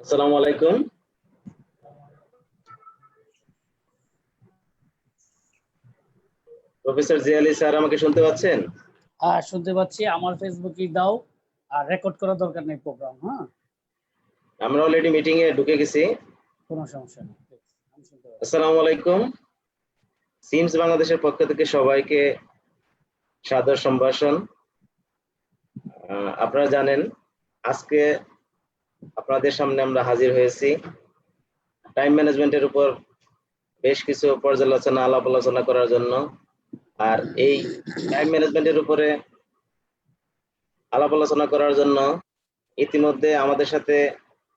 আসসালামু আলাইকুম। Professor Zia Ali sir আমাকে শুনতে পাচ্ছেন? হ্যাঁ, শুনতে পাচ্ছি। আমার ফেসবুকে দাও, আর রেকর্ড করা দরকার নেই প্রোগ্রাম। হ্যাঁ, আমরা অলরেডি মিটিং এ ঢুকে গেছি। কোনো সমস্যা নেই। আমি শুনতে পাচ্ছি। আসসালামু আলাইকুম। সিমস বাংলাদেশের পক্ষ থেকে সবাইকে সাদর সম্ভাষণ। আপনারা জানেন আজকে আপনাদের সামনে আমরা হাজির হয়েছি টাইম ম্যানেজমেন্টের উপর বেশ কিছু পর্যালোচনা আলাপ আলোচনা করার জন্য। আর এই টাইম ম্যানেজমেন্টের উপরে আলাপ আলোচনা করার জন্য ইতিমধ্যে আমাদের সাথে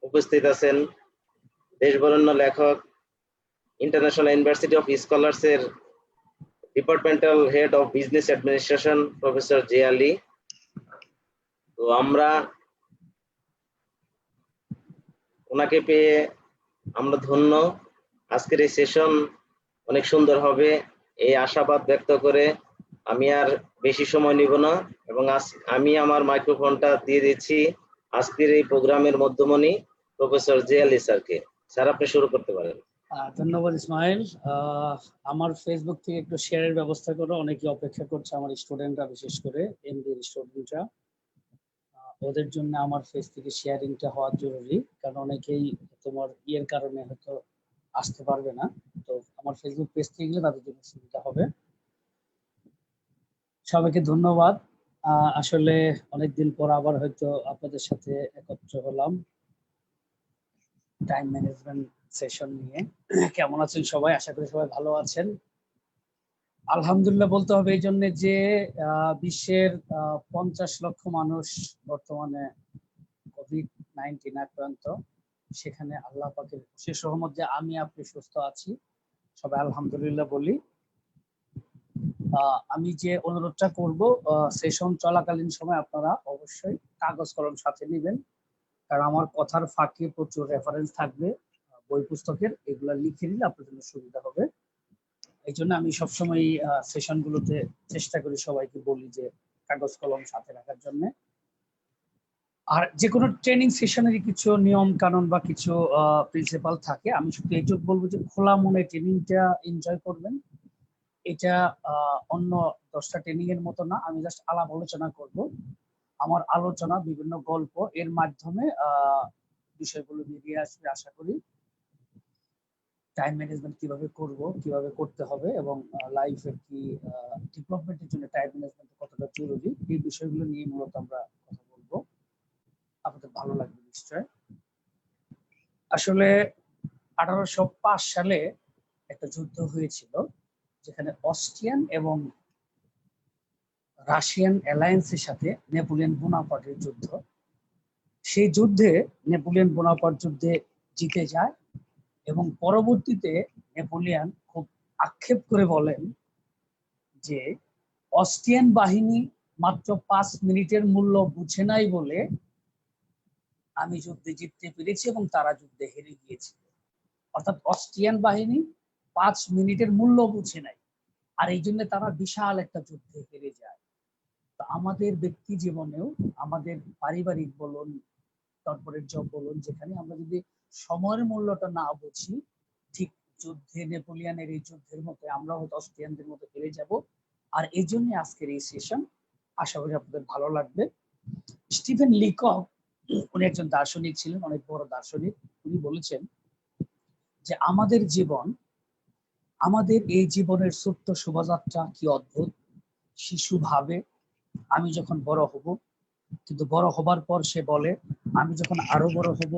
উপস্থিত আছেন দেশবরেণ্য লেখক, ইন্টারন্যাশনাল ইউনিভার্সিটি অফ স্কলার্স এর departmental head of business administration professor Zia Ali. তো আমরা ওনাকে পেয়ে আমরা ধন্য। আজকের এই সেশন অনেক সুন্দর হবে এই আশাবাদ ব্যক্ত করে আমি আর বেশি সময় নিব না এবং আমি আমার মাইক্রোফোনটা দিয়ে দিচ্ছি আজকের এই প্রোগ্রামের মধ্যমণি প্রফেসর জিয়া আলী স্যারকে। স্যার, আপনি শুরু করতে পারেন। ধন্যবাদ ইসমাইল। আমার ফেসবুক থেকে একটু শেয়ারের ব্যবস্থা করো, অনেকে অপেক্ষা করছে, আমার স্টুডেন্টরা, বিশেষ করে এমডি এর স্টুডেন্টরা। ওদের জন্য আমার ফেস থেকে শেয়ারিংটা হওয়া জরুরি, কারণ অনেকেই তোমার ইয়ের কারণে হয়তো আসতে পারবে না। তো আমার ফেসবুক পেজ থেকে গেলে তাদের জন্য সুবিধা হবে। সবাইকে ধন্যবাদ। আসলে অনেকদিন পর আবার হয়তো আপনাদের সাথে একত্র হলাম টাইম ম্যানেজমেন্ট সেশন নিয়ে। কেমন আছেন সবাই? আশা করি সবাই ভালো আছেন। আলহামদুলিল্লাহ বলতে হবে এই জন্য যে বিশ্বের 50 লক্ষ মানুষ বর্তমানে কোভিড-19 আক্রান্ত। সেখানে আল্লাহ পাকের বিশেষ রহমত যে আমি আপনি সুস্থ আছি, সবাই আলহামদুলিল্লাহ বলি। আমি যে অনুরোধটা করব, সেশন চলাকালীন সময় আপনারা অবশ্যই কাগজ কলম সাথে নেবেন, কারণ আমার কথার ফাঁকে প্রচুর রেফারেন্স থাকবে বই পুস্তকের, এগুলা লিখে নিলে আপনার জন্য সুবিধা হবে। এই জন্য আমি সবসময় সেশন গুলোতে চেষ্টা করি সবাইকে বলি যে কাগজ কলম সাথে রাখার জন্য। আর যে কোনো ট্রেনিং সেশনেরই কিছু নিয়ম কানুন বা কিছু প্রিন্সিপাল থাকে। আমি শুধু এইটুকু বলবো যে খোলা মনে ট্রেনিংটা এনজয় করবেন। এটা অন্য 10টা ট্রেনিং এর মতো না। আমি জাস্ট আলাপ আলোচনা করব। আমার আলোচনা বিভিন্ন গল্প এর মাধ্যমে বিষয়গুলো বেরিয়ে আসবে আশা করি। টাইম ম্যানেজমেন্ট কিভাবে করব, কিভাবে করতে হবে, এবং লাইফের কি ডেভেলপমেন্টের জন্য টাইম ম্যানেজমেন্ট কতটা জরুরি, এই বিষয়গুলো নিয়ে মূলত আমরা কথা বলবো। আপনাদের ভালো লাগবে নিশ্চয়। আসলে 1805 সালে একটা যুদ্ধ হয়েছিল, যেখানে অস্ট্রিয়ান এবং রাশিয়ান অ্যালায়েন্সের সাথে নেপোলিয়ন বোনাপার্টের যুদ্ধ। সেই যুদ্ধে নেপোলিয়ন বোনাপার্ট যুদ্ধে জিতে যায় এবং পরবর্তীতে নেপোলিয়ন খুব আক্ষেপ করে বলেন যে অস্ট্রিয়ান বাহিনী মাত্র 5 মিনিটের মূল্য বুঝে নাই বলে আমি যুদ্ধে জিততে পেরেছি এবং তারা যুদ্ধে হেরে গিয়েছিল। অর্থাৎ অস্ট্রিয়ান বাহিনী 5 মিনিটের মূল্য বুঝে নাই, আর এই জন্য তারা বিশাল একটা যুদ্ধে হেরে যায়। তো আমাদের ব্যক্তি জীবনেও, আমাদের পারিবারিক বলুন, কর্পোরেট জব বলুন, যেখানে আমরা যদি সময়ের মূল্যটা না বুঝি, ঠিক যুদ্ধে নেপোলিয়নের এই যুদ্ধের মতো আমরা হয়তো অস্ট্রিয়ানদের মতো হেরে যাব। আর এই জন্য আজকের এই সেশন আশা করি আপনাদের ভালো লাগবে। স্টিফেন লিকক, উনি একজন দার্শনিক ছিলেন, অনেক বড় দার্শনিক। উনি বলেছেন যে আমাদের জীবন, আমাদের এই জীবনের ছোট্ট শোভাযাত্রা কি অদ্ভুত। শিশু ভাবে আমি যখন বড় হব, কিন্তু বড় হবার পর সে বলে আমি যখন আরো বড় হব,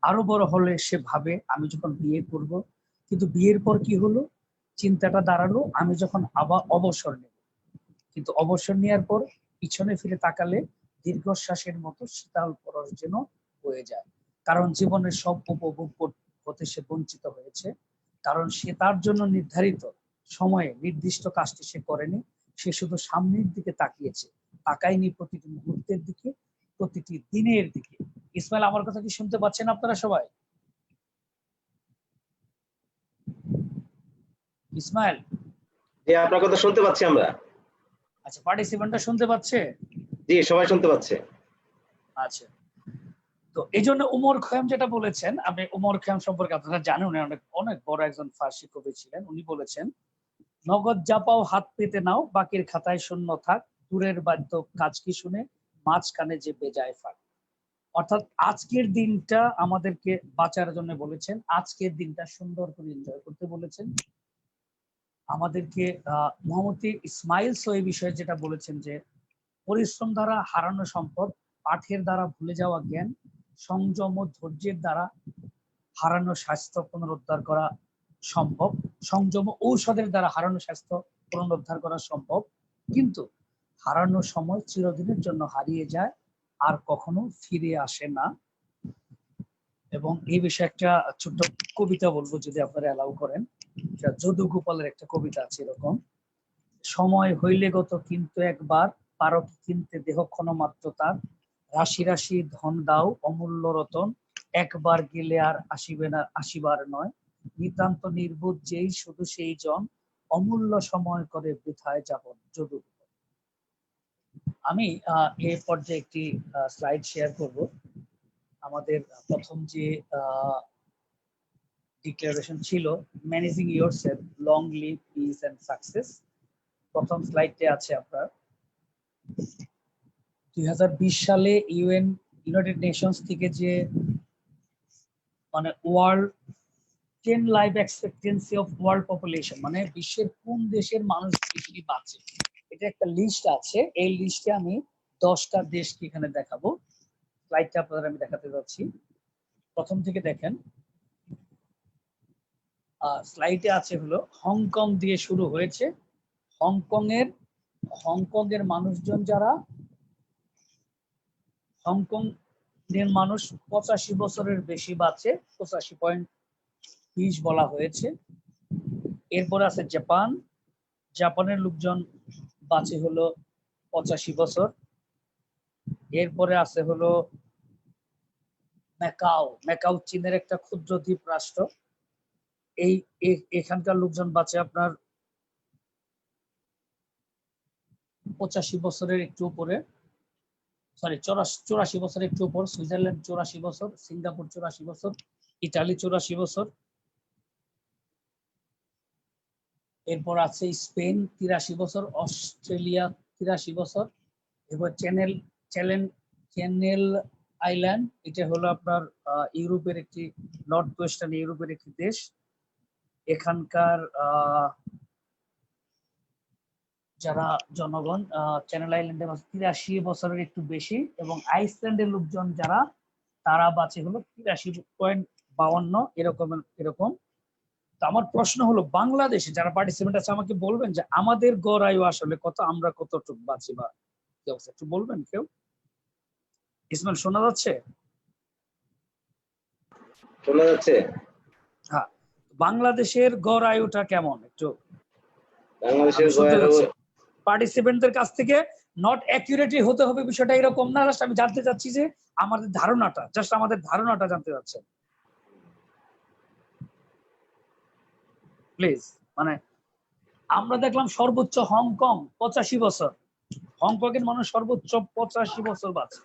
আরো বড় হলে সে ভাবে আমি যখন বিয়ে করব, কিন্তু বিয়ের পর কি হলো, চিন্তাটা দাঁড়ালো আমি যখন আবার অবসর নেব, কিন্তু অবসর নেওয়ার পর পিছনে ফিরে তাকালে দীর্ঘশ্বাসের মতো শীতল পরশ যেন হয়ে যায়, কারণ জীবনের সব উপভোগ হতে সে বঞ্চিত হয়েছে, কারণ সে তার জন্য নির্ধারিত সময়ে নির্দিষ্ট কাজটি সে করেনি, সে শুধু সামনের দিকে তাকিয়েছে, তাকায়নি প্রতিটি মুহূর্তের দিকে, প্রতিটি দিনের দিকে। ইসমাইল, আমার কথা কি শুনতে পাচ্ছেন আপনারা সবাই? ইসমাইল? জি, আপনার কথা শুনতে পাচ্ছি আমরা। আচ্ছা, পার্টিসিপেন্টরা শুনতে পাচ্ছে? জি, সবাই শুনতে পাচ্ছে। আচ্ছা, তো এই জন্য উমর খয়াম যেটা বলেছেন, আপনি উমর খয়াম সম্পর্কে আপনারা জানেন, উনি অনেক অনেক বড় একজন ফার্সি কবি ছিলেন। উনি বলেছেন, নগদ যা পাও হাত পেতে নাও, বাকির খাতায় শূন্য থাক, দূরের বাদ্য কাজ কি শুনে, মাঝখানে যে বেজায় ফাঁক। অর্থাৎ আজকের দিনটা আমাদেরকে বাঁচার জন্য বলেছেন, আজকের দিনটা সুন্দর করে এনজয় করতে বলেছেন আমাদেরকে। মোহাম্মদ ইসমাইল সোহেব বিষয়ে যেটা বলেছেন যে, পরিশ্রম দ্বারা হারানো সম্পদ, পাঠের দ্বারা ভুলে যাওয়া জ্ঞান, সংযম ও ধৈর্যের দ্বারা হারানো স্বাস্থ্য পুনরুদ্ধার করা সম্ভব, সংযম ঔষধের দ্বারা হারানো স্বাস্থ্য পুনরুদ্ধার করা সম্ভব, কিন্তু হারানো সময় চিরদিনের জন্য হারিয়ে যায়, আর কখনো ফিরে আসে না। এবং এই বিষয়ে একটা ছোট্ট কবিতা বলবো, যদি আপনারা অ্যালাউ করেন। যদু গোপালের একটা কবিতা আছে এরকম, সময় হইলে গত কিন্তু একবার, পারো কি কিনতে দেহ ক্ষণমাত্র তার, রাশি রাশি ধন দাও অমূল্য রতন, একবার গেলে আর আসিবে না, আসিবার নয়, নিতান্ত নির্বোধ যেই শুধু সেই জন, অমূল্য সময় করে বৃথায় যাপন। যদু। আমি এই পর্যায়ে একটি স্লাইড শেয়ার করব। আমাদের প্রথম যে ডিক্লারেশন ছিল, managing yourself, long live peace and success, প্রথম স্লাইডে আছে আপনার। 2020 সালে ইউনাইটেড নেশনস থেকে যে মানে world 10 life expectancy of world population, মানে বিশ্বের কোন দেশের মানুষ বেশি বাঁচে, এটা একটা লিস্ট আছে। এই লিস্টে আমি 10টা দেশকে এখানে দেখাবো। স্লাইডটা আপনাদের আমি দেখাতে যাচ্ছি। প্রথম থেকে দেখেন, স্লাইডে আছে হলো হংকং দিয়ে শুরু হয়েছে। হংকং এর মানুষজন যারা, হংকং এর মানুষ 85 বছরের বেশি বাঁচে, 85.20 বলা হয়েছে। এরপরে আছে জাপান, জাপানের লোকজন বাঁচে হলো 85 বছর। এরপরে আছে হলো ম্যাকাও, ম্যাকাও চীনের একটা ক্ষুদ্র দ্বীপ রাষ্ট্র। এখানকার লোকজন বাঁচে আপনার 85 বছরের একটু উপরে, সরি 84 বছরের একটু উপর। সুইজারল্যান্ড 84 বছর, সিঙ্গাপুর 84 বছর, ইটালি 84 বছর। এরপর আছে স্পেন 83 বছর, অস্ট্রেলিয়া 83 বছর। এরপর চ্যানেল আইল্যান্ড, এটা হলো আপনার ইউরোপের একটি, নর্থ ওয়েস্টার্ন ইউরোপের একটি দেশ। এখানকার যারা জনগণ চ্যানেল আইল্যান্ডে 83 বছরের একটু বেশি, এবং আইসল্যান্ডের লোকজন যারা, তারা বাঁচে হলো 83.52 এরকম। তো আমার প্রশ্ন হলো, বাংলাদেশে যারা পার্টিসিপেন্ট আছে আমাকে বলবেন যে আমাদের গড় আয়ু আসলে কত, আমরা কতটুকু বাঁচি বা কি অবস্থা, একটু বলবেন কেউ? ইসমাইল, শোনা যাচ্ছে? শোনা যাচ্ছে? হ্যাঁ, বাংলাদেশের গড় আয়ুটা কেমন একটু বাংলাদেশের গড় আয়ু পার্টিসিপেন্টদের কাছ থেকে, নট অ্যাকুরেটলি হতে হবে বিষয়টা এরকম না, জাস্ট আমি জানতে চাচ্ছি যে আমাদের ধারণাটা, জাস্ট আমাদের ধারণাটা জানতে চাচ্ছেন প্লিজ। মানে আমরা দেখলাম সর্বোচ্চ হংকং 85 বছর, হংকং এর মানুষ সর্বোচ্চ 85 বছর বাঁচে,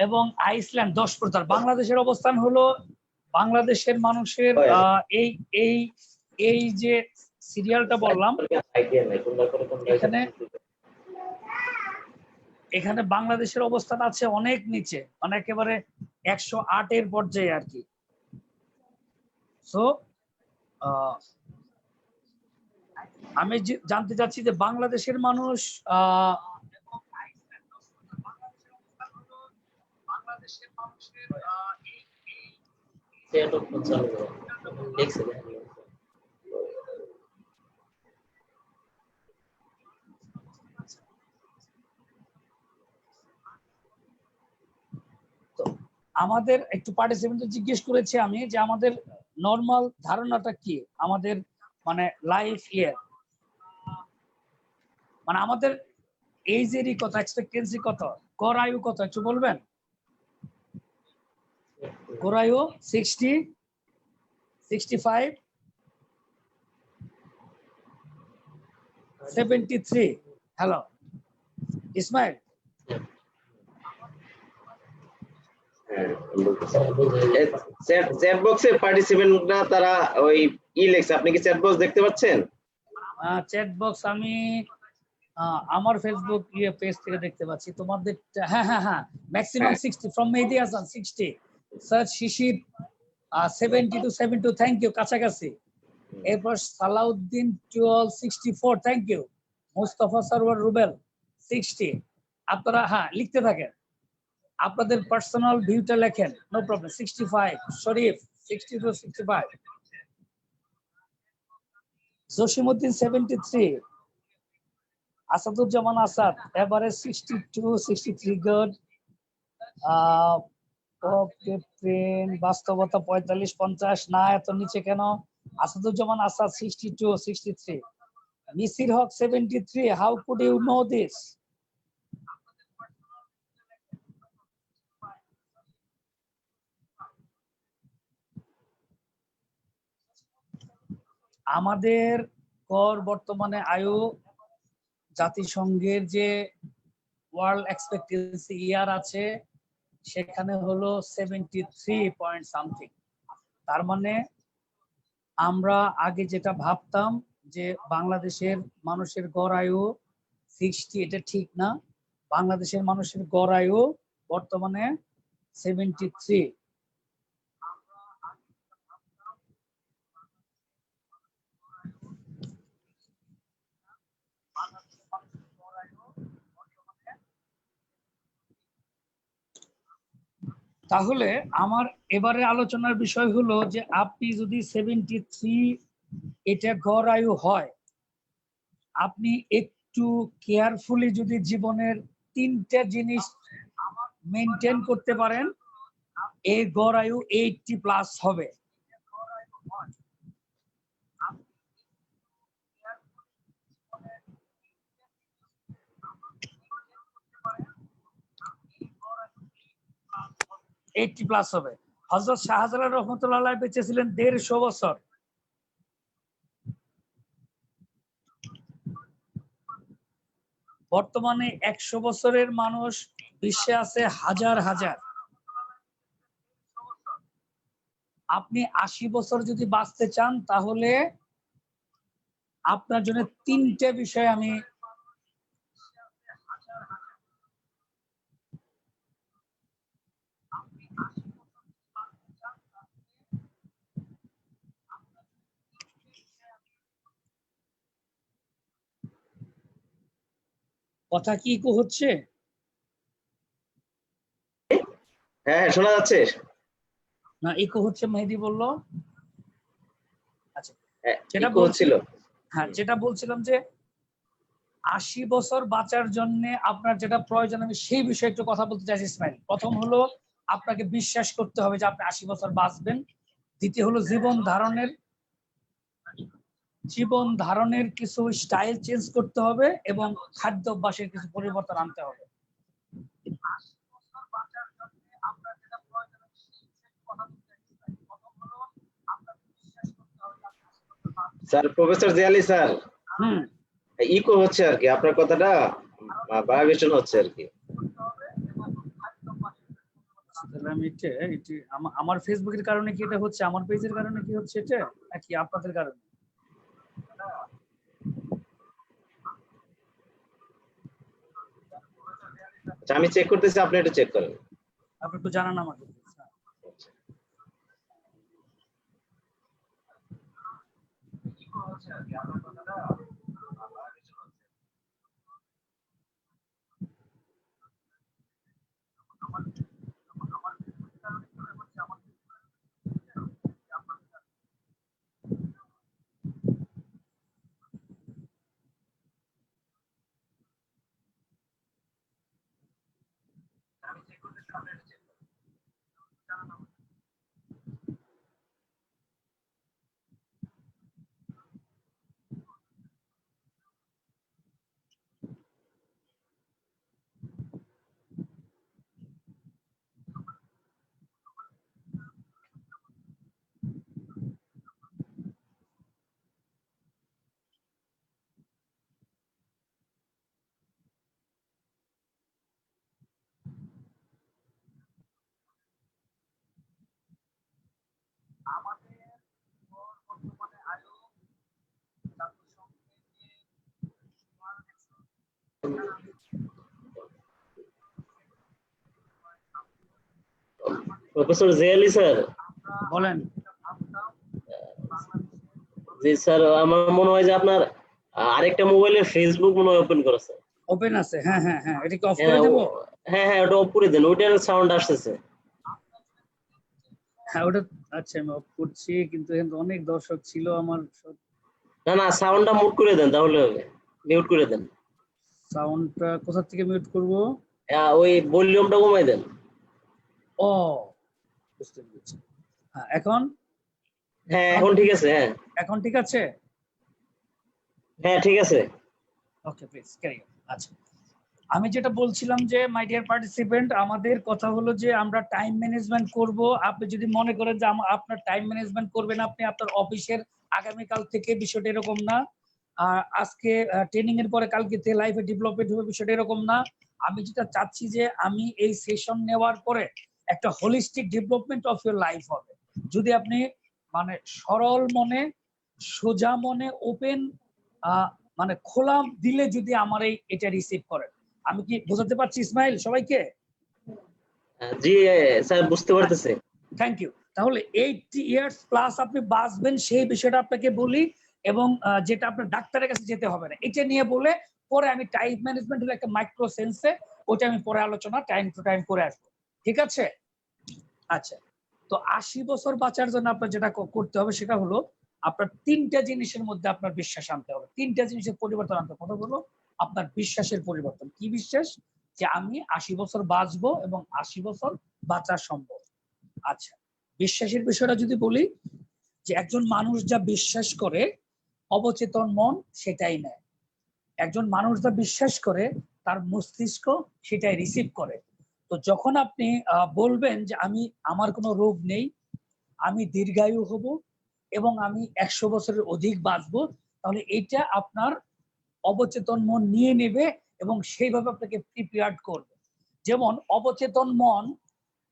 এবং আইসল্যান্ড 10 বছর। বাংলাদেশের অবস্থান হলো, বাংলাদেশের মানুষের এই এই এই যে সিরিয়ালটা বললাম, এখানে বাংলাদেশের অবস্থান আছে অনেক নিচে, মানে একেবারে 108 এর পর্যায়ে আর কি। সো আমি জানতে চাচ্ছি যে বাংলাদেশের মানুষ আমাদের একটু পার্টিসিপেন্ট জিজ্ঞেস করেছি আমি যে আমাদের নর্মাল ধারণাটা কি, আমাদের মানে লাইফ ইয়ার, মানে আমাদের এইজেরই কত, এক্সপেক্টেন্সি কত, গড় আয়ু কত একটু বলবেন? গড় আয়ু 60, 65, 73। হ্যালো ইসমাইল, হ্যাঁ আমি বলতেছি। চ্যাট বক্সে পার্টিসিপেন্টরা তারা ওই লেখছে, আপনি কি চ্যাট বক্স দেখতে পাচ্ছেন? চ্যাট বক্স আমি আমার ফেসবুক পেজ থেকে দেখতে পাচ্ছি। তোমাদের হ্যাঁ হ্যাঁ হ্যাঁ, maximum 60 from Mehedi Hasan 60, sir Shishir 70 to 72, thank you, কাছাকাছি। এরপর সালাউদ্দিন 12 64, থ্যাংক ইউ। মুস্তাফা সরওয়ার রুবেল 60। আপনারা হ্যাঁ লিখতে থাকেন, আপনাদের পার্সোনাল ভিউটা লেখেন, no problem. 65 Sharif 60 to 65, Jasimuddin 73, Asaduzzaman Asad average 62 63, good. Okay প্রেম বাস্তবতা 45 50, না এত নিচে কেন? Asaduzzaman Asad 62 63, Misir Haque 73, how could you know this? আমাদের গড় বর্তমানে আয়ু জাতিসংঘের যে ওয়ার্ল্ড এক্সপেক্টেন্সি ইয়ার আছে সেখানে হলো 73 পয়েন্ট সামথিং। তার মানে আমরা আগে যেটা ভাবতাম যে বাংলাদেশের মানুষের গড় আয়ু 60, এটা ঠিক না। বাংলাদেশের মানুষের গড় আয়ু বর্তমানে 73। তাহলে আমার এবারে আলোচনার বিষয় হলো যে আপনি যদি 73 এটা গড় আয়ু হয়, আপনি একটু কেয়ারফুলি যদি জীবনের 3টা জিনিস মেনটেন করতে পারেন, এই গড় আয়ু 80 প্লাস হবে। হযরত শাহজালাল রহমতুল্লাহ আলাইহি বেঁচে ছিলেন 150 বছর। বর্তমানে 100 বছরের মানুষ বিশ্বে আছে হাজার হাজার। আপনি 80 বছর যদি বাঁচতে চান তাহলে আপনার জন্য 3টে বিষয় আমি কথা কি ইকো হচ্ছে? হ্যাঁ শোনা যাচ্ছে। না ইকো হচ্ছে, মেহেদি বলল। আচ্ছা, যেটা ইকো হচ্ছিল। হ্যাঁ যেটা বলছিলাম যে 80 বছর বাঁচার জন্য আপনার যেটা প্রয়োজন, আমি সেই বিষয়ে একটু কথা বলতে চাইছি ইসমাইল। প্রথম হলো আপনাকে বিশ্বাস করতে হবে যে আপনি 80 বছর বাঁচবেন। দ্বিতীয় হলো জীবন ধারণের কিছু স্টাইল চেঞ্জ করতে হবে এবং খাদ্য অভ্যাসের কিছু পরিবর্তন আনতে হবে। স্যার প্রফেসর জিয়ালি স্যার, ইকো হচ্ছে আর কি, আপনার কথাটা ভাইব্রেশন হচ্ছে আর কি। আমার ফেসবুকের কারণে কি এটা হচ্ছে? আমার পেজের কারণে কি হচ্ছে এটা নাকি আপনাদের কারণে? আচ্ছা আমি চেক করতেছি, আপনি একটু চেক করেন। আপনি একটু জানান আমাকে। আমাদের বর্তমানে আয়ু প্রফেসর জিয়ালি স্যার। বলেন। জি স্যার, আমার মনে হয় যে আপনার আরেকটা মোবাইলে ফেসবুক মনে হয় ওপেন করেছে। ওপেন আছে, হ্যাঁ হ্যাঁ হ্যাঁ, এটা কি অফ করে হ্যাঁ দেব? হ্যাঁ হ্যাঁ, ওটা অফ করে দেন, ওইটার সাউন্ড আসতেছে। হ্যাঁ ওটা, আচ্ছা আমি অফ করছি, কিন্তু এখানে অনেক দর্শক ছিল আমার। না না, সাউন্ডটা মিউট করে দেন তাহলে হবে, মিউট করে দেন। সাউন্ডটা কোথা থেকে মিউট করব? ওই ভলিউমটা কমাই দেন। ও বুঝতে পেরেছি। হ্যাঁ এখন, হ্যাঁ এখন ঠিক আছে। হ্যাঁ এখন ঠিক আছে। হ্যাঁ ঠিক আছে। Okay please carry on. আচ্ছা, আমি যেটা বলছিলাম যে মাই ডিয়ার পার্টিসিপেন্ট, আমাদের কথা হলো যে আমরা টাইম ম্যানেজমেন্ট করব। আপনি যদি মনে করেন যে আপনার টাইম ম্যানেজমেন্ট করবেন আপনি আপনার অফিসের, আগামীকাল থেকে, বিষয়টা এরকম না। আজকে ট্রেনিং এর পরে কালকে থেকে লাইফে ডেভেলপমেন্ট হবে, বিষয়টা এরকম না। আমি যেটা চাচ্ছি যে আমি এই সেশন নেওয়ার পরে একটা holistic development of your life হবে। যদি আপনি মানে সরল মনে, সোজা মনে, ওপেন মানে খোলা দিলে যদি আমার এটা রিসিভ করেন। আমি কি বোঝাতে পারছি ইসমাইল সবাইকে? জি স্যার, বুঝতে পারতেছি। Thank you. তাহলে 80 ইয়ার্স প্লাস আপনি বাঁচবেন সেই বিষয়টা আপনাকে বলি, এবং যেটা আপনার ডাক্তারের কাছে যেতে হবে না, এটা নিয়ে বলে পরে আমি টাইম ম্যানেজমেন্ট হলো একটা মাইক্রো সেন্সে, ওটা আমি পরে আলোচনা টাইম টু টাইম করে আসবো, ঠিক আছে? আচ্ছা, তো 80 বছর বাঁচার জন্য আপনার যেটা করতে হবে সেটা হলো আপনার 3টা জিনিসের মধ্যে আপনার বিশ্বাস আনতে হবে, 3টা জিনিসের পরিবর্তন আনতে হবে। কথা বলো, আপনার বিশ্বাসের পরিবর্তন। কি বিশ্বাস? যে আমি 80 বছর বাঁচবো এবং 80 বছর বাঁচা সম্ভব। আচ্ছা, বিশ্বাসের বিষয়টা যদি বলি, যে একজন মানুষ যা বিশ্বাস করে অবচেতন মন সেটাই নেয়। একজন মানুষ যা বিশ্বাস করে তার মস্তিষ্ক সেটাই রিসিভ করে। তো যখন আপনি বলবেন যে আমার কোনো রোগ নেই, আমি দীর্ঘায়ু হব এবং আমি 100 বছরের অধিক বাঁচবো, তাহলে এটা আপনার অবচেতন মন নিয়ে নেবে এবং সেইভাবে আপনাকে প্রিপেয়ার্ড করবে। যেমন অবচেতন মন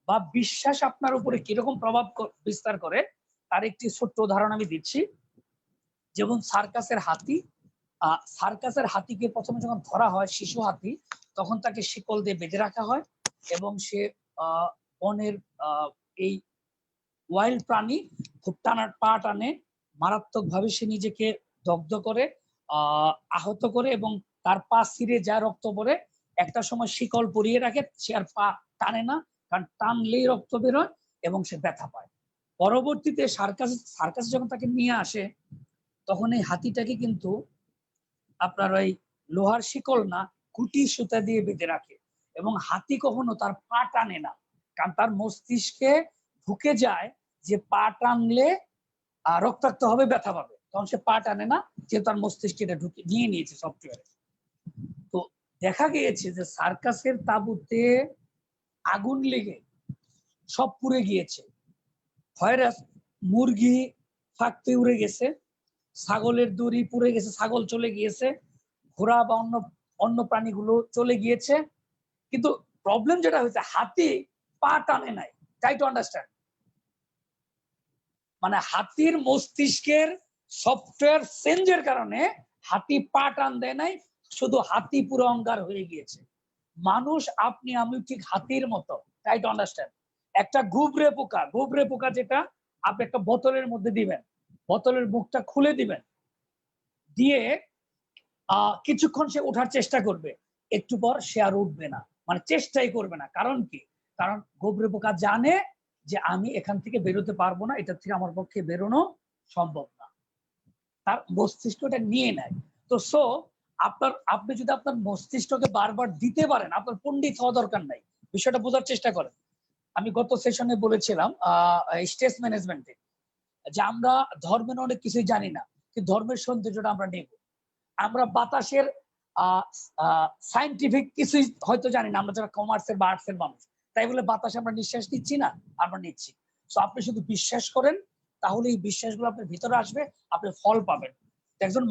বা বিশ্বাস আপনার উপরে কিরকম প্রভাব বিস্তার করে তার একটি ছোট্ট উদাহরণ আমি দিচ্ছি। যেমন সার্কাসের হাতিকে প্রথমে যখন ধরা হয় শিশু হাতি, তখন তাকে শিকল দিয়ে বেঁধে রাখা হয় এবং সে বনের এই ওয়াইল্ড প্রাণী খুব পা টানে, মারাত্মক ভাবে সে নিজেকে দগ্ধ করে, আহত করে, এবং তার পা ছিঁড়ে যায়, রক্ত পড়ে। একটা সময় শিকল পরিয়ে রাখে, সে আর পা টানে না, কারণ টানলেই রক্ত বেরোয় এবং সে ব্যথা পায়। পরবর্তীতে সার্কাস যখন তাকে নিয়ে আসে, তখন এই হাতিটাকে কিন্তু আপনার ওই লোহার শিকল না, কুটি সুতা দিয়ে বেঁধে রাখে এবং হাতি কখনো তার পা টানে না, কারণ তার মস্তিষ্কে ঢুকে যায় যে পা টানলে রক্তাক্ত হবে, ব্যথা পাবে, তখন সে পা টানে না, যে তার মস্তিষ্কে এটা ঢুকে নিয়ে নিয়েছে সফটওয়্যারে। তো দেখা গিয়েছে যে সার্কাসের তাঁবুতে আগুন লেগে সব পুড়ে গিয়েছে। ভাইরাস, মুরগি ফাঁকতে উড়ে গেছে, ছাগলের দড়ি পুড়ে গেছে, ছাগল চলে গিয়েছে, ঘোড়া বা অন্য অন্য প্রাণীগুলো চলে গিয়েছে, কিন্তু প্রবলেম যেটা হয়েছে হাতি পা টানে নাই। ট্রাই টু আন্ডারস্ট্যান্ড, মানে হাতির মস্তিষ্কের সফটওয়্যার চেঞ্জের কারণে হাতি পা টান দেয় নাই, শুধু হাতি পুরো অঙ্গার হয়ে গিয়েছে। মানুষ আপনি আমি ঠিক হাতির মতো। Try to understand. একটা গুবরে পোকা যেটা আপনি একটা বোতলের মধ্যে দিবেন, বোতলের মুখটা খুলে দিবেন, দিয়ে কিছুক্ষণ সে ওঠার চেষ্টা করবে, একটু পর সে আর উঠবে না, মানে চেষ্টাই করবে না। কারণ কি? কারণ গোবরে পোকা জানে যে আমি এখান থেকে বেরোতে পারবো না, এটা থেকে আমার পক্ষে বেরোনো সম্ভব না, তার মস্তিষ্কটা নিয়ে নেয়। তো আপনি যদি আপনার মস্তিষ্ককে বারবার দিতে পারেন, আপনার পণ্ডিত হওয়া দরকার নাই। বিষয়টা বোঝার চেষ্টা করেন। আমি গত সেশনে বলেছিলাম স্ট্রেস ম্যানেজমেন্টে যে আমরা ধর্মের অনেক কিছুই জানি না, কিন্তু ধর্মের সৌন্দর্যটা আমরা নেব। আমরা বাতাসের সাইন্টিফিক কিছুই হয়তো জানি না, আমরা যারা কমার্সের বা আর্টসের মানুষ, তাই বলে বাতাসে আমরা নিঃশ্বাস নিচ্ছি না, আমরা নিচ্ছি। তো আপনি শুধু বিশ্বাস করেন, তাহলে এই বিশ্বাসগুলো আপনার ভিতরে আসবে, আপনি ফল পাবেন। একজন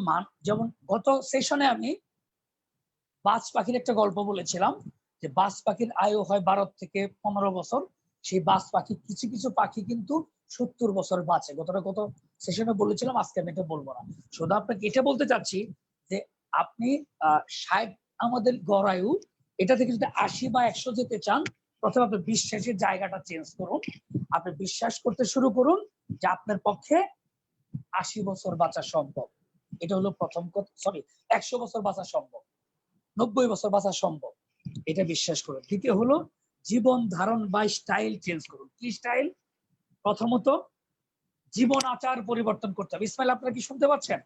যেমন গত সেশনে আমি বাজ পাখির একটা গল্প বলেছিলাম, যে বাজ পাখির আয়ু হয় 12 থেকে 15 বছর, সেই বাজ পাখি, কিছু কিছু পাখি কিন্তু 70 বছর বাঁচে। গত সেশনে বলেছিলাম, আজকে আমি এটা বলবো না। শুধু আপনাকে এটা বলতে চাচ্ছি যে আপনি 60 আমাদের গড় আয়ু, এটা থেকে যদি 80 বা 100 যেতে চান, প্রথমে আপনি বিশ্বাসের জায়গাটা চেঞ্জ করুন। আপনি বিশ্বাস করতে শুরু করুন যে আপনার পক্ষে 80 বছর বাঁচা সম্ভব। এটা হলো প্রথম কথা। সরি, 100 বছর বাঁচা সম্ভব, 90 বছর বাঁচা সম্ভব, এটা বিশ্বাস করুন। দ্বিতীয় হলো জীবন ধারণ বা স্টাইল চেঞ্জ করুন। কি স্টাইল? প্রথমত জীবন আচার পরিবর্তন করতে হবে। ইসমাইল, আপনারা কি শুনতে পাচ্ছেন?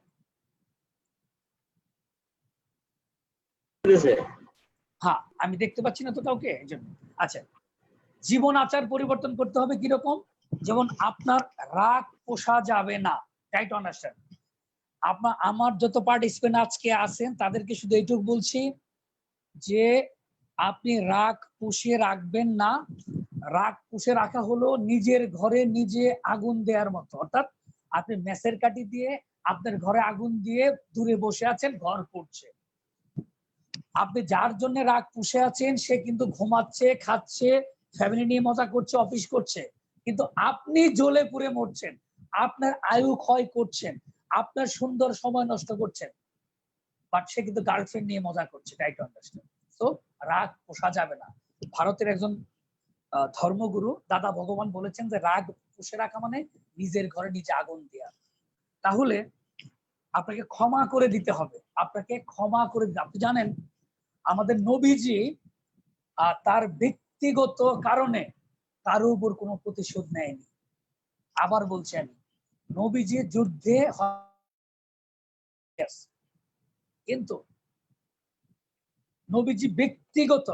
হ্যাঁ, আমি দেখতে পাচ্ছি না তো কাউকে, এই জন্য। আচ্ছা, জীবন আচার পরিবর্তন করতে হবে কিরকম? যেমন আপনার রাগ পোষা যাবে না, ট্রাই টু আন্ডারস্ট্যান্ড। আমার যত পার্টিসিপেন্ট আজকে আছেন তাদেরকে শুধু এইটুকু বলছি যে আপনি রাগ পুষিয়ে রাখবেন না। রাগ পুষে রাখা হলো নিজের ঘরে নিজে আগুন দেওয়ার মতো। অর্থাৎ আপনি মেসের কাঠি দিয়ে আপনার ঘরে আগুন দিয়ে দূরে বসে আছেন, ঘর পুড়ছে। আপনি যার জন্য রাগ পুষে আছেন সে কিন্তু ঘুমাচ্ছে, খাচ্ছে, ফ্যামিলি নিয়ে মজা করছে, অফিস করছে, কিন্তু আপনি জ্বলে পুড়ে মরছেন, আপনার আয়ু ক্ষয় করছেন, আপনার সুন্দর সময় নষ্ট করছেন, বাট সে কিন্তু গার্লফ্রেন্ড নিয়ে মজা করছে। Try to understand. তো রাগ পোষা যাবে না। ভারতের একজন ধর্মগুরু দাদা ভগবান বলেছেন যে রাগ পুষে রাখা মানে নিজের ঘরে নিজে আগুন দেওয়া। তাহলে আপনাকে ক্ষমা করে দিতে হবে, আপনাকে ক্ষমা করে দিতে। আপনি জানেন আমাদের নবীজি তার ব্যক্তিগত কারণে কারো উপর কোনো প্রতিশোধ নেয়নি। আবার বলছেন, নবীজি যুদ্ধে কিন্তু নবীজি ব্যক্তিগত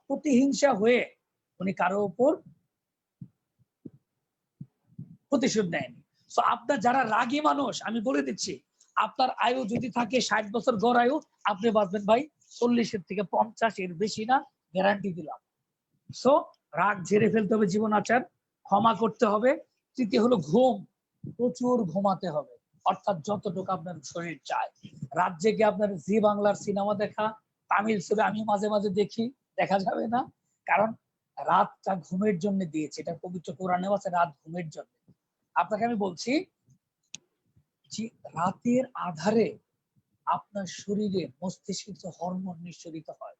প্রতিহিংসা হয়ে উনি কারো উপর প্রতিশোধ নেয়নি। তো আপনার যারা রাগী মানুষ, আমি বলে দিচ্ছি, আপনার আয়ু যদি থাকে 60 বছর গড় আয়ু, আপনি বাঁচবেন ভাই 40 থেকে 50, এর বেশি না, গ্যারান্টি দিলাম। সো রাগ ঝেড়ে ফেলতে হবে, জীবন আচার, ক্ষমা করতে হবে। তৃতীয় হলো ঘুম, প্রচুর ঘুমাতে হবে, অর্থাৎ যতটুকু আপনার শরীর চায়। রাত জেগে আপনার জি বাংলার সিনেমা দেখা, তামিল ছবি আমি মাঝে মাঝে দেখি, দেখা যাবে না, কারণ রাতটা ঘুমের জন্য দিয়েছে, এটা পবিত্র কোরআনেও আছে, রাত ঘুমের জন্য। আপনাকে আমি বলছি যে রাতের আধারে আপনার শরীরে মস্তিষ্ক হরমোন নিঃসরিত হয়,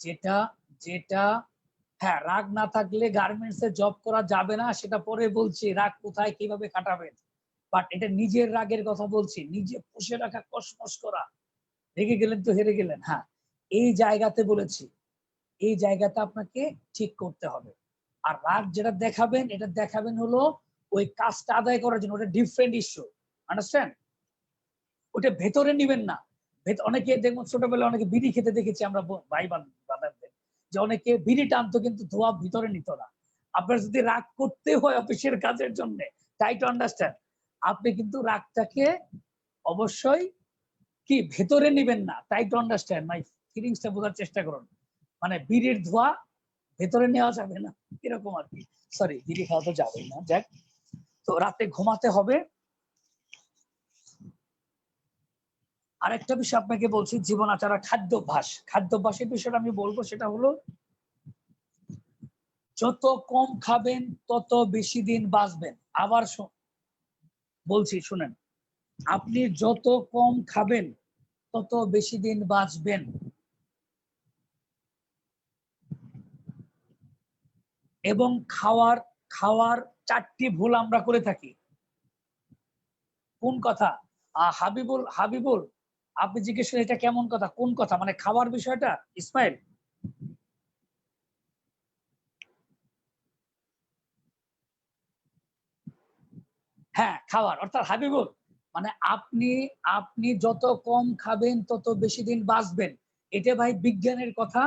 যেটা যেটা হ্যাঁ, রাগ না থাকলে গার্মেন্টসে জব করা যাবে না, সেটা পরে বলছি, রাগ কোথায় কিভাবে কাটাবেন। বাট এটা নিজের রাগের কথা বলছি, নিজে পুষে রাখা, কসমস করা। রেগে গেলেন তো হেরে গেলেন, হ্যাঁ, এই জায়গাতে বলেছি, এই জায়গাটা আপনাকে ঠিক করতে হবে। আর রাগ যেটা দেখাবেন, এটা দেখাবেন হলো ওই কাজটা আদায় করার জন্য, ওটা ডিফারেন্ট ইস্যু, আন্ডারস্ট্যান্ড? ওটা ভেতরে নিবেন না। অনেকে দেখুন, ছোটবেলায় অনেকে বিড়ি খেতে দেখেছি আমরা ভাই বাদারদের, যে অনেকে বিড়ি টানতো কিন্তু ধোয়া ভিতরে নিত না। আপনার যদি রাগ করতে হয় অফিসের কাজের জন্য, ট্রাই টু আন্ডারস্ট্যান্ড, আপনি কিন্তু রাগটাকে অবশ্যই কি ভেতরে নিবেন না। ট্রাই টু আন্ডারস্ট্যান্ড মাই ফিলিংসটা বোঝার চেষ্টা করুন। মানে বিড়ির ধোয়া ভেতরে নেওয়া যাবে না, এরকম আর কি। সরি, বিড়ি খাওয়া তো যাবেই না, যাক। তো রাতে ঘুমাতে হবে। আরেকটা বিষয় আপনাকে বলছি, জীবন আচার, খাদ্যাভ্যাসের বিষয়টা আমি বলবো, সেটা হলো যত কম খাবেন তত বেশি দিন বাঁচবেন। আবার বলছি, শুনেন, আপনি যত কম খাবেন তত বেশি দিন বাঁচবেন। এবং খাওয়ার খাওয়ার 4টি ভুল আমরা করে থাকি। কোন কথা? হাবিবুল, আপনি জিজ্ঞেস করেন এটা কেমন কথা, কোন কথা, মানে খাওয়ার বিষয়টা? ইসমাইল, হ্যাঁ, খাওয়ার অর্থাৎ হাবিবুল, মানে আপনি আপনি যত কম খাবেন তত বেশি দিন বাঁচবেন। এটা ভাই বিজ্ঞানের কথা।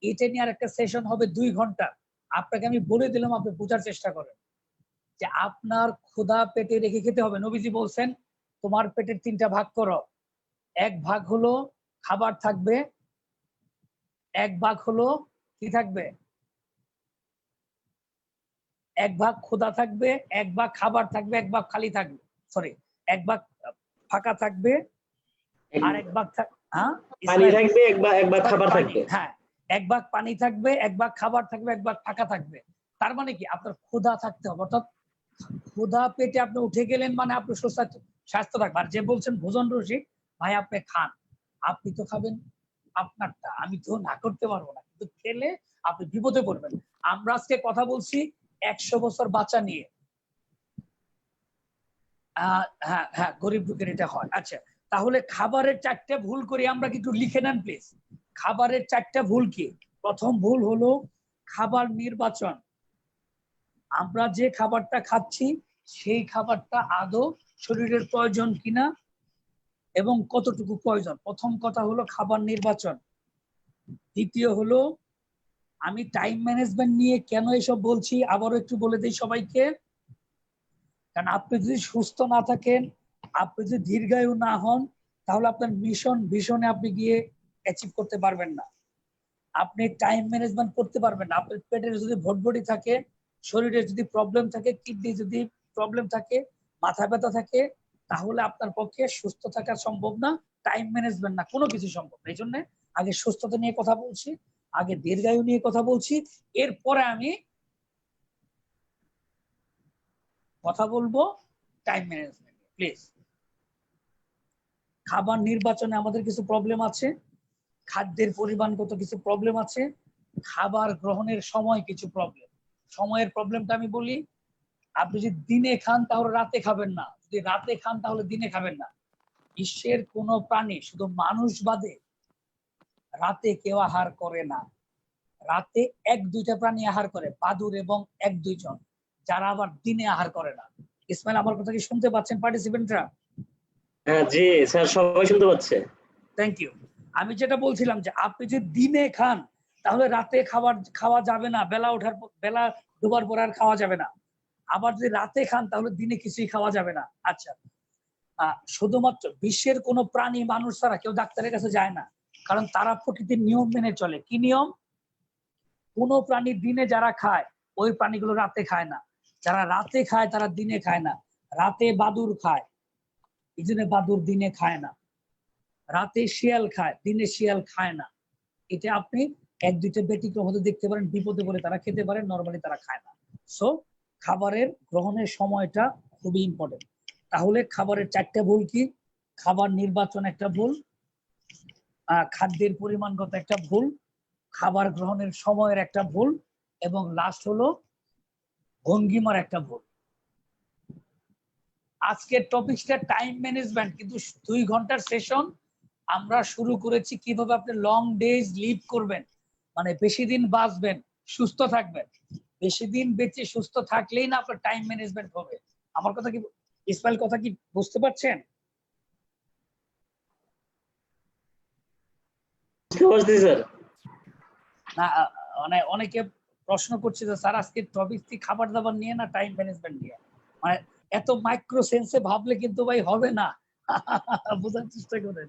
এটা নিয়ে আর একটা সেশন হবে 2 ঘন্টা। আপনাকে আমি বলে দিলাম, আপনি বোঝার চেষ্টা করেন যে আপনার ক্ষুধা পেটে রেখে খেতে হবে। নবীজি বলছেন, তোমার পেটের 3টা ভাগ করো। এক ভাগ হলো খাবার থাকবে, এক ভাগ হলো কি থাকবে, এক ভাগ ক্ষুধা থাকবে, এক ভাগ খাবার থাকবে, এক ভাগ খালি থাকবে, সরি, এক ভাগ ফাঁকা থাকবে, আর এক ভাগ পানি থাকবে, এক ভাগ খাবার পানি, থাকবে। হ্যাঁ, এক ভাগ পানি থাকবে, এক ভাগ খাবার থাকবে, এক ভাগ টাকা থাকবে। তার মানে কি আপনার ক্ষুধা থাকতে হবে, অর্থাৎ ক্ষুধা পেটে আপনি উঠে গেলেন মানে আপনি স্বাস্থ্য থাকবে। আর যে বলছেন ভোজন রসিক, ভাই আপনি খান, আপনি তো খাবেন আপনারটা, আমি তো না করতে পারবো না, কিন্তু খেলে আপনি বিপদে পড়বেন। আমরা আজকে কথা বলছি 100 বছর বাচ্চা নিয়ে। হ্যাঁ হ্যাঁ, গরিব দুঃখের এটা হয়। আচ্ছা, তাহলে খাবারের 4টা ভুল করি আমরা, কিন্তু লিখে নেন প্লিজ। খাবারের 4টা ভুল কি? প্রথম ভুল হলো খাবার নির্বাচন। আমরা যে খাবারটা খাচ্ছি সেই খাবারটা আদৌ শরীরের প্রয়োজন কিনা এবং কতটুকু প্রয়োজন, প্রথম কথা হলো খাবার নির্বাচন। দ্বিতীয় হলো, আমি টাইম ম্যানেজমেন্ট নিয়ে কেন এসব বলছি আবারও একটু বলে দিই সবাইকে। কারণ আপনি যদি সুস্থ না থাকেন, আপনি যদি দীর্ঘায়ু না হন, তাহলে আপনার ভীষণে আপনি গিয়ে অ্যাচিভ করতে পারবেন না। আপনি টাইম ম্যানেজমেন্ট করতে পারবেন না। আপনার পেটের যদি ভটভটি থাকে, শরীরে যদি প্রবলেম থাকে, কিডনি যদি প্রবলেম থাকে, মাথা ব্যথা থাকে, তাহলে আপনার পক্ষে সুস্থ থাকা সম্ভব না। টাইম ম্যানেজমেন্ট না, কোনো কিছু সম্ভব না। এই জন্য আগে সুস্থতা নিয়ে কথা বলছি, আগে দীর্ঘায়ু নিয়ে কথা বলছি, এরপরে আমি কথা বলবো টাইম ম্যানেজমেন্ট। প্লিজ, খাবার নির্বাচনে আমাদের কিছু প্রবলেম আছে, খাদ্যের পরিমাণগত কিছু প্রবলেম আছে, খাবার গ্রহণের সময় কিছু প্রবলেম। সময়ের প্রবলেমটা আমি বলি, আপনি যদি দিনে খান তাহলে রাতে খাবেন না, যদি রাতে খান তাহলে দিনে খাবেন না। বিশ্বের কোনো প্রাণী, শুধু মানুষ বাদে, রাতে কেউ আহার করে না। রাতে 1-2টা প্রাণী আহার করে, বাদুড় এবং 1-2 জন, যারা আবার দিনে আহার করে না। ইসমাইল, আমার কথা কি শুনতে পাচ্ছেন পার্টিসিপেন্টরা? হ্যাঁ জি স্যার, সবাই শুনতে পাচ্ছে। Thank you. আমি যেটা বলছিলাম যে আপনি যদি দিনে খান তাহলে রাতে খাওয়া যাবে না, বেলা ডোবার পর আর খাওয়া যাবে না। আবার যদি রাতে খান তাহলে দিনে কিছুই খাওয়া যাবে না। আচ্ছা, শুধুমাত্র বিশ্বের কোনো প্রাণী মানুষ ছাড়া কেউ ডাক্তারের কাছে যায় না, কারণ তারা প্রকৃতির নিয়ম মেনে চলে। কি নিয়ম? কোনো প্রাণী দিনে যারা খায় ওই প্রাণীগুলো রাতে খায় না, যারা রাতে খায় তারা দিনে খায় না। রাতে বাদুড় খায়, এই জন্য বাদুড় দিনে খায় না। রাতে শিয়াল খায়, দিনে শিয়াল খায় না। এটা আপনি 1-2টা ব্যতিক্রম হতে দেখতে পারেন, বিপদে পড়ে তারা খেতে পারে, নরমালি তারা খায় না। সো খাবারের গ্রহণের সময়টা খুবই ইম্পর্টেন্ট। তাহলে খাবারের 4টা ভুল কি? খাবার নির্বাচন একটা ভুল, খাদ্যের পরিমাণগত একটা ভুল, খাবার গ্রহণের সময়ের একটা ভুল, এবং লাস্ট হলো ভঙ্গিমার একটা ভুল। আজকের টপিকটা টাইম ম্যানেজমেন্ট, কিন্তু 2 ঘন্টার সেশন আমরা শুরু করেছি কিভাবে আপনি লং ডেজ লিভ করবেন, মানে বেশি দিন বাঁচবেন, সুস্থ থাকবেন। বেশি দিন বেঁচে সুস্থ থাকলেই না আপনার টাইম ম্যানেজমেন্ট হবে। আমার কথা কি, ইসমাইল, কথা কি বুঝতে পারছেন? স্যার না, মানে অনেকে প্রশ্ন করছে যে স্যার আজকে টপিক কি খাবার দাবার নিয়ে না টাইম ম্যানেজমেন্ট নিয়ে? মানে এত মাইক্রো সেন্সে ভাবলে কিন্তু ভাই হবে না। বোঝার চেষ্টা করেন।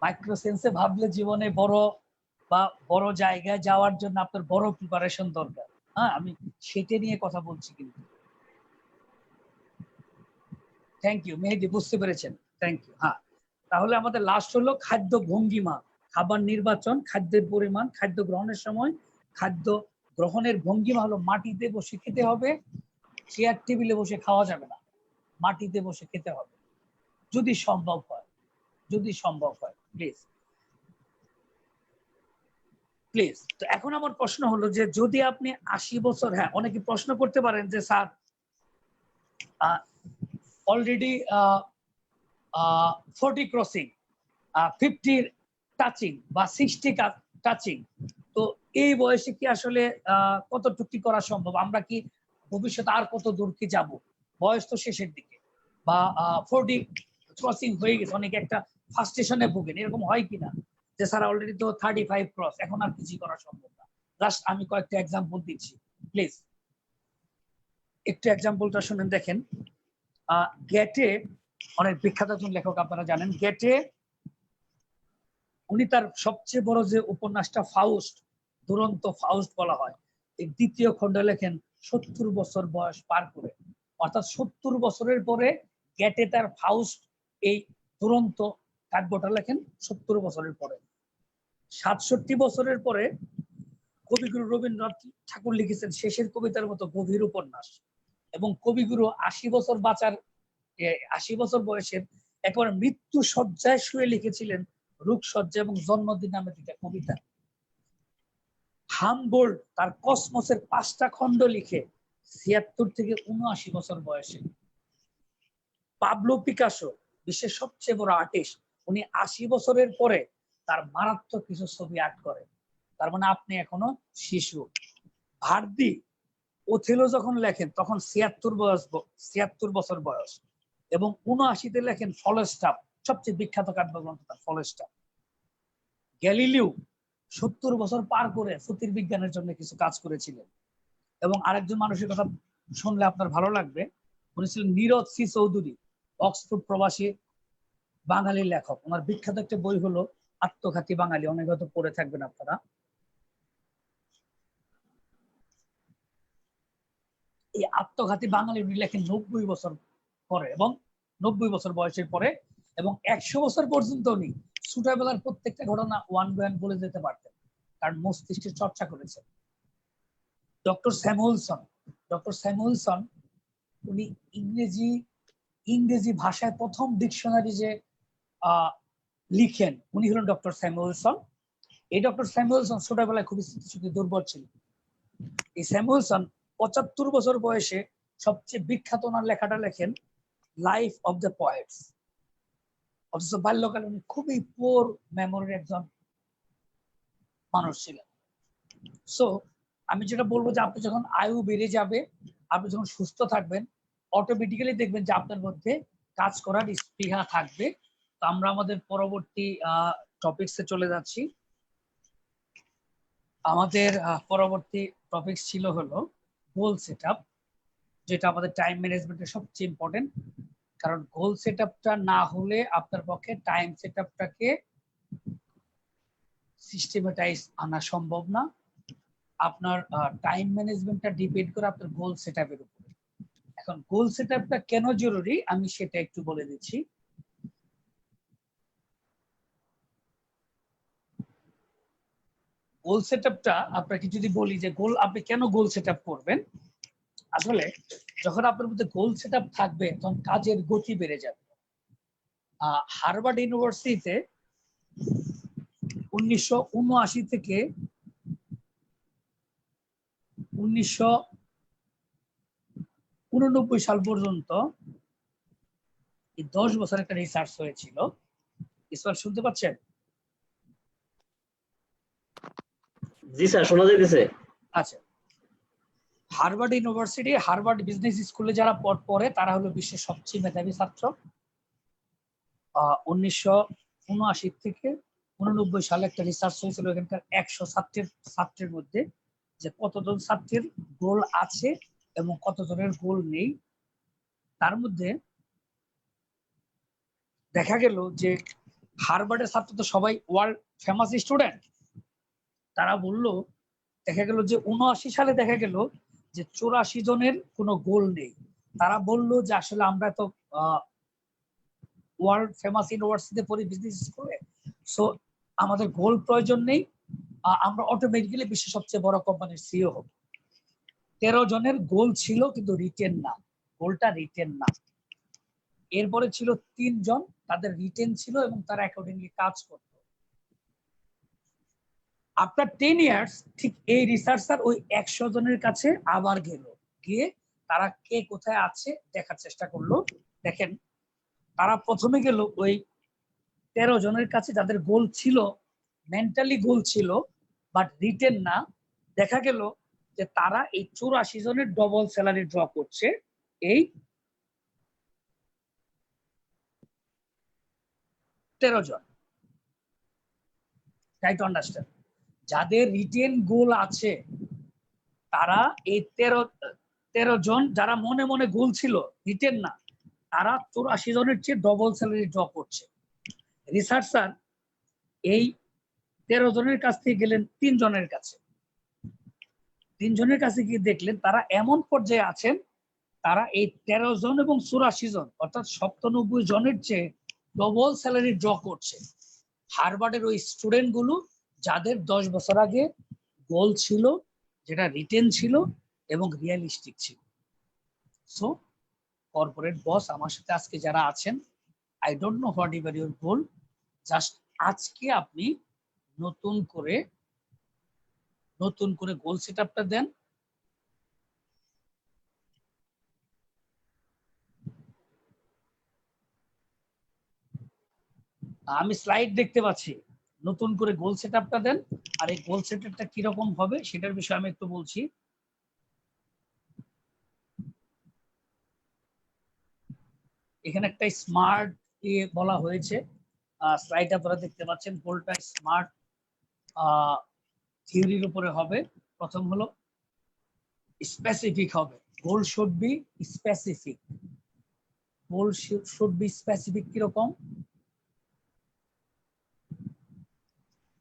মাইক্রো সেন্সে ভাবলে জীবনে বড় জায়গায় যাওয়ার জন্য আপনার বড় প্রিপারেশন দরকার। হ্যাঁ, আমি সেটা নিয়ে কথা বলছি। কিন্তু থ্যাংক ইউ মেহেদি, বুঝতে পেরেছেন, থ্যাংক ইউ। হ্যাঁ, তাহলে আমাদের লাস্ট হলো খাদ্য ভঙ্গিমা, খাবার নির্বাচন, খাদ্যের পরিমাণ, খাদ্য গ্রহণের সময়। খাদ্য গ্রহণের ভঙ্গিমা হলো মাটিতে বসে খেতে হবে, চেয়ার টেবিলে বসে খাওয়া যাবে না, মাটিতে বসে খেতে হবে যদি সম্ভব হয়, যদি সম্ভব হয়। Please please. তো এখন আমার প্রশ্ন হলো যে যদি আপনি 80 বছর, হ্যাঁ অনেকে প্রশ্ন করতে পারেন যে স্যার অলরেডি 40 ক্রসিং, 50 টাচিং বা 60 টাচিং, তো এই বয়সে কি আসলে কতটুকু করা সম্ভব? আমরা কি ভবিষ্যতে আর কত দূর কি যাব? বয়স তো শেষের দিকে, বা 40 ক্রসিং হয়ে গেছে, অনেকে একটা ফার্স্টেশনে ভোগেন, এরকম হয় কিনা যে স্যার অলরেডি তো 35 ক্রস, এখন আর কিছু করা সম্ভব না? জাস্ট আমি কয়েকটা এক্সাম্পল দিচ্ছি, প্লিজ একটু এক্সাম্পলটা শুনেন। দেখেন, গেটে, অনেক বিখ্যাত একজন লেখক, আপনারা জানেন, গেটে উনি তার সবচেয়ে বড় যে উপন্যাসটা ফাউস্ট, দুরন্ত ফাউস্ট বলা হয়, এই 2য় খণ্ডে লেখেন 70 বছর বয়স পার করে, অর্থাৎ 70 বছরের পরে গেটে তার ফাউস্ট, এই দুরন্ত কাব্যটা লেখেন 70 বছরের পরে। 67 বছরের পরে কবিগুরু রবীন্দ্রনাথ ঠাকুর লিখেছেন শেষের কবিতার মতো গভীর উপন্যাস, এবং কবিগুরু 80 বছর বাঁচার 80 বছর বয়সের একবার মৃত্যু শয্যায় শুয়ে লিখেছিলেন রূপসজ্জা এবং জন্মদিন নামে দুইটা কবিতা। হামবোল্ড তার কসমসের 5টা খণ্ড লিখে 76 থেকে 79 বছর বয়সে। পাবলো পিকাসো বিশ্বের সবচেয়ে বড় আর্টিস্ট, উনি 80 বছরের পরে তার মারাত্মক কিছু ছবি আর্ট করেন। তার মানে আপনি এখনো শিশু। ভার্দি ওথেলো যখন লেখেন তখন 76 বছর বয়স, এবং 79-তে লেখেন ফলস্টাফ, সবচেয়ে বিখ্যাত কাব্যগ্রন্থ তার ফলস্টাফ। গ্যালিলিও 70 বছর পার করে জ্যোতির্বিজ্ঞানের জন্য কিছু কাজ করেছিলেন। এবং আরেকজন মানুষের কথা শুনলে আপনার ভালো লাগবে, উনি ছিলেন নীরদ সি চৌধুরী, অক্সফোর্ড প্রবাসী বাঙালি লেখক। ওনার বিখ্যাত একটা বই হলো আত্মঘাতী বাঙালি, অনেক হয়তো পড়ে থাকবেন আপনারা। এই আত্মঘাতী বাঙালি উনি লেখেন 90 বছর পরে, এবং 90 বছর বয়সের পরে, এবং 100 বছর পর্যন্ত উনি ছোটবেলার প্রত্যেকটা ঘটনা ওয়ান বাই ওয়ান বলে যেতে পারতেন, কারণ মস্তিষ্কের চর্চা করেছেন। ডক্টর স্যামুয়েলসন উনি ইংরেজি ভাষায় প্রথম ডিকশনারি যে লিখেন, উনি হলেন ডক্টর স্যামুয়েলসন। এই ডক্টর স্যামুয়েলসন ছোটবেলায় খুবই স্মৃতিশক্তি দুর্বল ছিলেন। এই স্যামুয়েলসন 75 বছর বয়সে সবচেয়ে বিখ্যাত ওনার লেখাটা লেখেন লাইফ অফ দ্য পয়েটস। অথচ বাল্যকালে উনি খুবই পোর মেমোরির একজন মানুষ ছিলেন। সো আমি যেটা বলবো যে আপনি যখন আয়ু বেড়ে যাবে, আপনি যখন সুস্থ থাকবেন, অটোমেটিক্যালি দেখবেন যে আপনার মধ্যে কাজ করার স্পৃহা থাকবে। তো আমরা আমাদের পরবর্তী টপিকসে চলে যাচ্ছি। আমাদের পরবর্তী টপিকস ছিল হলো গোল সেটআপ, যেটা আমাদের টাইম ম্যানেজমেন্টের সবচেয়ে ইম্পর্টেন্ট। কারণ গোল সেটআপটা না হলে আপনার পক্ষে টাইম সেটআপটাকে সিস্টেমেটাইজ আনা সম্ভব না। আপনার টাইম ম্যানেজমেন্টটা ডিপেন্ড করে আপনার গোল সেটআপের উপরে। এখন গোল সেটআপটা কেন জরুরি আমি সেটা একটু বলে দিচ্ছি। গোল সেটআপটা আপনাকে যদি বলি যে আপনি কেন গোল সেটআপ করবেন, আসলে যখন আপনার মধ্যে গোল সেটআপ থাকবে তখন কাজের গতি বেড়ে যাবে। হার্ভার্ড ইউনিভার্সিটিতে 1979 থেকে 1989 সাল পর্যন্ত 10 বছর একটা রিসার্চ হয়েছিল। ইসমাইল শুনতে পাচ্ছেন? জি স্যার, শোনা যাইতেছে। আচ্ছা, হার্ভার্ড ইউনিভার্সিটি, হার্ভার্ড বিজনেস স্কুলে যারা পড়ে তারা হলো বিশ্বের সবচেয়ে মেধাবী ছাত্র। 1979 থেকে 89 সালে একটা রিসার্চ হয়েছিল এখানকার 100 ছাত্রের মধ্যে, যে কতজন ছাত্রের গোল আছে এবং কতজনের গোল নেই। তার মধ্যে দেখা গেল যে হার্ভার্ডের ছাত্র তো সবাই ওয়ার্ল্ড ফেমাস স্টুডেন্ট, তারা বলল, দেখা গেল যে 79 সালে দেখা গেল যে 84 জনের কোনো গোল নেই। তারা বলল যে আসলে আমরা তো ওয়ার্ল্ড ফেমাস ইউনিভার্সিটিতে পড়ি, বিজনেস স্কুলে, সো আমাদের গোল প্রয়োজন নেই, আমরা অটোমেটিক্যালি বিশ্বের সবচেয়ে বড় কোম্পানির সিইও হব। 13 জনের গোল ছিল কিন্তু রিটেন না, গোলটা রিটেন না। এরপরে ছিল 3 জন, তাদের রিটেন ছিল এবং তারা অ্যাকর্ডিংলি কাজ করত। আফটার 10 ইয়ার্স ঠিক এই রিসার্চার ওই 100 জনের কাছে আবার গিয়ে তারা কে কোথায় আছে দেখার চেষ্টা করলো। দেখেন, তারা প্রথমে গেল ওই 13 জনের কাছে যাদের গোল ছিল, মেন্টালি গোল ছিল বাট রিটেন না। দেখা গেল যে তারা এই 84 জনের ডবল স্যালারি ড্র করছে। এই 13 জন, ট্রাই টু আন্ডারস্ট্যান্ড, যাদের রিটেন গোল আছে তারা এই 13 জন, যারা মনে মনে গোল ছিল রিটেন না, তারা 84 জনের চেয়ে ডবল স্যালারি ড্র করছে। রিসার্চার এই 13 জনের কাছ থেকে গেলেন 3 জনের কাছে। 3 জনের কাছে গিয়ে দেখলেন তারা এমন পর্যায়ে আছেন, তারা এই 13 জন এবং 84 জন অর্থাৎ 97 জনের চেয়ে ডবল স্যালারি ড্র করছে। হার্ভার্ডের ওই স্টুডেন্ট গুলো যাদের 10 বছর আগে গোল ছিল, যেটা রিটেন ছিল এবং রিয়েলিস্টিক ছিল। সো কর্পোরেট বস আমার সাথে আজকে যারা আছেন, I don't know what ever your goal, just আজকে আপনি নতুন করে গোল সেট আপটা দেন। আমি স্লাইড দেখতে পাচ্ছি, নতুন করে গোল সেট আপটা দেন। আর এই গোল সেট আপটা কিরকম হবে সেটার বিষয়ে আমি একটু বলছি। এখানে একটা স্মার্ট বলা হয়েছে, স্লাইড আপনারা দেখতে পাচ্ছেন। গোলটা স্মার্ট থিওরির উপরে হবে। প্রথম হলো স্পেসিফিক হবে, goal should be specific. Goal should be specific কিরকম?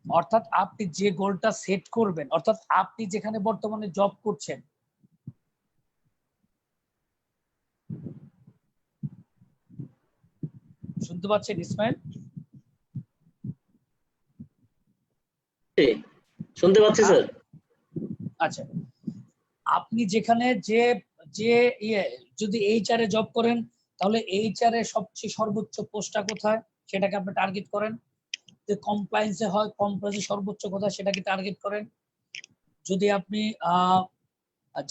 অর্থাৎ আপনি যে গোলটা সেট করবেন, অর্থাৎ আপনি যেখানে বর্তমানে জব করছেন, শুনতে পাচ্ছেন ইসমাইল? শুনতে পাচ্ছি স্যার। আচ্ছা, আপনি যেখানে যে যে যদি এইচআর এ জব করেন, তাহলে এইচআর এর সবচেয়ে সর্বোচ্চ পোস্টটা কোথায় সেটাকে আপনি টার্গেট করেন। যদি কমপ্লায়েন্সে হয়, কমপ্লায়েন্সে সর্বোচ্চ কোথায় সেটাকে টার্গেট করেন। যদি আপনি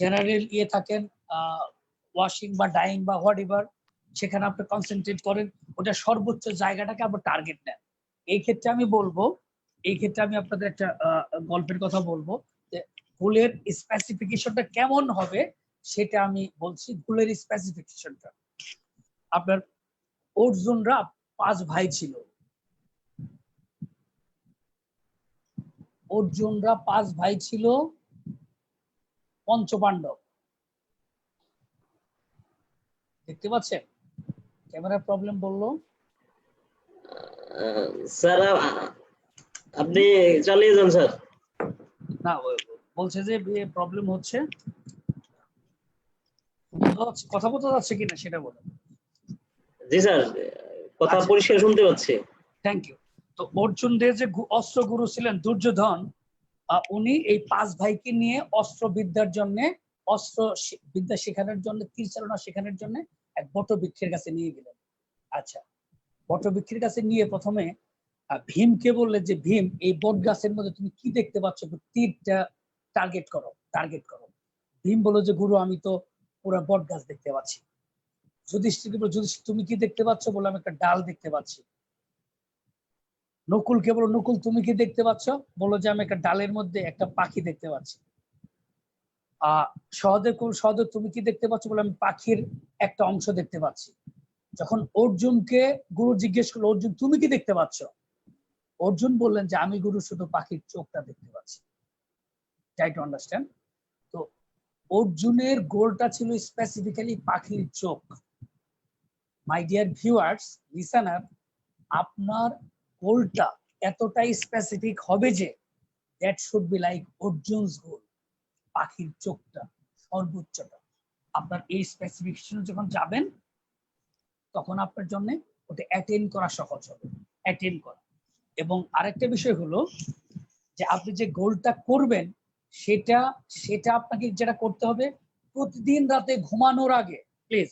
জেনারেল থাকেন, ওয়াশিং বা ডাইং বা হোয়াট এভার, সেখানে আপনি কনসেন্ট্রেট করেন, ওটা সর্বোচ্চ জায়গাটাকে আপনি টার্গেট নেন। এই ক্ষেত্রে আমি বলবো, এই ক্ষেত্রে আমি আপনাদের একটা গল্পের কথা বলবো যে গোলের স্পেসিফিকেশনটা কেমন হবে সেটা আমি বলছি। গোলের স্পেসিফিকেশনটা আপনার অর্জুনরা 5 ভাই ছিল। অর্জুনরা 5 ভাই ছিল, পঞ্চপাণ্ডব। দেখতে পাচ্ছেন ক্যামেরার প্রবলেম বললো? স্যার আপনি চালিয়ে যান স্যার। না, বলছে যে প্রবলেম হচ্ছে, কথা বলতে যাচ্ছে কিনা সেটা বলেন। জি স্যার, কথা পরিষ্কার শুনতে পাচ্ছি। Thank you. তো অর্জুনদের যে অস্ত্র গুরু ছিলেন দুর্যোধন, উনি এই 5 ভাইকে নিয়ে অস্ত্র বিদ্যার জন্য, অস্ত্র বিদ্যা শেখানোর জন্য, তীর চালনা শেখানোর জন্য এক বটবৃক্ষের কাছে নিয়ে গেলেন। আচ্ছা, বটবৃক্ষের কাছে নিয়ে প্রথমে ভীমকে বললেন যে ভীম, এই বট গাছের মধ্যে তুমি কি দেখতে পাচ্ছ, তীরটা টার্গেট করো, টার্গেট করো। ভীম বলল যে গুরু, আমি তো পুরো বট গাছ দেখতে পাচ্ছি। যুধিষ্ঠিরকে বলল, যুধিষ্ঠির তুমি কি দেখতে পাচ্ছ? বললাম আমি একটা ডাল দেখতে পাচ্ছি। নকুলকে বলো, নকুল তুমি কি দেখতে পাচ্ছ? বললো যে আমি একটা ডালের মধ্যে একটা পাখি দেখতে পাচ্ছি। সহদেব, সহদেব তুমি কি দেখতে পাচ্ছ? বলে আমি পাখির একটা অংশ দেখতে পাচ্ছি। যখন অর্জুনকে গুরু জিজ্ঞেস করলো, অর্জুন তুমি কি দেখতে পাচ্ছ? অর্জুন বললেন যে আমি গুরু শুধু পাখির চোখটা দেখতে পাচ্ছি। Try to understand. তো অর্জুনের গোলটা ছিল স্পেসিফিক্যালি পাখির চোখ। মাই ডিয়ার ভিউয়ার্স, লিসেনার, আপনার গোলটা এতটাই স্পেসিফিক হবে যে দ্যাট শুড বি লাইক অর্জুনস গোল, পাখির চোখটা সর্বোচ্চটা। আপনার এই স্পেসিফিকেশন যখন যাবেন, তখন আপনার জন্য ওটা অ্যাটেন্ড করা সহজ হবে, অ্যাটেন্ড করা। এবং আরেকটা বিষয় হলো যে আপনি যে গোলটা করবেন, সেটা সেটা আপনাকে যেটা করতে হবে, প্রতিদিন রাতে ঘুমানোর আগে, প্লিজ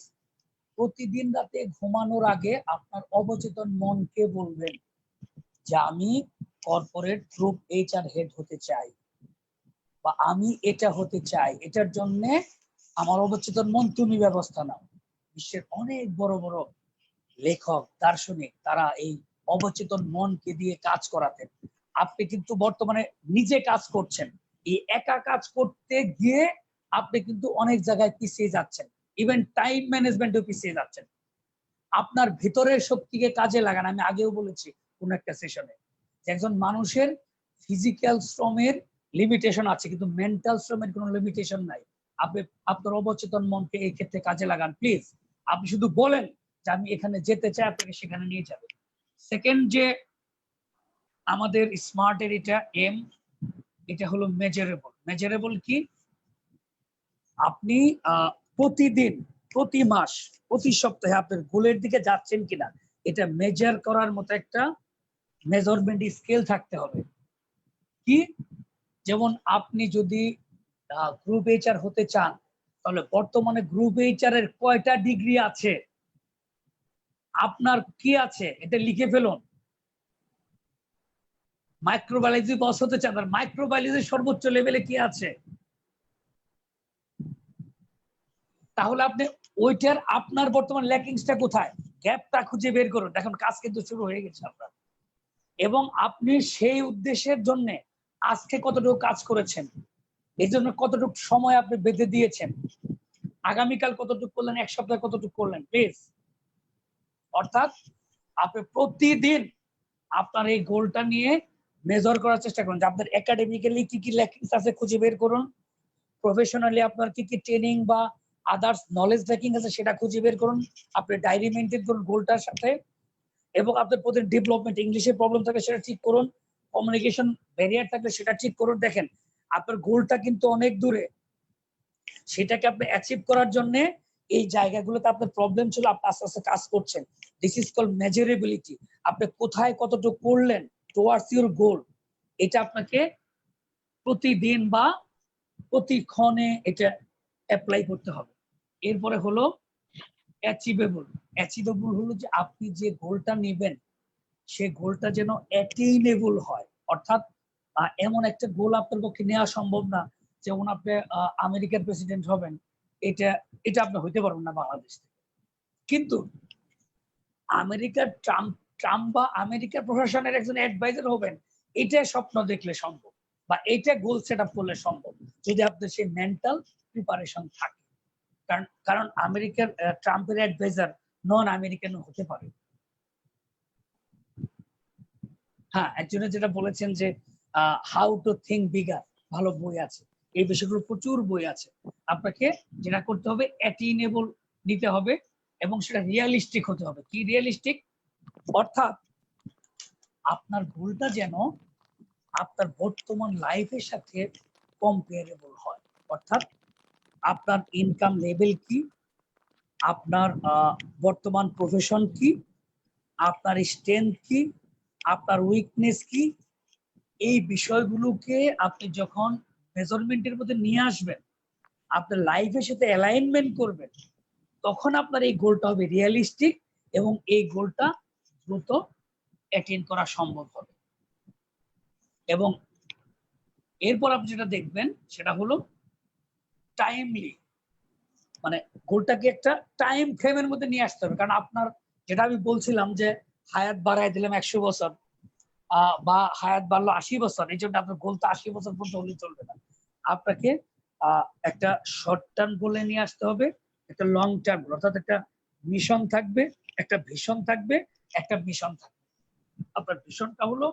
প্রতিদিন রাতে ঘুমানোর আগে আপনার অবচেতন মনকে বলবেন যে আমি কর্পোরেট গ্রুপ এইচআর হেড হতে চাই, বা আমি এটা হতে চাই, এটার জন্য আমার অবচেতন মন তুমি ব্যবস্থা নাও। বিশ্বের অনেক বড় বড় লেখক, দার্শনিক, তারা এই অবচেতন মনকে দিয়ে কাজ করাতেন। আপনি কিন্তু বর্তমানে নিজে কাজ করছেন, এই একা কাজ করতে গিয়ে আপনি কিন্তু অনেক জায়গায় পিছিয়ে যাচ্ছেন, ইভেন টাইম ম্যানেজমেন্টেও পিছিয়ে যাচ্ছেন। আপনার ভিতরের শক্তিকে কাজে লাগান। আমি আগেও বলেছি কোন একটা সেশনে যে একজন মানুষের ফিজিক্যাল শ্রমের লিমিটেশন আছে, কিন্তু মেন্টাল শ্রমের কোনো লিমিটেশন নাই। আপনি আপনার অবচেতন মনকে এই ক্ষেত্রে কাজে লাগান প্লিজ। আপনি শুধু বলেন যে আমি এখানে যেতে চাই, আপনাকে সেখানে নিয়ে যাবে। সেকেন্ড যে আমাদের স্মার্টের এটা এম, এটা হলো মেজারেবল। মেজারেবল কি? আপনি প্রতিদিন, প্রতি মাস, প্রতি সপ্তাহে আপনার গোলের দিকে যাচ্ছেন কিনা এটা মেজার করার মতো একটা মেজারমেন্ট স্কেল থাকতে হবে। কি, যেমন আপনি যদি গ্রুপ এইচআর হতে চান তাহলে বর্তমানে গ্রুপ এইচআর এর কয়টা ডিগ্রি আছে, আপনার কি আছে এটা লিখে ফেলুন। মাইক্রোবায়োলজি বস হতে চান, মাইক্রোবায়োলজির সর্বোচ্চ লেভেলে কি আছে, তাহলে আপনি ওইটার আপনার বর্তমান ল্যাকিংসটা কোথায়, গ্যাপটা খুঁজে বের করুন। এখন কাজ কিন্তু শুরু হয়ে গেছে আপনার, এবং আপনি সেই উদ্দেশ্যের জন্য আজকে কতটুকু কাজ করেছেন, এই জন্য কতটুকু সময় আপনি বেঁধে দিয়েছেন, আগামীকাল কতটুকু করলেন, এক সপ্তাহে কতটুকু করলেন, প্লিজ। অর্থাৎ আপনি প্রতিদিন আপনার এই গোলটা নিয়ে মেজার করার চেষ্টা করুন যে আপনার একাডেমিক্যালি কি কি ল্যাকিংস আছে খুঁজে বের করুন, প্রফেশনালি আপনার কি কি ট্রেনিং বা আদার্স নলেজ ল্যাকিং আছে সেটা খুঁজে বের করুন, আপনি ডায়েরি মেনটেন করুন গোলটার সাথে, এবং আপনার প্রতি ডেভেলপমেন্ট, ইংলিশের প্রবলেম থাকে সেটা ঠিক করুন, কমিউনিকেশন ব্যারিয়ার থাকলে সেটা ঠিক করুন। দেখেন আপনার গোলটা কিন্তু অনেক দূরে, সেটাকে আপনি অ্যাচিভ করার জন্য এই জায়গাগুলোতে আপনার প্রবলেম ছিল, আপনি আস্তে আস্তে কাজ করছেন। This is called measurability. আপনি কোথায় কতটুকু করলেন টুয়ার্ডস ইউর গোল, এটা আপনাকে প্রতিদিন বা প্রতিক্ষণে এটা অ্যাপ্লাই করতে হবে। এরপরে হলো অ্যাচিভেবল। অ্যাচিভেবল হলো যে আপনি যে গোলটা নেবেন সে গোলটা যেন অ্যাটেইনেবল হয়, অর্থাৎ এমন একটা গোল আপনার পক্ষে নেওয়া সম্ভব না যেমন আপনি আমেরিকার প্রেসিডেন্ট হবেন, এটা এটা আপনি হইতে পারবেন না বাংলাদেশ থেকে। কিন্তু আমেরিকার ট্রাম্প বা আমেরিকার প্রশাসনের একজন অ্যাডভাইজার হবেন, এটা স্বপ্ন দেখলে সম্ভব, বা এটা গোল সেট আপ করলে সম্ভব, যদি আপনার সেই মেন্টাল প্রিপারেশন থাকে। কারণ কারণ আমেরিকার ট্রাম্পের অ্যাডভাইজার নন আমেরিকান হতে পারে। হ্যাঁ, একজনের যেটা বলেছেন যে হাউ টু থিঙ্ক বিগার, ভালো বই আছে, এই বিষয়গুলো প্রচুর বই আছে। আপনাকে যেটা করতে হবে অ্যাটেইনেবল নিতে হবে, এবং সেটা রিয়ালিস্টিক হতে হবে। কি রিয়ালিস্টিক? অর্থাৎ আপনার গোলটা যেন আপনার বর্তমান লাইফের সাথে কম্পেয়ারেবল হয়। অর্থাৎ আপনার ইনকাম লেভেল কি, আপনার বর্তমান প্রফেশন কি, আপনার স্ট্রেংথ কি, আপনার উইকনেস কি, এই বিষয়গুলোকে আপনি যখন মেজারমেন্টের মধ্যে নিয়ে আসবেন, আপনার লাইফের সাথে অ্যালাইনমেন্ট করবেন, তখন আপনার এই গোলটা হবে রিয়েলিস্টিক, এবং এই গোলটা দ্রুত অ্যাটেইন করা সম্ভব হবে। এবং এরপর আপনি যেটা দেখবেন সেটা হলো টাইমলি, মানে গোলটাকে একটা টাইম ফ্রেমের মধ্যে নিয়ে আসতে হবে। কারণ আপনার যেটা আমি বলছিলাম যে হায়াত বাড়ায় দিলাম 100 বছর, বা হায়াত বাড়লো 80 বছর, এই জন্য আপনার গোল তো 80 বছর পর্যন্ত হলে চলবে না। আপনাকে একটা শর্ট টার্ম গোলে নিয়ে আসতে হবে, একটা লং টার্ম, অর্থাৎ একটা মিশন থাকবে, একটা ভিশন থাকবে, একটা মিশন থাকবে। আপনার ভিশনটা হলো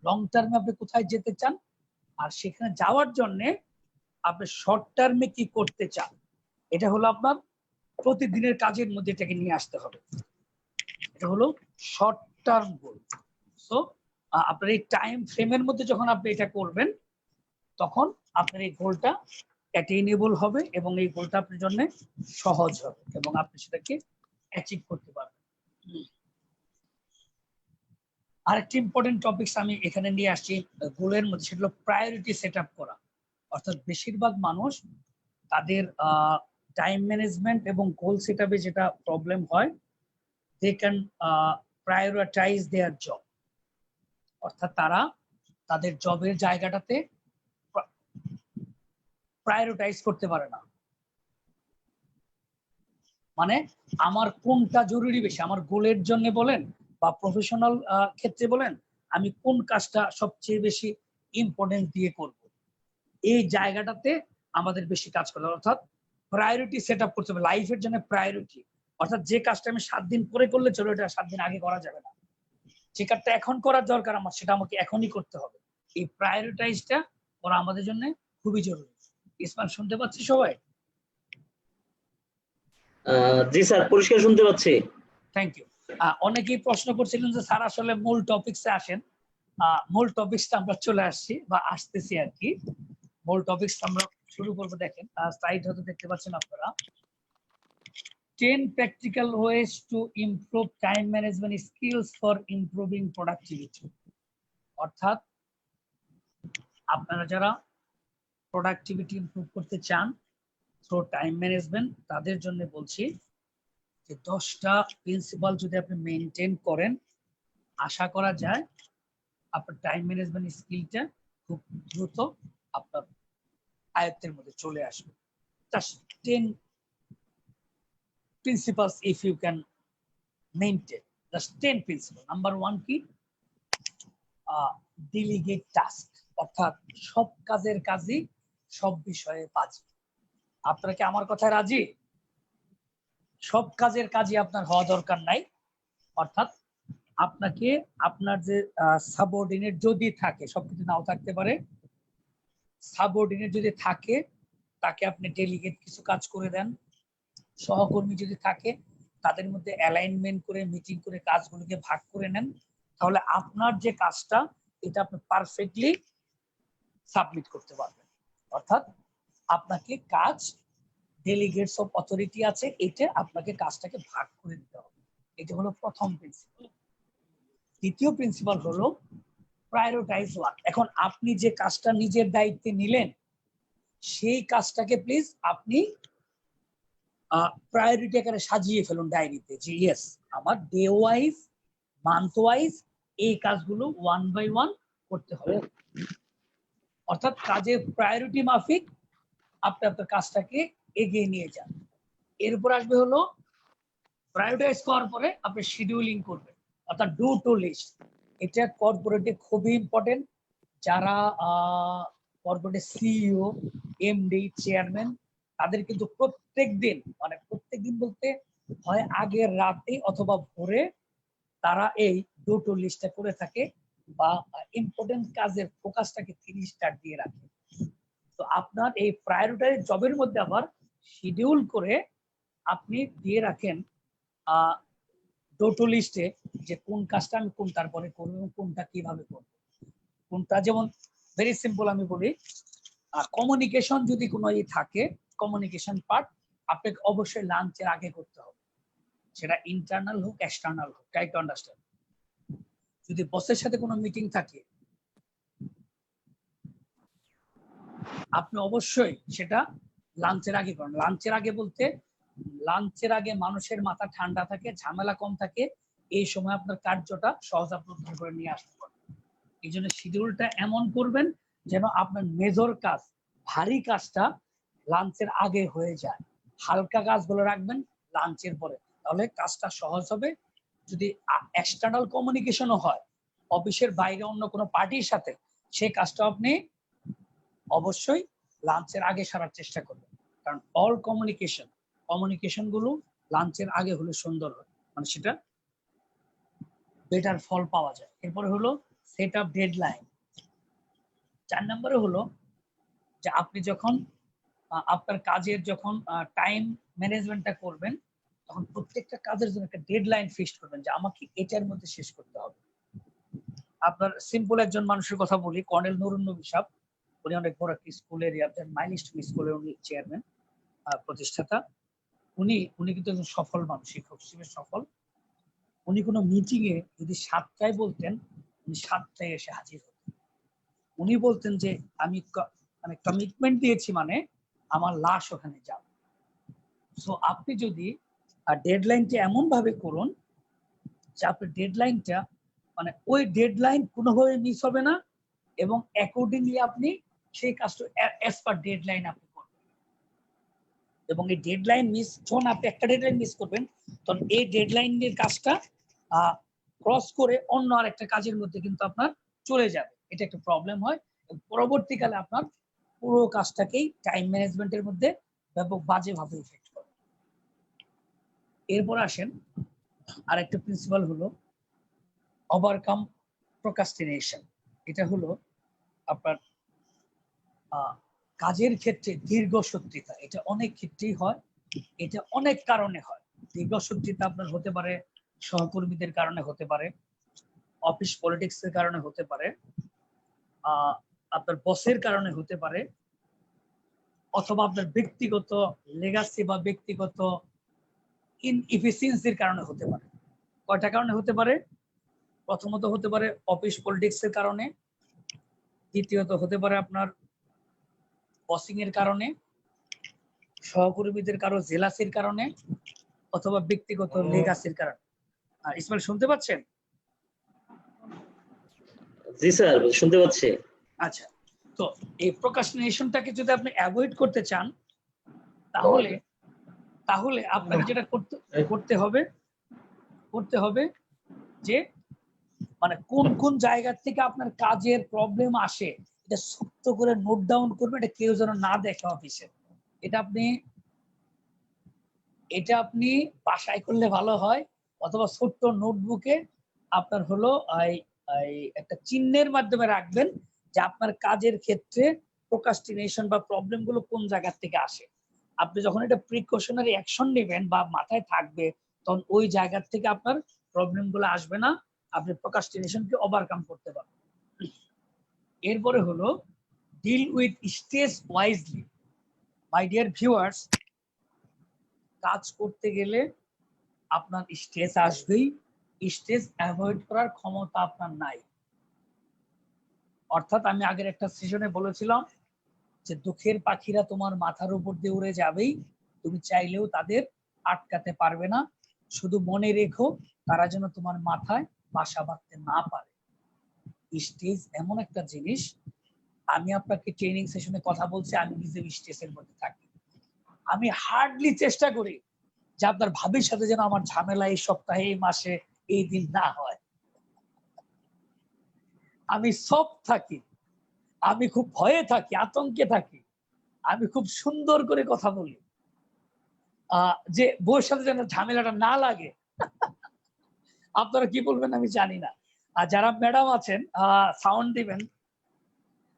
লং টার্মে আপনি কোথায় যেতে চান, আর সেখানে যাওয়ার জন্য আপনি শর্ট টার্মে কি করতে চান, এটা হলো আপনার প্রতিদিনের কাজের মধ্যে এটাকে নিয়ে আসতে হবে। এটা হলো শর্ট টার্ম গোল। সো আপনার এই টাইম ফ্রেমের মধ্যে যখন আপনি এটা করবেন, তখন আপনার এই গোলটা অ্যাটেইনেবল হবে, এবং এই গোলটা আপনার জন্য সহজ হবে, এবং আপনি সেটাকে অ্যাচিভ করতে পারবেন। আরেকটি ইম্পর্টেন্ট টপিকস আমি এখানে নিয়ে আসছি গোলের মধ্যে, সেটা হলো প্রায়োরিটি সেট আপ করা। অর্থাৎ বেশিরভাগ মানুষ তাদের টাইম ম্যানেজমেন্ট এবং গোল সেট আপে যেটা প্রবলেম হয়, they can prioritise their job. অর্থাৎ তারা তাদের জবের জায়গাটাতে প্রায়োরিটাইজ করতে পারে না। মানে আমার কোনটা জরুরি বেশি, আমার গোলের জন্য বলেন বা প্রফেশনাল ক্ষেত্রে বলেন, আমি কোন কাজটা সবচেয়ে বেশি ইম্পর্টেন্ট দিয়ে করব, এই জায়গাটাতে আমাদের বেশি কাজ করতে হবে। অর্থাৎ প্রায়োরিটি সেট আপ করতে হবে লাইফের জন্য। প্রায়োরিটি অর্থাৎ যে কাজটা আমি 7 দিন পরে করলে চলো, এটা 7 দিন আগে করা যাবে না। যে কাজটা এখন করার দরকার আমার, সেটা আমাকে এখনই করতে হবে। এই প্রায়োরিটাইজটা করা আমাদের জন্য খুবই জরুরি। ইসমাইল, শুনতে পাচ্ছি সবাই? জি স্যার, পরিষ্কার শুনতে পাচ্ছি। Thank you. অনেকেই প্রশ্ন করছিলেন যে স্যার আসলে মূল টপিকসে আসেন। মূল টপিকসটা আমরা চলে আসছি বা আসতেছি আর কি। মূল টপিকস আমরা শুরু করবো। দেখেন স্লাইড হয়তো দেখতে পাচ্ছেন আপনারা। 10 practical ways to improve time management skills for improving productivity। অর্থাৎ আপনারা যারা প্রোডাক্টিভিটি ইমপ্রুভ করতে চান থ্রু টাইম ম্যানেজমেন্ট, তাদের জন্য বলছি যে 10টা প্রিন্সিপাল যদি আপনি মেনটেন করেন, আশা করা যায় আপনার টাইম ম্যানেজমেন্ট স্কিলটা খুব দ্রুত আপনার আয়ত্তের মধ্যে চলে আসবে। Just 10 principles if you can maintain, just 10 principles. Number 1 কি, delegate task, অর্থাৎ সব কাজের কাজই সব বিষয়ে বাজি। আপনারা কি আমার কথায় রাজি? সব কাজের কাজই আপনার হওয়া দরকার নাই। অর্থাৎ আপনাকে আপনার যে সাবঅর্ডিনেট যদি থাকে, সবকিছু নাও থাকতে পারে, সাবঅর্ডিনেট যদি থাকে তাকে আপনি ডেলিগেট কিছু কাজ করে দেন। সহকর্মী যদি থাকে তাদের মধ্যে অ্যালাইনমেন্ট করে মিটিং করে কাজগুলোকে ভাগ করে নেন, তাহলে আপনার যে কাজটা এটা আপনি পারফেক্টলি সাবমিট করতে পারবেন। অর্থাৎ আপনাকে কাজ, ডেলিগেটস অফ অথরিটি আছে, এটা আপনাকে কাজটাকে ভাগ করে দিতে হবে। এটা হলো প্রথম প্রিন্সিপাল। দ্বিতীয় প্রিন্সিপাল হলো প্রায়োরিটাইজ ওয়ার্ক। এখন আপনি যে কাজটা নিজের দায়িত্বে নিলেন সেই কাজটাকে প্লিজ আপনি প্রায়োরিটি আকারে সাজিয়ে ফেলুন ডায়েরিতে, যে ইয়েস আমার ডে ওয়াইজ, মান্থ ওয়াইজ এই কাজগুলো 1 by 1 করতে হবে। অর্থাৎ কাজের প্রায়োরিটি মাফিক আপনি আপনার কাজটাকে এগিয়ে নিয়ে যান। এরপর আসবে হলো প্রায়োরিটাইজ করার পরে আপনি শিডিউলিং করবেন, অর্থাৎ ডু টু লিস্ট। এটা কর্পোরেটে খুবই ইম্পর্টেন্ট। যারা কর্পোরেটের সিইও, এমডি, চেয়ারম্যান, তাদের কিন্তু প্রত্যেক দিন, মানে প্রত্যেক দিন বলতে হয় আগের রাতে অথবা ভোরে তারা এই ডু টু লিস্টটা করে থাকে বা ইম্পর্টেন্ট কাজের ফোকাসটাকে 3 স্টার দিয়ে রাখে। তো আপনার এই প্রায়োরিটাইজ জবের মধ্যে আবার শিডিউল করে আপনি দিয়ে রাখেন ডু টু লিস্টে যে কোন কাজটা আমি কোনটার পরে করবো এবং কোনটা কিভাবে করবো। কোনটা, যেমন ভেরি সিম্পল আমি বলি, কমিউনিকেশন যদি কোনো থাকে, কমিউনিকেশন পার্ট আপনাকে অবশ্যই লাঞ্চের আগে করতে হবে, সেটা ইন্টারনাল হোক এক্সটার্নাল হোক। Try to understand. যদি বসের সাথে কোনো মিটিং থাকে আপনি অবশ্যই সেটা লাঞ্চের আগে করেন। লাঞ্চের আগে বলতে লাঞ্চের আগে মানুষের মাথা ঠান্ডা থাকে, ঝামেলা কম থাকে, এই সময় আপনার কার্যটা সহজ আপনি উদ্ধার করে নিয়ে আসতে পারবেন। এই জন্য শিডিউলটা এমন করবেন যেন আপনার মেজর কাজ, ভারী কাজটা লাঞ্চের আগে হয়ে যায়, হালকা কাজগুলো রাখবেন লাঞ্চের পরে, তাহলে কাজটা সহজ হবে। যদি এক্সটার্নাল কমিউনিকেশনও হয় অফিসের বাইরে অন্য কোনো পার্টির সাথে, সেই কাজটা আপনি অবশ্যই লাঞ্চের আগে সারার চেষ্টা করবেন। কারণ অল কমিউনিকেশন গুলো লাঞ্চের আগে হলে সুন্দর হয়, মানে সেটা বেটার ফল পাওয়া যায়। এরপরে হলো সেট আপ ডেডলাইন। 4 নম্বরে হলো যে আপনি যখন আপনার কাজের যখন টাইম ম্যানেজমেন্টটা করবেন, তখন প্রত্যেকটা কাজের জন্য একটা ডেডলাইন ফিক্সড করবেন যে আমাকে এটার মধ্যে শেষ করতে হবে। আপনার সিম্পল একজন মানুষের কথা বলি, কর্নেল নুরুন নবী সাহেব, উনি অনেক বড় একটি স্কুলের মাইলস্টোন স্কুলের উনি চেয়ারম্যান, প্রতিষ্ঠাতা। উনি কিন্তু একজন সফল মানুষ, শিক্ষক হিসেবে সফল। উনি কোনো মিটিং এ যদি 7টায় বলতেন, উনি 7টায় এসে হাজির হতেন। উনি বলতেন যে আমি কমিটমেন্ট দিয়েছি, মানে আমার লাশ ওখানে যাবে। সো আপনি যদি ডেডলাইনটা এমন ভাবে করুন যে আপনার ডেডলাইনটা, মানে ওই ডেডলাইন কোনোভাবে মিস হবে না এবং অ্যাকর্ডিংলি আপনি সেই কাজটা অ্যাজ পার ডেডলাইন আপনি করবেন। এবং এই ডেডলাইন মিস, যখন আপনি একটা ডেডলাইন মিস করবেন তখন এই ডেডলাইনের কাজটা ক্রস করে অন্য আরেকটা কাজের মধ্যে কিন্তু আপনার চলে যাবে। এটা একটা প্রবলেম হয় এবং পরবর্তীকালে আপনার পুরো কাজটাকেই টাইম ম্যানেজমেন্টের মধ্যে ব্যাপক বাজেভাবে ইফেক্ট করে। এরপর আসেন আরেকটা প্রিন্সিপাল হলো ওভারকাম প্রোক্রাস্টিনেশন। এটা হলো আপনার কাজের ক্ষেত্রে দীর্ঘসূত্রিতা। এটা অনেক ক্ষেত্রেই হয়, এটা অনেক কারণে হয়। দীর্ঘসূত্রিতা আপনার হতে পারে সহকর্মীদের কারণে, হতে পারে অফিস পলিটিক্স এর কারণে, হতে পারে আপনার বসের কারণে, হতে পারে অথবা আপনার ব্যক্তিগত লেগাসি বা ব্যক্তিগত ইনএফিসিয়েন্সির কারণে হতে পারে। কয়টা কারণে হতে পারে? প্রথমত হতে পারে অফিস পলিটিক্স এর কারণে, দ্বিতীয়ত হতে পারে আপনার বসিং এর কারণে, সহকর্মীদের কারো জেলাসির কারণে, অথবা ব্যক্তিগত লেগাসির কারণে। ইসমাইল শুনতে পাচ্ছেন? জি স্যার, শুনতে পাচ্ছি। আচ্ছা, তো এই প্রোক্রাস্টিনেশনটাকে যদি আপনি অ্যাভয়েড করতে চান, তাহলে আপনাকে যেটা করতে হবে যে মানে কোন কোন জায়গা থেকে আপনার কাজের প্রবলেম আসে এটা ছোট্ট করে নোট ডাউন করবে, এটা কেউ যেন না দেখে অফিসে। এটা আপনি বাসায় করলে ভালো হয়, অথবা ছোট্ট নোটবুকে আপনার হলো একটা চিহ্নের মাধ্যমে রাখবেন যে আপনার কাজের ক্ষেত্রে প্রোক্রাস্টিনেশন বা প্রবলেম গুলো কোন জায়গা থেকে আসে। আপনি যখন এটা প্রিকশনারি অ্যাকশন নেবেন বা মাথায় থাকবে, তখন ওই জায়গা থেকে আপনার প্রবলেম গুলো আসবে না, আপনি প্রোক্রাস্টিনেশনকে ওভারকাম করতে পারবেন। এরপরে হলো deal with stress wisely. My dear viewers, কাজ করতে গেলে আপনার স্ট্রেস আসবেই, স্ট্রেস অ্যাভয়েড করার ক্ষমতা আপনার নাই। অর্থাৎ আমি আগের একটা সেশনে বলেছিলাম যে দুঃখের পাখিরা তোমার মাথার উপর দিয়ে উড়ে যাবেই, তুমি চাইলেও তাদের আটকাতে পারবে না। শুধু মনে রেখো, তারা যেন তোমার মাথায় বাসা বাঁধতে না পারে। স্ট্রেস এমন একটা জিনিস, আমি আপনাকে ট্রেনিং সেশনে কথা বলছি, আমি নিজে স্ট্রেসের মধ্যে থাকি। আমি হার্ডলি চেষ্টা করি যে আপনার ভাবির সাথে যেন আমার ঝামেলা এই সপ্তাহে, এই মাসে, এই দিন না হয়। আমি সব থাকি, আমি খুব ভয়ে থাকি, আতঙ্কে থাকি, আমি খুব সুন্দর করে কথা বলি যে বউয়ের সাথে যেন ঝামেলাটা না লাগে। আপনারা কি বলবেন আমি জানি না। আর যারা ম্যাডাম আছেন সাউন্ড দিবেন,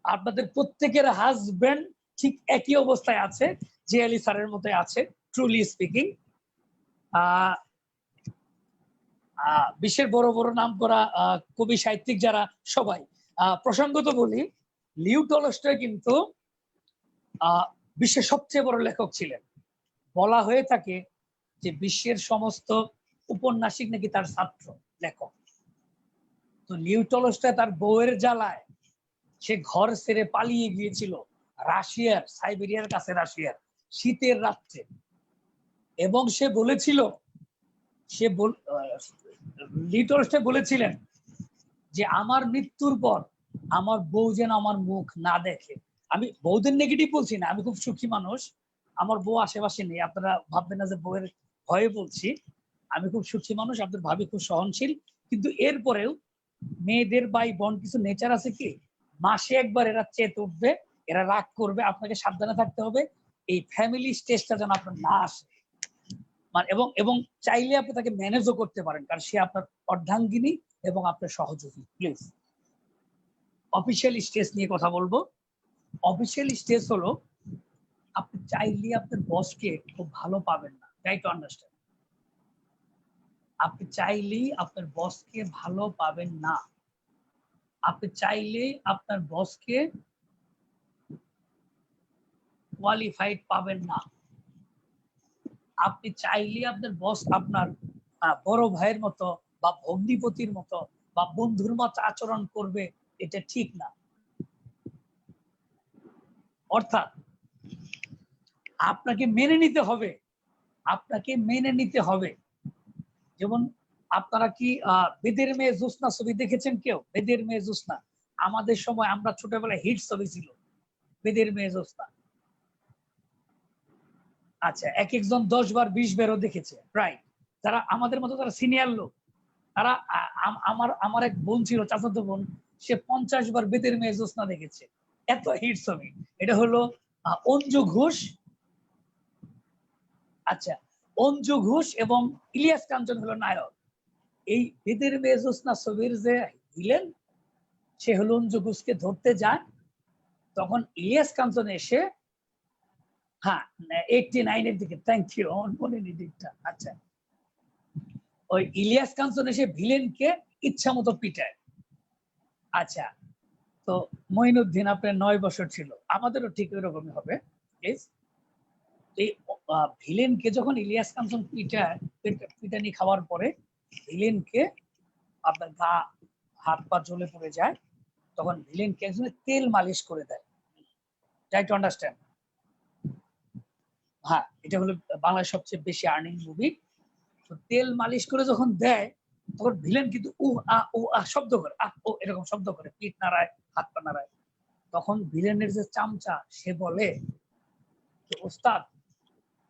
আপনাদের প্রত্যেকের হাজবেন্ড ঠিক একই অবস্থায় আছে, যে আলী স্যারের মতো আছে। ট্রুলি স্পিকিং, বিশ্বের বড় বড় নাম করা কবি সাহিত্যিক যারা সবাই। প্রসঙ্গত বলি, লিও টলস্টয় কিন্তু বিশ্বের সবচেয়ে বড় লেখক ছিলেন। বলা হয়ে থাকে যে বিশ্বের সমস্ত উপন্যাসিক নাকি তার ছাত্র লেখক। তো লিও টলস্টয় তার বউয়ের জ্বালায় সে ঘর ছেড়ে পালিয়ে গিয়েছিল রাশিয়ার, সাইবেরিয়ার কাছে রাশিয়ার শীতের রাত্রে। এবং সে বলেছিল, লিও টলস্টয় বলেছিলেন যে আমার মৃত্যুর পর আমার বউ যেন আমার মুখ না দেখে। আমি বউদের নেগেটিভ বলছি না, আমি খুব সুখী মানুষ, আমার বউ আশেপাশে নেই, আপনারা ভাববেন না যে বউয়ের ভয়ে বলছি। আমি খুব সুখী মানুষ, আপনাদের ভাবি খুব সহনশীল। কিন্তু এরপরেও মেয়েদের বাই বোন কিছু নেচার আছে কি, মাসে একবার এরা চেত উঠবে, এরা রাগ করবে, আপনাকে সাবধানে থাকতে হবে এই ফ্যামিলি স্টেজটা যেন আপনার না আসে। মানে এবং চাইলে আপনি তাকে ম্যানেজও করতে পারেন, কারণ সে আপনার অর্ধাঙ্গিনী এবং আপনার সহযোগী। প্লিজ, অফিসিয়াল স্টেজ নিয়ে কথা বলবো। অফিসিয়াল স্টেজ হলো আপনি চাইলে আপনার বসকে খুব ভালো পাবেন না, ট্রাই টু আন্ডারস্ট্যান্ড। আপনি চাইলেই আপনার বসকে ভালো পাবেন না, আপনি চাইলেই আপনার বসকে কোয়ালিফাইড পাবেন না, আপনি চাইলেই আপনার বস আপনার বড় ভাইয়ের মতো বা ভগ্নিপতির মতো বা বন্ধুর মতো আচরণ করবে, এটা ঠিক না। অর্থাৎ আপনাকে মেনে নিতে হবে, আপনাকে মেনে নিতে হবে। যেমন আপনারা কি বেদের মেয়ে জোৎস্না ছবি দেখেছেন কেউ? বেদের মেয়ে জোৎস্না আমাদের সময়, আমরা ছোটবেলায় হিট ছবি ছিল বেদের মেয়ে জোৎস্না। আচ্ছা, এক একজন 10 বার 20 বারও দেখেছে প্রায়, যারা আমাদের মতো যারা সিনিয়র লোক, তারা আমার এক বোন ছিল, চাচাতো বোন, সে 50 বার বেদের মেয়ে জোৎস্না দেখেছে, এত হিট ছবি। এটা হলো অঞ্জু ঘোষ, আচ্ছা অঞ্জু ঘোষ এবং ইলিয়াস কাঞ্চন হলো নায়ক। এই বেদের মেয়ে জোৎস্না ছবির যে ভিলেন, সে হলো অঞ্জু ঘোষকে ধরতে যায়, তখন ইলিয়াস কাঞ্চন এসে, হ্যাঁ 89 এর দিকে, থ্যাংক ইউ, মনে নেই দিকটা। আচ্ছা, ওই ইলিয়াস কাঞ্চন এসে ভিলেনকে ইচ্ছা মতো পিটায়। আচ্ছা, তো মঈনুদ্দিন আপনার 9 বছর ছিল, আমাদেরও ঠিক ওই রকমই হবে। প্লিজ, এই ভিলেনকে যখন ইলিয়াস কাঞ্চন পিটানি খাওয়ার পরে ভিলেনকে আপনার গা হাত পা জ্বলে পড়ে যায়, তখন ভিলেনকে একজনে তেল মালিশ করে দেয়। Try to understand. হ্যাঁ, এটা হলো বাংলার সবচেয়ে বেশি আর্নিং মুভি। তো তেল মালিশ করে যখন দেয় তখন ভিলেন কিন্তু উ আ শব্দ করে, আহ ও এরকম শব্দ করে, পিঠ নাড়ায়, হাত পা নাড়ায়। তখন ভিলেনের যে চামচা সে বলে, ওস্তাদ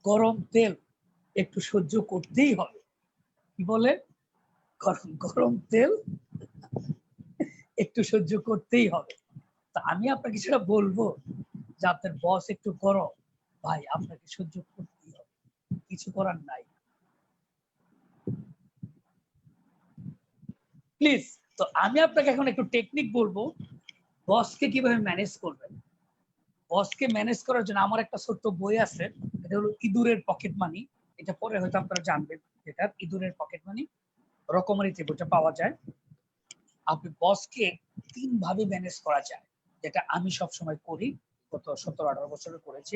গরম তেল একটু সহ্য করতেই হবে। কি বলে? গরম গরম তেল একটু সহ্য করতেই হবে। তা আমি আপনাকে সেটা বলবো যে আপনার বস একটু গরম, ভাই আপনাকে সহ্য করতেই হবে, কিছু করার নাই, প্লিজ। তো আমি আপনাকে এখন একটু টেকনিক বলবো বসকে কিভাবে ম্যানেজ করবেন। বসকে ম্যানেজ করার জন্য আমার একটা ছোট্ট বই আছে, এটা হলো ইঁদুরের পকেট মানি। এটা পরে হয়তো আপনারা জানবেন, যেটা ইঁদুরের পকেট মানি রকমারিতে বইটা পাওয়া যায়। আপনি বসকে 3 ভাবে ম্যানেজ করা যায়, যেটা আমি সবসময় করি, গত 17-18 বছরে করেছি।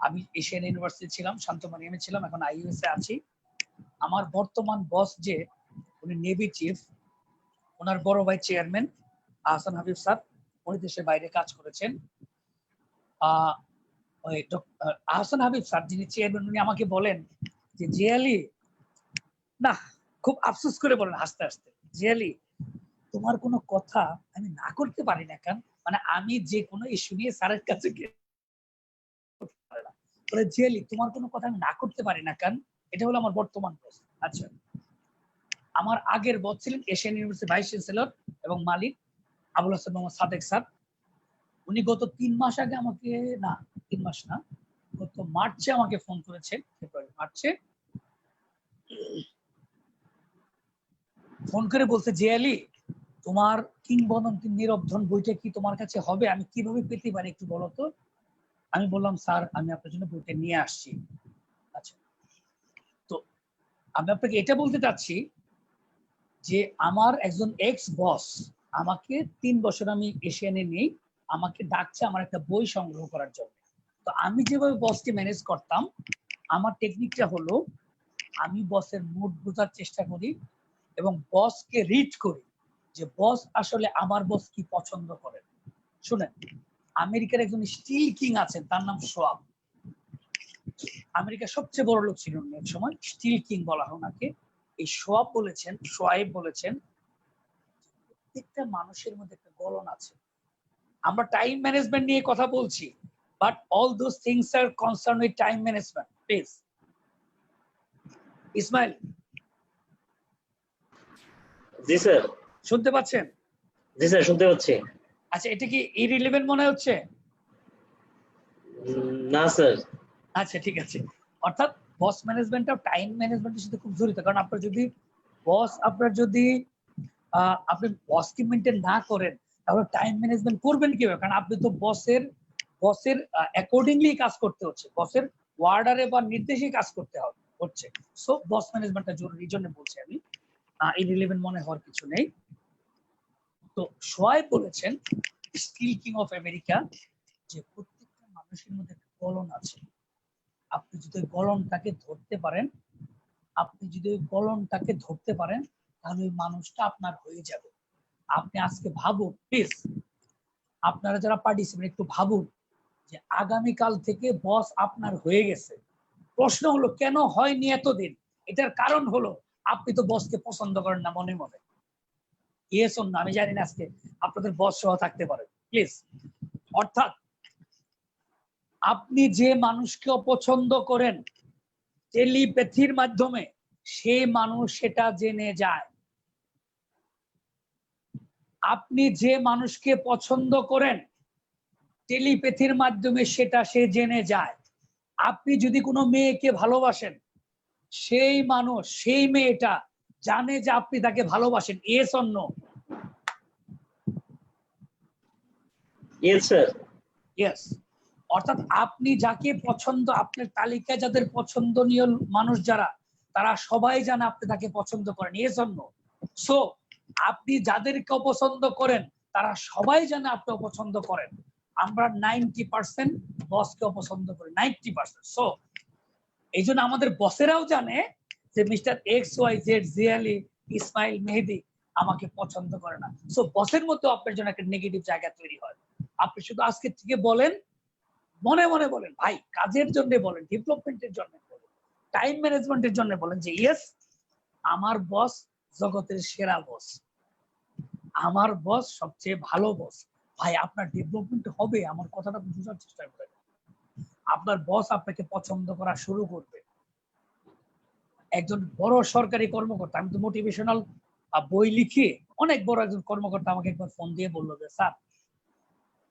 আমি এশিয়ান ইউনিভার্সিটি ছিলাম, শান্তমারিয়ামে ছিলাম, এখন আইইউএস এ আছি। আমার বর্তমান বস যে উনি নেভি চিফ, ওনার বড় ভাই চেয়ারম্যান আহসান হাবিব স্যার, উনি দেশের বাইরে কাজ করেছেন। আহসান হাবিব স্যার যিনি চেয়ারম্যান, উনি আমাকে বলেন যে জিয়ালি, না খুব আফসোস করে বলেন হাসতে হাসতে, জিয়ালি তোমার কোনো কথা আমি না করতে পারি না কেন, মানে আমি যে কোনো ইস্যু নিয়ে স্যারের কাছে গিয়ে বলে জিয়ালি তোমার কোনো কথা আমি না করতে পারি না কেন। এটা হলো আমার বর্তমান বস। আচ্ছা, আমার আগের বস ছিলেন এশিয়ান ইউনিভার্সিটি ভাইস চ্যান্সেলর এবং মালিক আবুল হাসান মোহাম্মদ সাদেক স্যার। উনি গত 3 মাস আগে আমাকে, না 3 মাস না, গত মার্চে আমাকে ফোন করেছেন, ফেব্রুয়ারি মার্চে ফোন করে বলছে, জিয়ালি তোমার কিংবদন্তি নিরবধন বইটা কি তোমার কাছে হবে, আমি কিভাবে পেতে পারি একটু বলো তো। আমি বললাম স্যার আমি আপনার জন্য বইটা নিয়ে আসছি। আচ্ছা, তো আমি আপনাকে এটা বলতে চাচ্ছি যে আমার একজন এক্স বস আমাকে 3 বছর আমি এশিয়ানে নেই, আমাকে ডাকছে আমার একটা বই সংগ্রহ করার জন্য। তো আমি যেভাবে বসকে ম্যানেজ করতাম, আমার টেকনিকটা হলো আমি বসের মুড বোঝার চেষ্টা করি এবং বসকে রিড করি যে বস আসলে আমার বস কি পছন্দ করেন। শুনেন, আমেরিকার একজন স্টিল কিং আছেন, তার নাম শোয়াব। আমেরিকার সবচেয়ে বড় লোক ছিলেন এক সময়, স্টিল কিং বলা হয় ওনাকে। এই শোয়াব বলেছেন প্রত্যেকটা মানুষের মধ্যে একটা গলন আছে। আমরা টাইম ম্যানেজমেন্ট নিয়ে কথা বলছি, but all those things are concern with time management. Please Ismail, জি স্যার। শুনতে পাচ্ছেন? জি স্যার, শুনতে পাচ্ছি। আচ্ছা, এটা কি ইরিলেভেন্ট মনে হচ্ছে? না স্যার। আচ্ছা ঠিক আছে। অর্থাৎ বস ম্যানেজমেন্টটা টাইম ম্যানেজমেন্টের সাথে খুব জড়িত। কারণ আপনার যদি আপনি বসকে মেনটেন না করেন তাহলে টাইম ম্যানেজমেন্ট করবেন কিভাবে? কারণ আপনি তো বসের অ্যাকর্ডিংলি কাজ করতে হচ্ছে, বসের ওয়ার্ডারে বা নির্দেশে কাজ করতে হচ্ছে। সো বস ম্যানেজমেন্টটা জরুরি, এই জন্য বলছি আমি, ইররিলেভেন্ট মনে হওয়ার কিছু নেই। তো শোয়েব বলেছেন, স্টিল কিং অফ আমেরিকা, যে প্রত্যেকটা মানুষের মধ্যে একটা গলন আছে। আপনি যদি গলনটাকে ধরতে পারেন, তাহলে ওই মানুষটা আপনার হয়ে যাবে। আপনি আজকে ভাবুন প্লিজ, আপনারা যারা পার্টিসিপেন্ট একটু ভাবুন যে আগামীকাল থেকে বস আপনার হয়ে গেছে। প্রশ্ন হলো কেন হয়নি এতদিন? এটার কারণ হলো আপনি তো বসকে পছন্দ করেন না মনে মনে। ইয়েস অর নো আমি জানি না, আজকে আপনাদের বস সহ থাকতে পারে প্লিজ। অর্থাৎ আপনি যে মানুষকে অপছন্দ করেন টেলিপ্যাথির মাধ্যমে, সেই মানুষ সেটা জেনে যায়। আপনি যে মানুষকে পছন্দ করেন টেলিপ্যাথির মাধ্যমে সেটা সে জেনে যায়। আপনি যদি কোনো মেয়েকে ভালোবাসেন, সেই মেয়েটা জানে যে আপনি তাকে ভালোবাসেন। Yes or no? Yes sir. Yes. অর্থাৎ আপনি যাকে পছন্দ, আপনার তালিকায় যাদের পছন্দনীয় মানুষ যারা, তারা সবাই জানে আপনি তাকে পছন্দ করেন। Yes or no? সো আপনি যাদেরকে অপছন্দ করেন তারা সবাই জানে আপনি অপছন্দ করেন। আমরা 90% বসকে অপছন্দ করি, 90%। সো এই জন্য আমাদের বসেরাও জানে যে mister X Y Z, Ziali, Ismail, Mehedi আমাকে পছন্দ করে না। সো বসের মধ্যে আপনার জন্য একটা নেগেটিভ জায়গা তৈরি হয়। আপনি শুধু আজকে থেকে বলেন, মনে মনে বলেন, ভাই কাজের জন্য বলেন, ডেভেলপমেন্টের জন্য বলেন, টাইম ম্যানেজমেন্টের জন্য বলেন যে ইয়েস, আমার বস জগতের সেরা বস, আমার বস সবচেয়ে ভালো বস। ভাই আপনার ডেভেলপমেন্ট হবে, আমার কথাটা বোঝার চেষ্টা করেন। আপনার বস আপনাকে পছন্দ করা শুরু করবে। একজন বড় সরকারি কর্মকর্তা, আমি তো মোটিভেশনাল বই লিখে, অনেক বড় একজন কর্মকর্তা আমাকে একবার ফোন দিয়ে বললো যে স্যার,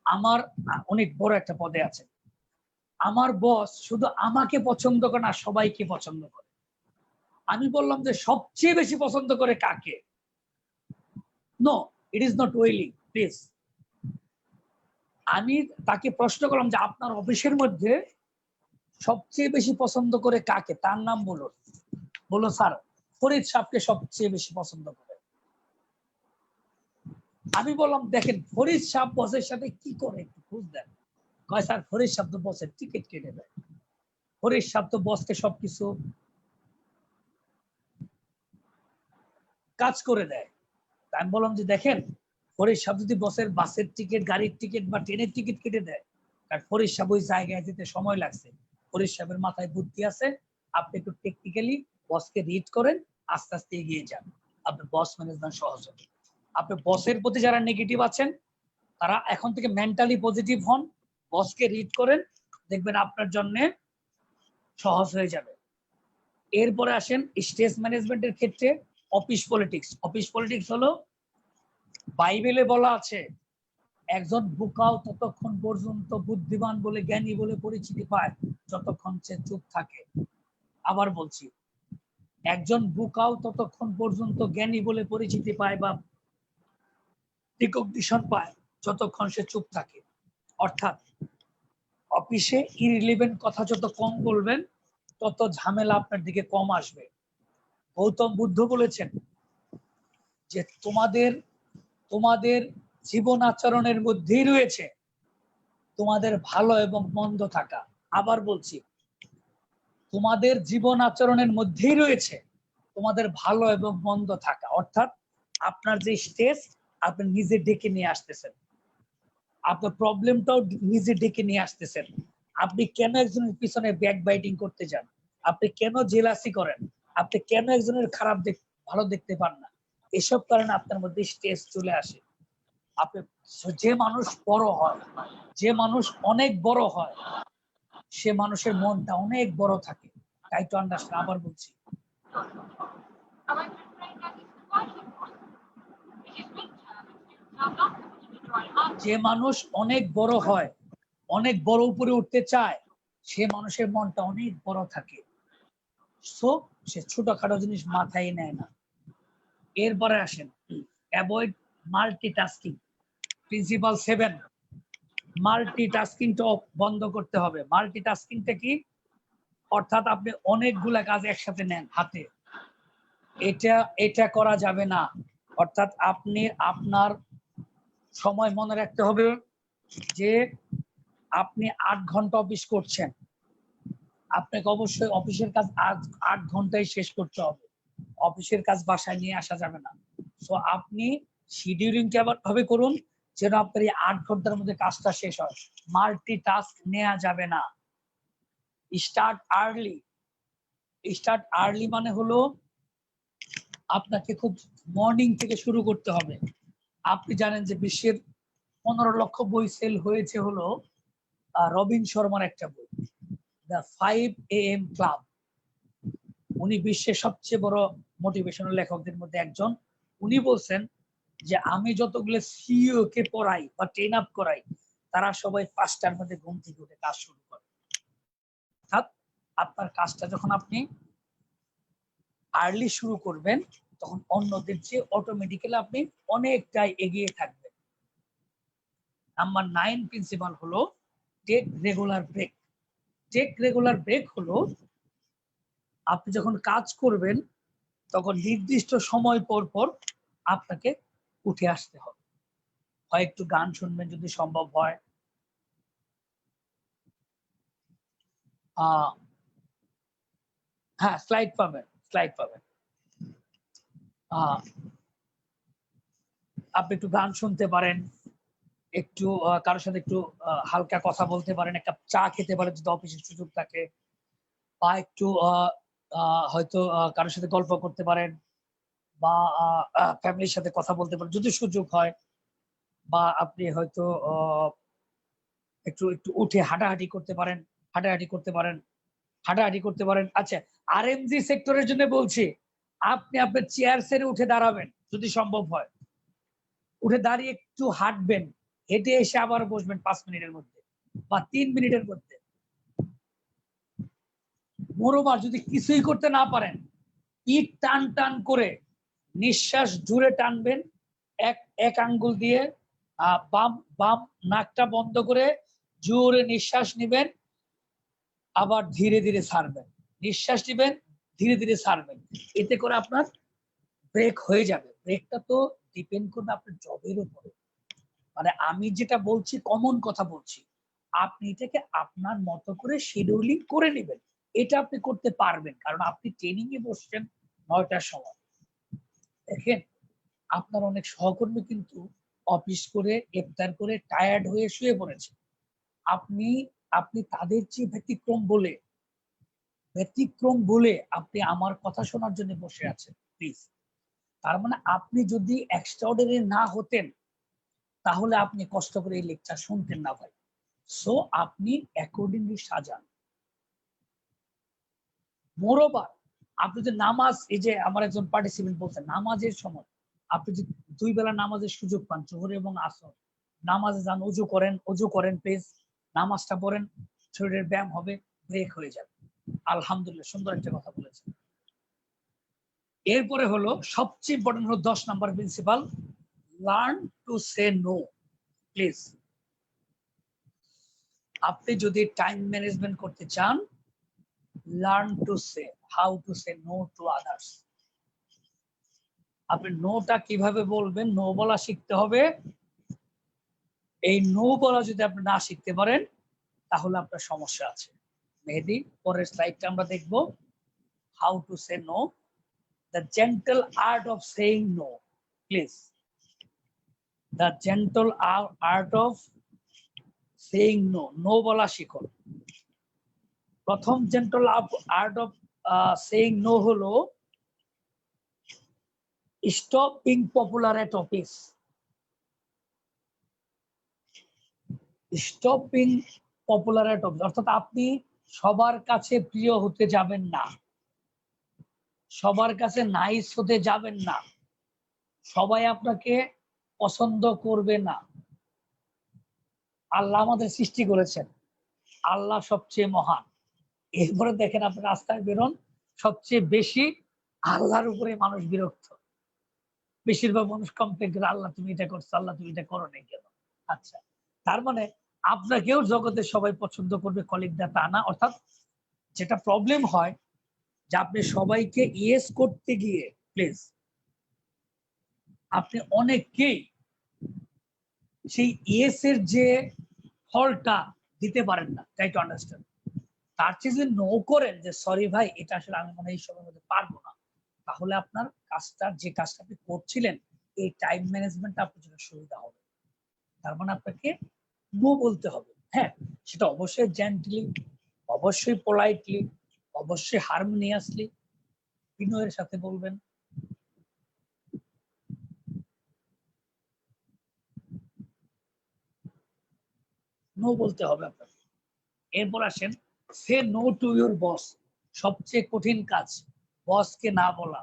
আমার অনেক বড় একটা পদে আছে, আমার বস শুধু আমাকে পছন্দ করে না, সবাইকে পছন্দ করে। আমি বললাম যে সবচেয়ে বেশি পছন্দ করে কাকে? No, it is not wally, please. আমি তাকে প্রশ্ন করলাম যে আপনার অফিসের মধ্যে সবচেয়ে বেশি পছন্দ করে কাকে, তার নাম বলুন। বলো স্যার, ফরিদ সাহেবকে সবচেয়ে বেশি পছন্দ করে। আমি বললাম দেখেন ফরিদ সাহেব বসের সাথে কি করে একটু খোঁজ দেন। কয় স্যার ফরিদ সাহেব তো বসের টিকিট কেটে দেয়, ফরিদ সাহেব তো বসকে সবকিছু কাজ করে দেয়। আমি বললাম যে দেখেন, ফরিদ সাহেব যদি বসের বাসের টিকিট, গাড়ির টিকিট বা ট্রেনের টিকিট কেটে দেয়, কারণ ফরিদ সাহেব ওই জায়গায় যেতে সময় লাগছে, ফরিদ সাহেবের মাথায় বুদ্ধি আছে, আপনি একটু টেকনিক্যালি বসকে রিড করেন, আস্তে আস্তে এগিয়ে যান, আপনার বস ম্যানেজমেন্ট সহজ হবে। আপনি বসের প্রতি যারা নেগেটিভ আছেন, তারা এখন থেকে মেন্টালি পজিটিভ হন, বসকে রিড করেন, দেখবেন আপনার জন্য সহজ হয়ে যাবে। এরপরে আসেন স্ট্রেস ম্যানেজমেন্টের ক্ষেত্রে অফিস পলিটিক্স। অফিস পলিটিক্স হলো, বাইবেলে বলা আছে একজন বোকাও ততক্ষণ পর্যন্ত বুদ্ধিমান বলে, জ্ঞানী বলে পরিচিতি পায় যতক্ষণ সে চুপ থাকে। আবার বলছি, একজন বোকাও ততক্ষণ পর্যন্ত জ্ঞানী বলে পরিচিতি পায় বা রিকগনিশন পায় যতক্ষণ সে চুপ থাকে। অর্থাৎ অফিসে ইররিলেভেন্ট কথা যত কম বলবেন, তত ঝামেলা আপনার দিকে কম আসবে। গৌতম বুদ্ধ বলেছেন যে তোমাদের তোমাদের জীবন আচরণের মধ্যেই রয়েছে তোমাদের ভালো এবং মন্দ থাকা। আবার বলছি, তোমাদের জীবন আচরণের মধ্যেই রয়েছে তোমাদের ভালো এবং মন্দ থাকা। অর্থাৎ আপনার যে স্ট্রেস, আপনি নিজে ডেকে নিয়ে আসতেছেন, আপনার প্রবলেমটাও নিজে ডেকে নিয়ে আসতেছেন। আপনি কেন একজনের পিছনে ব্যাক বাইটিং করতে যান? আপনি কেন জেলাসি করেন? আপনি কেন একজনের খারাপ ভালো দেখতে পান না? এসব কারণে আপনার মধ্যে স্ট্রেস চলে আসে। আপনি, যে মানুষ বড় হয়, যে মানুষ অনেক বড় হয়, সে মানুষের মনটা অনেক বড় থাকে। তাই তো আন্ডারস্ট্যান্ড। আবার বলছি, যে মানুষ অনেক বড় হয়, অনেক বড় উপরে উঠতে চায়, সে মানুষের মনটা অনেক বড় থাকে। সো সে ছোটখাটো জিনিস মাথায় নেয় না। এরপরে আসেন অ্যাভয়েড মাল্টিটাস্কিং। প্রিন্সিপাল 7, মাল্টিটাস্কিংটা বন্ধ করতে হবে। মাল্টিটাস্কিংটা কি? অর্থাৎ আপনি অনেকগুলা কাজ একসাথে নেন হাতে, এটা এটা করা যাবে না। অর্থাৎ আপনি আপনার সময় মনে রাখতে হবে যে আপনি 8 ঘন্টা অফিস করছেন, আপনাকে অবশ্যই অফিসের কাজ 8 ঘন্টায় শেষ করতে হবে। অফিসের কাজ বাসায় নিয়ে আসা যাবে না। সো আপনি শিডিউলিং কেমন ভাবে করুন যেন আপনার এই 8 ঘন্টার মধ্যে কাজটা শেষ হয়। মাল্টিটাস্ক নেওয়া যাবে না। Start early. স্টার্ট আর্লি মানে হলো আপনাকে খুব মর্নিং থেকে শুরু করতে হবে। আপনি জানেন যে বিশ্বের 15 লক্ষ বই সেল হয়েছে হলো রবিন শর্মার একটা বই, দ্য 5 AM ক্লাব। উনি বিশ্বের সবচেয়ে বড় মোটিভেশনাল লেখকদের মধ্যে একজন। উনি বলছেন যে আমি যতগুলো সিইও কে পড়াই বা ট্রেন আপ করাই, তারা সবাই 5টার মধ্যে ঘুম থেকে উঠে কাজ শুরু করে। অর্থাৎ আপনার কাজটা যখন আপনি আর্লি শুরু করবেন, তখন অন্যদের চেয়ে অটোমেটিক্যালি আপনি অনেকটাই এগিয়ে থাকবেন। নাম্বার 9 প্রিন্সিপাল হলো take regular break. Take regular break হলো আপনি যখন কাজ করবেন, তখন নির্দিষ্ট সময় পর পর আপনাকে উঠে আসতে হবে। হয় একটু গান শুনবেন যদি সম্ভব হয়, হ্যাঁ স্লাইড পাবেন, স্লাইড পাবেন। আপনি একটু গান শুনতে পারেন, একটু কারোর সাথে একটু হালকা কথা বলতে পারেন, এক কাপ চা খেতে পারেন যদি অফিসের সুযোগ থাকে, বা একটু হয়তো কারোর সাথে গল্প করতে পারেন, বা ফ্যামিলির সাথে কথা বলতে পারেন যদি সুযোগ হয়, বা আপনি হয়তো একটু একটু উঠে হাঁটাহাঁটি করতে পারেন, হাঁটাহাঁটি করতে পারেন, হাঁটাহাঁটি করতে পারেন। আচ্ছা, আরএমজি সেক্টরের জন্য বলছি, আপনি আপনার চেয়ার ছেড়ে উঠে দাঁড়াবেন যদি সম্ভব হয়, উঠে দাঁড়িয়ে একটু হাঁটবেন, হেঁটে এসে আবার বসবেন 5 মিনিটের মধ্যে বা 3 মিনিটের মধ্যে। মোরোবার যদি কিছুই করতে না পারেন, পিঠ টান টান করে নিঃশ্বাস জুড়ে টানবেন, এক এক আঙ্গুল দিয়ে বাম বাম নাকটা বন্ধ করে জোরে নিঃশ্বাস নিবেন, আবার ধীরে ধীরে ছাড়বেন, নিঃশ্বাস নিবেন, ধীরে ধীরে ছাড়বেন। এতে করে আপনার ব্রেক হয়ে যাবে। ব্রেকটা তো ডিপেন্ড করবে আপনার জবের উপরে। মানে আমি যেটা বলছি কমন কথা বলছি, আপনি এটাকে আপনার মতো করে শিডিউলিং করে নেবেন। এটা আপনি করতে পারবেন, কারণ আপনি ট্রেনিং এ বসছেন 9টার সময়। দেখেন, আপনার অনেক সহকর্মী কিন্তু অফিস করে ইফতার করে টায়ার্ড হয়ে শুয়ে পড়েছে। আপনি আপনি তাদের চেয়ে ব্যতিক্রম বলে আপনি আমার কথা শোনার জন্য বসে আছেন। প্লিজ, তার মানে আপনি যদি এক্সট্রাঅর্ডিনারি না হতেন তাহলে আপনি কষ্ট করে এই লেকচার শুনতেন না ভাই। সো আপনি অ্যাকর্ডিংলি সাজান। মোরওভার, আপনি যে নামাজ, এই যে আমার একজন পার্টিসিপেন্ট বলছেন নামাজের সময় আপনি যে 2 বেলা নামাজের সুযোগ পান, জোহর এবং আসর, নামাজে যান, অজু করেন প্লিজ, নামাজটা পড়েন, শরীরের ব্যায়াম হবে, ব্রেক হয়ে যাবে। আলহামদুলিল্লাহ, সুন্দর একটা কথা বলেছেন। এরপরে হলো সবচেয়ে ইম্পর্টেন্ট হলো 10 নম্বর principle, learn to say no. Please, আপনি যদি টাইম ম্যানেজমেন্ট করতে চান, learn to say how to say no to others. আপনি নোটা কিভাবে বলবেন, নো বলা শিখতে হবে। এই নো বলা যদি আপনি না শিখতে পারেন তাহলে আপনার সমস্যা আছে। মেহেদি, পরের স্লাইডটা আমরা দেখব, how to say no, the gentle art of saying no. Please, the gentle art of saying no, no বলা শিখুন। প্রথম gentle art of saying no হলো stop being popular at office. Stop being popular at office অর্থাৎ আপনি সবার কাছে প্রিয় হতে যাবেন না, সবার কাছে নাইস হতে যাবেন না, সবাই আপনাকে পছন্দ করবে না। আল্লাহ আমাদের সৃষ্টি করেছেন, আল্লাহ সবচেয়ে মহান। এরপরে দেখেন আপনি রাস্তায় বেরোন, সবচেয়ে বেশি আল্লাহর উপরে মানুষ বিরক্ত। বেশিরভাগ মানুষ কমপ্লেন করে, আল্লাহ তুমি এটা করছো, আল্লাহ তুমি এটা করো নাই কেন। আচ্ছা, তার মানে আপনাকেও জগতের সবাই পছন্দ করবে, কলিগরা তা না। অর্থাৎ যেটা প্রবলেম হয় যে আপনি সবাইকে ইয়েস করতে গিয়ে প্লিজ আপনি অনেককেই সেই ইয়েস এর যে ফলটা দিতে পারেন না। Try to understand. তার চেয়ে যদি নো করেন যে সরি ভাই, এটা আসলে আমি মনে হয় এই সময়ের মধ্যে পারবো না, তাহলে আপনার কাজটা, যে কাজটা আপনি করছিলেন, এই টাইম ম্যানেজমেন্টটা আপনার জন্য সুবিধা হবে। তার মানে আপনাকে নো বলতে হবে। হ্যাঁ, সেটা অবশ্যই জেন্টলি, অবশ্যই পোলাইটলি, অবশ্যই হারমোনিয়াসলি, বিনয়ের সাথে বলবেন। নো বলতে হবে আপনাকে। এরপর আসেন, say no to your boss. সবচেয়ে কঠিন কাজ বসকে না বলা।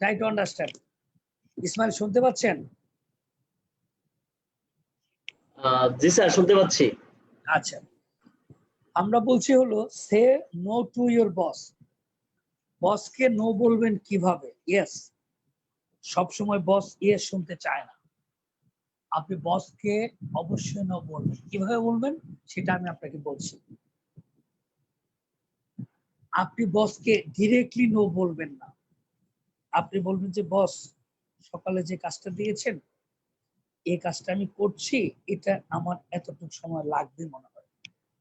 Try to understand. ইসমাইল, শুনতে পাচ্ছেন? জি স্যার, শুনতে পাচ্ছি। আচ্ছা, আমরা বলছি হলো say no to your boss. বসকে নো বলবেন কিভাবে? ইয়েস, সবসময় বস ইয়েস শুনতে চায় না। আপনি বসকে অবশ্যই নো বলবেন। কিভাবে বলবেন সেটা আমি আপনাকে বলছি। আপনি বসকে ডিরেক্টলি নো বলবেন না। আপনি বলবেন যে বস, সকালে যে কাজটা দিয়েছেন, এই কাজটা আমি করছি, এটা আমার এতটুকু সময় লাগবে মনে হয়,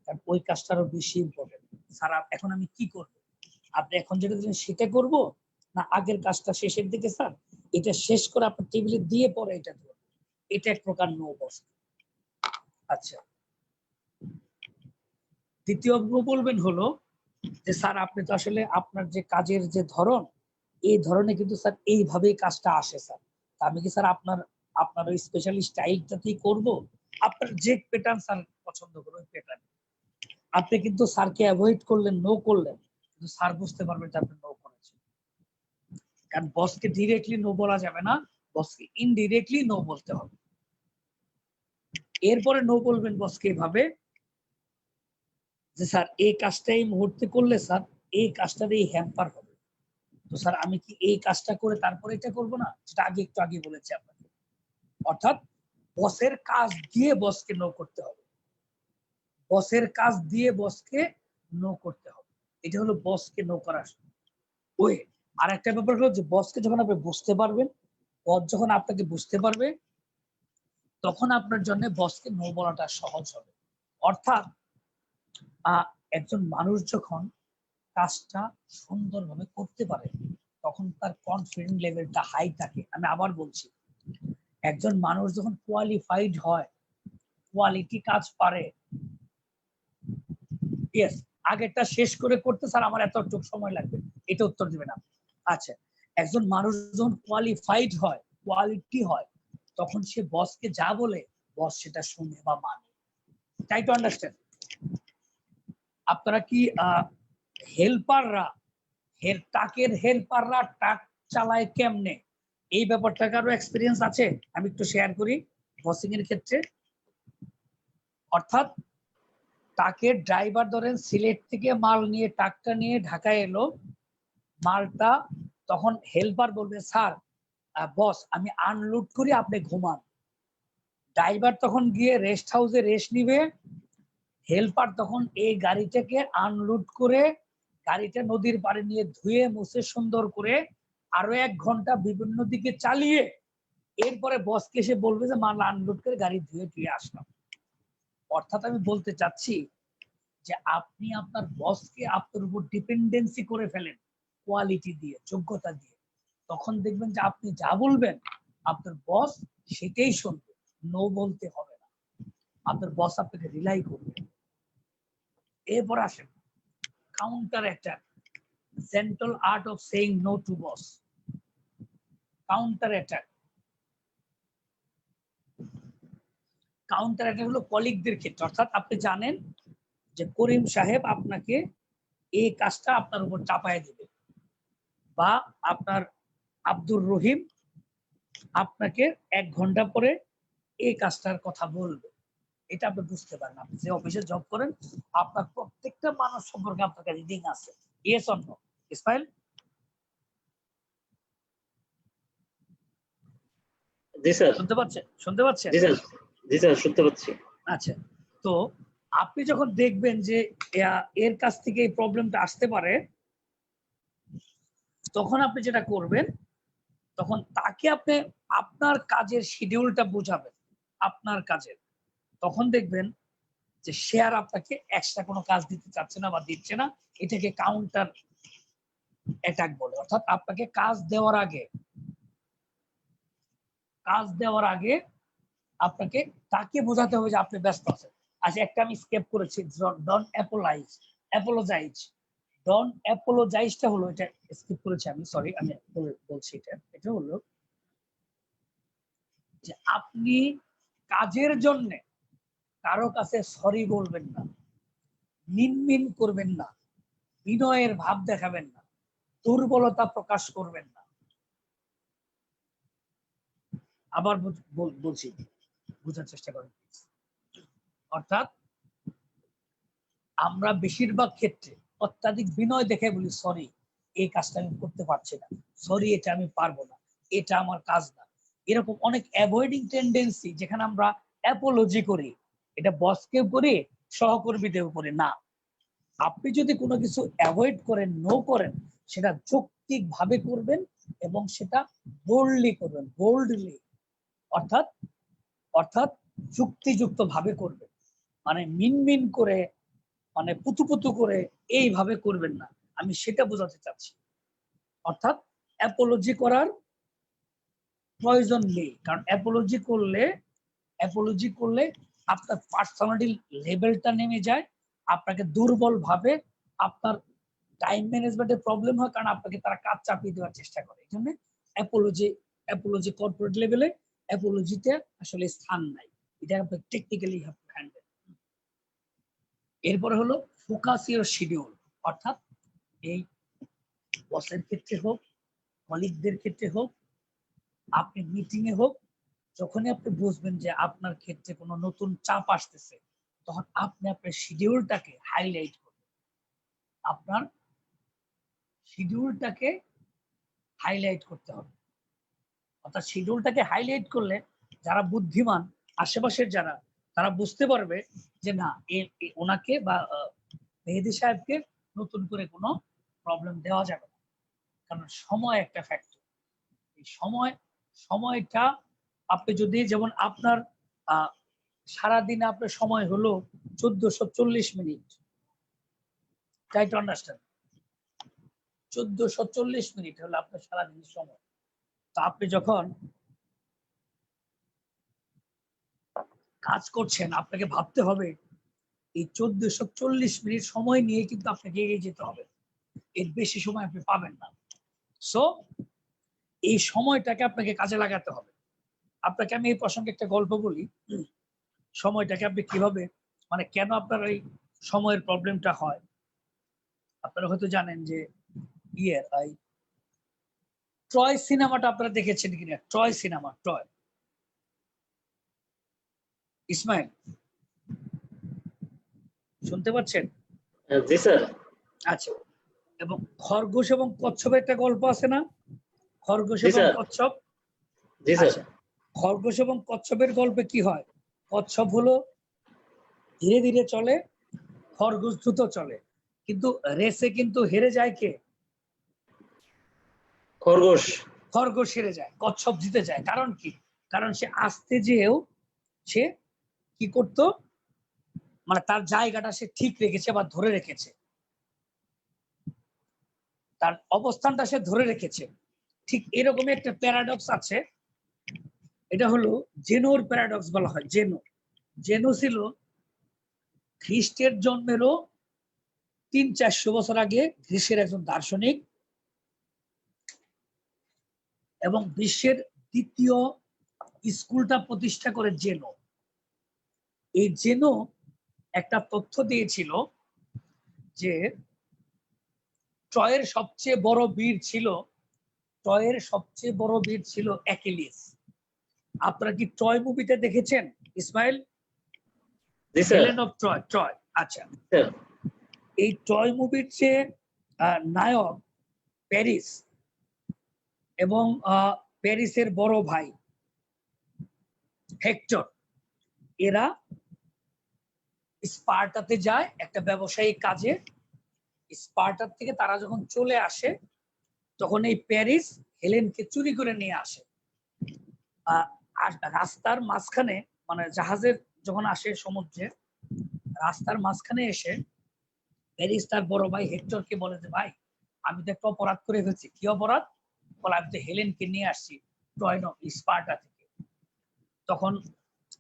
কারণ ওই কাজটা আরো বেশি ইম্পর্টেন্ট। স্যার, এখন আমি কি করবো? আপনি এখন যেটা দিলেন সেটা করবো, না আগের কাজটা শেষের দিকে? স্যার, এটা শেষ করে আপনার টেবিলে দিয়ে পরে এটা করবো। এটা এক প্রকার নো বস। আচ্ছা, দ্বিতীয় বলবেন হলো যে স্যার আপনি তো আসলে আপনার যে কাজের যে ধরন, এই ধরনে কিন্তু স্যার এইভাবেই কাজটা আসে স্যার। আমি কি স্যার আপনার আপনার ওই স্পেশালি স্টাইলটাতেই করব? আপনার যে প্যাটার্ন স্যার পছন্দ করে ওই প্যাটার্ন আপনি কিন্তু স্যারকে অ্যাভয়েড করলেন, নো করলেন, কিন্তু স্যার বুঝতে পারবেন যে আপনি নো করেছেন। কারণ বসকে ডিরেক্টলি নো বলা যাবে না, বসকে ইনডিরেক্টলি নো বলতে হবে। এরপরে নো বলবেন বসকে এভাবে যে স্যার এই কাজটা এই মুহূর্তে করলে স্যার এই কাজটার এই হ্যাম্পার হবে, তো স্যার আমি কি এই কাজটা করে তারপরে এটা করবো না, যেটা একটু আগে বলেছি আপনাকে। অর্থাৎ বসের কাজ দিয়ে বসকে নো করতে হবে, বসের কাজ দিয়ে বসকে নো করতে হবে। এটা হলো বসকে নো করার ওয়ে। আর একটা ব্যাপার হলো যে বসকে যখন আপনি বুঝতে পারবেন, বস যখন আপনাকে বুঝতে পারবে, তখন আপনার জন্য বসকে নো বলাটা সহজ হবে। অর্থাৎ একজন মানুষ যখন কাজটা সুন্দরভাবে করতে পারে তখন তার কনফিডেন্স লেভেলটা হাই থাকে। আমি আবার বলছি, একজন মানুষ যখন কোয়ালিফাইড হয়, কোয়ালিটি কাজ পারে, ইয়েস, আগেরটা শেষ করে করতে স্যার আমার এতটুকু সময় লাগবে, এটা উত্তর দিবেন আপনি। আচ্ছা, একজন মানুষ যখন কোয়ালিফাইড হয়, কোয়ালিটি হয়, তখন সে বসকে যা বলে বস সেটা শুনে বা মানে। Try to understand. আপনারা কি হেল্পাররা টাকের হেল্পাররা টাক চালায় কেমনে, এই ব্যাপারটা কারো এক্সপিরিয়েন্স আছে? আমি একটু শেয়ার করি বসিং এর ক্ষেত্রে। অর্থাৎ টাকের ড্রাইভার ধরেন সিলেট থেকে মাল নিয়ে টাকটা নিয়ে ঢাকায় এলো, মালটা তখন হেল্পার বলবে স্যার বস আমি আনলোড করি আপনি ঘুমান। ড্রাইভার তখন গিয়ে রেস্ট হাউসে রেস্ট নিবে, হেল্পার তখন এই গাড়িটাকে আনলোড করে গাড়িটা নদীর পাড়ে নিয়ে ধুয়ে মুছে সুন্দর করে আরো 1 ঘন্টা বিভিন্ন দিকে চালিয়ে এরপরে বসকে এসে বলবে যে মাল আনলোড করে গাড়ি ধুয়ে ধুয়ে আসলাম। অর্থাৎ আমি বলতে চাচ্ছি যে আপনি আপনার বসকে আপনার উপর ডিপেন্ডেন্সি করে ফেলেন কোয়ালিটি দিয়ে, যোগ্যতা দিয়ে, তখন দেখবেন যে আপনি যা বলবেন আপনার বস সেটাই শুনবে, নো বলতে হবে না, আপনার বস আপনাকে রিলাই করবে। এরপর আসেন counter attack, central art of saying no to boss. Counter attack, counter attack হলো কলিগদের ক্ষেত্রে। অর্থাৎ আপনি জানেন যে করিম সাহেব আপনাকে এই কাজটা আপনার উপর চাপায় দেবে, বা আপনার আব্দুর রহিম আপনাকে 1 ঘন্টা পরে এই কাজটার কথা বলবে। এটা আপনি বুঝতে পারেন, আপনি যে অফিসে জব করেন আপনার প্রত্যেকটা মানুষ সম্পর্কে আপনার কাছে রিডিং আছে। Yes or no Ismail? জি স্যার। শুনতে পাচ্ছেন? শুনতে পাচ্ছেন? জি স্যার, জি স্যার শুনতে পাচ্ছি। আচ্ছা, তো আপনি যখন দেখবেন যে এর কাছ থেকে এই প্রবলেমটা আসতে পারে, তখন আপনি যেটা করবেন, তখন তাকে আপনি আপনার কাজের শিডিউলটা বোঝাবেন, আপনার কাজের। তখন দেখবেন যে সে আর আপনাকে এক্সট্রা কোনো কাজ দিতে চাচ্ছে না বা দিচ্ছে না, এটাকে কাউন্টার অ্যাটাক বলে। অর্থাৎ আপনাকে কাজ দেওয়ার আগে আপনাকে তাকে বোঝাতে হবে যে আপনি ব্যস্ত আছেন। আচ্ছা, একটা আমি স্কেপ করেছি, ডন অ্যাপোলোজাইজ। ডন অ্যাপোলোজাইজটা হলো, এটা স্কিপ করেছি আমি, সরি, আমি বলছি এটা হলো যে আপনি কাজের জন্য কারো কাছে সরি বলবেন না, মিনমিন করবেন না, বিনয়ের ভাব দেখাবেন না, দুর্বলতা প্রকাশ করবেন না। আবার বলছি, বোঝার চেষ্টা করেন। অর্থাৎ আমরা বেশিরভাগ ক্ষেত্রে অত্যাধিক বিনয় দেখে বলি সরি এই কাজটা আমি করতে পারছি না, সরি এটা আমি পারবো না, এটা আমার কাজ না। এরকম অনেক অ্যাভয়েডিং টেন্ডেন্সি, যেখানে আমরা অ্যাপোলজি করি, এটা বসকেও করি সহকর্মীদেরও করি না। আপনি যদি কোনো কিছু অ্যাভয়েড করেন, নো করেন, সেটা যৌক্তিক ভাবে করবেন এবং সেটা বোল্ডলি করবেন, বোল্ডলি, অর্থাৎ অর্থাৎ যুক্তিযুক্ত ভাবে করবেন। মানে মিনমিন করে, মানে পুতু করে এইভাবে করবেন না, আমি সেটা বোঝাতে চাচ্ছি। অর্থাৎ অ্যাপোলজি করার প্রয়োজন নেই, কারণ অ্যাপোলজি করলে আপনার পার্সোনালিটি লেভেলটা নেমে যায়, আপনাকে দুর্বল ভাবে, আপনার টাইম ম্যানেজমেন্টের প্রবলেম হয়, কারণ আপনাকে তারা কাজ চাপিয়ে দেওয়ার চেষ্টা করে। এই জন্য অ্যাপোলজি কর্পোরেট লেভেলে অ্যাপোলজিতে আসলে স্থান নাই, এটা আপনি টেকনিক্যালি হ্যান্ডেল। এরপরে হলো ফোকাস ইওর শিডিউল, অর্থাৎ এই বসের ক্ষেত্রে হোক, কলিগদের ক্ষেত্রে হোক, আপনি মিটিং এ হোক, যখনই আপনি বুঝবেন যে আপনার ক্ষেত্রে কোনো নতুন চাপ আসতেছে, তখন আপনি আপনার শিডিউলটাকে হাইলাইট করবেন। আপনার শিডিউলটাকে হাইলাইট করতে হবে। অর্থাৎ শিডিউলটাকে হাইলাইট করলে যারা বুদ্ধিমান আশেপাশের যারা, তারা বুঝতে পারবে যে না, ওনাকে বা মেহেদী সাহেবকে নতুন করে কোনো প্রবলেম দেওয়া যাবে না, কারণ সময় একটা ফ্যাক্টর। এই সময়টা আপনি যদি, যেমন আপনার সারাদিনে আপনার সময় হলো 1440 minute, try to understand, 1440 minute হলো আপনার সারাদিনের সময়। তো আপনি যখন কাজ করছেন, আপনাকে ভাবতে হবে এই 1440 মিনিট সময় নিয়ে কিন্তু আপনাকে এগিয়ে যেতে হবে, এর বেশি সময় আপনি পাবেন না। সো এই সময়টাকে আপনাকে কাজে লাগাতে হবে। আপনাকে আমি এই প্রসঙ্গে একটা গল্প বলি, সময়টাকে আপনি কিভাবে, মানে কেন আপনার এই সময়ের প্রবলেমটা হয়। আপনারা হয়তো জানেন যে ট্রয় সিনেমাটা আপনারা দেখেছেন কিনা, ট্রয় সিনেমা, ট্রয়, ইসমাইল শুনতে পাচ্ছেন? জি স্যার। আচ্ছা, এবং খরগোশ এবং কচ্ছপের একটা গল্প আছে না, খরগোশ জি এবং স্যার। কচ্ছপ। জি স্যার। আচ্ছা, খরগোশ এবং কচ্ছপের গল্পে কি হয়, কচ্ছপ হলো ধীরে ধীরে চলে, খরগোশ দ্রুত চলে, কিন্তু রেসে কিন্তু হেরে যায় কে? খরগোশ। খরগোশ হেরে যায়, কচ্ছপ জিতে যায়। কারণ কি? কারণ সে আসতে যেও সে কি করত, মানে তার জায়গাটা সে ঠিক রেখেছে বা ধরে রেখেছে, তার অবস্থানটা সে ধরে রেখেছে। ঠিক এরকমই একটা প্যারাডক্স আছে, এটা হলো জেনোর প্যারাডক্স বলা হয়। জেনো ছিল খ্রিস্টের জন্মেরও 300-400 বছর আগে গ্রিসের একজন দার্শনিক, এবং বিশ্বের দ্বিতীয় স্কুলটা প্রতিষ্ঠা করে জেনো। এই জেনো একটা তথ্য দিয়েছিল যে ট্রয়ের সবচেয়ে বড় বীর ছিল অ্যাকিলিস। আপনারা কি ট্রয় মুভিটা দেখেছেন ইসমাইল? জি স্যার। Helen of Troy. আচ্ছা, স্যার। এই ট্রয় মুভির যে নায়ক প্যারিস, এবং প্যারিসের বড় ভাই হেক্টর, এরা স্পার্টাতে যায় একটা ব্যবসায়িক কাজে। স্পার্টার থেকে তারা যখন চলে আসে, তখন এই প্যারিস হেলেনকে চুরি করে নিয়ে আসে। রাস্তার মাঝখানে, মানে জাহাজের যখন আসে সমুদ্রে, রাস্তার মাঝখানে এসে প্যারিস তার বড় ভাই হেক্টরকে বলে যে, ভাই আমি তো একটা অপরাধ করে ফেলছি। কি অপরাধ? বলে, আমি তো হেলেনকে নিয়ে আসছি স্পার্টা থেকে। তখন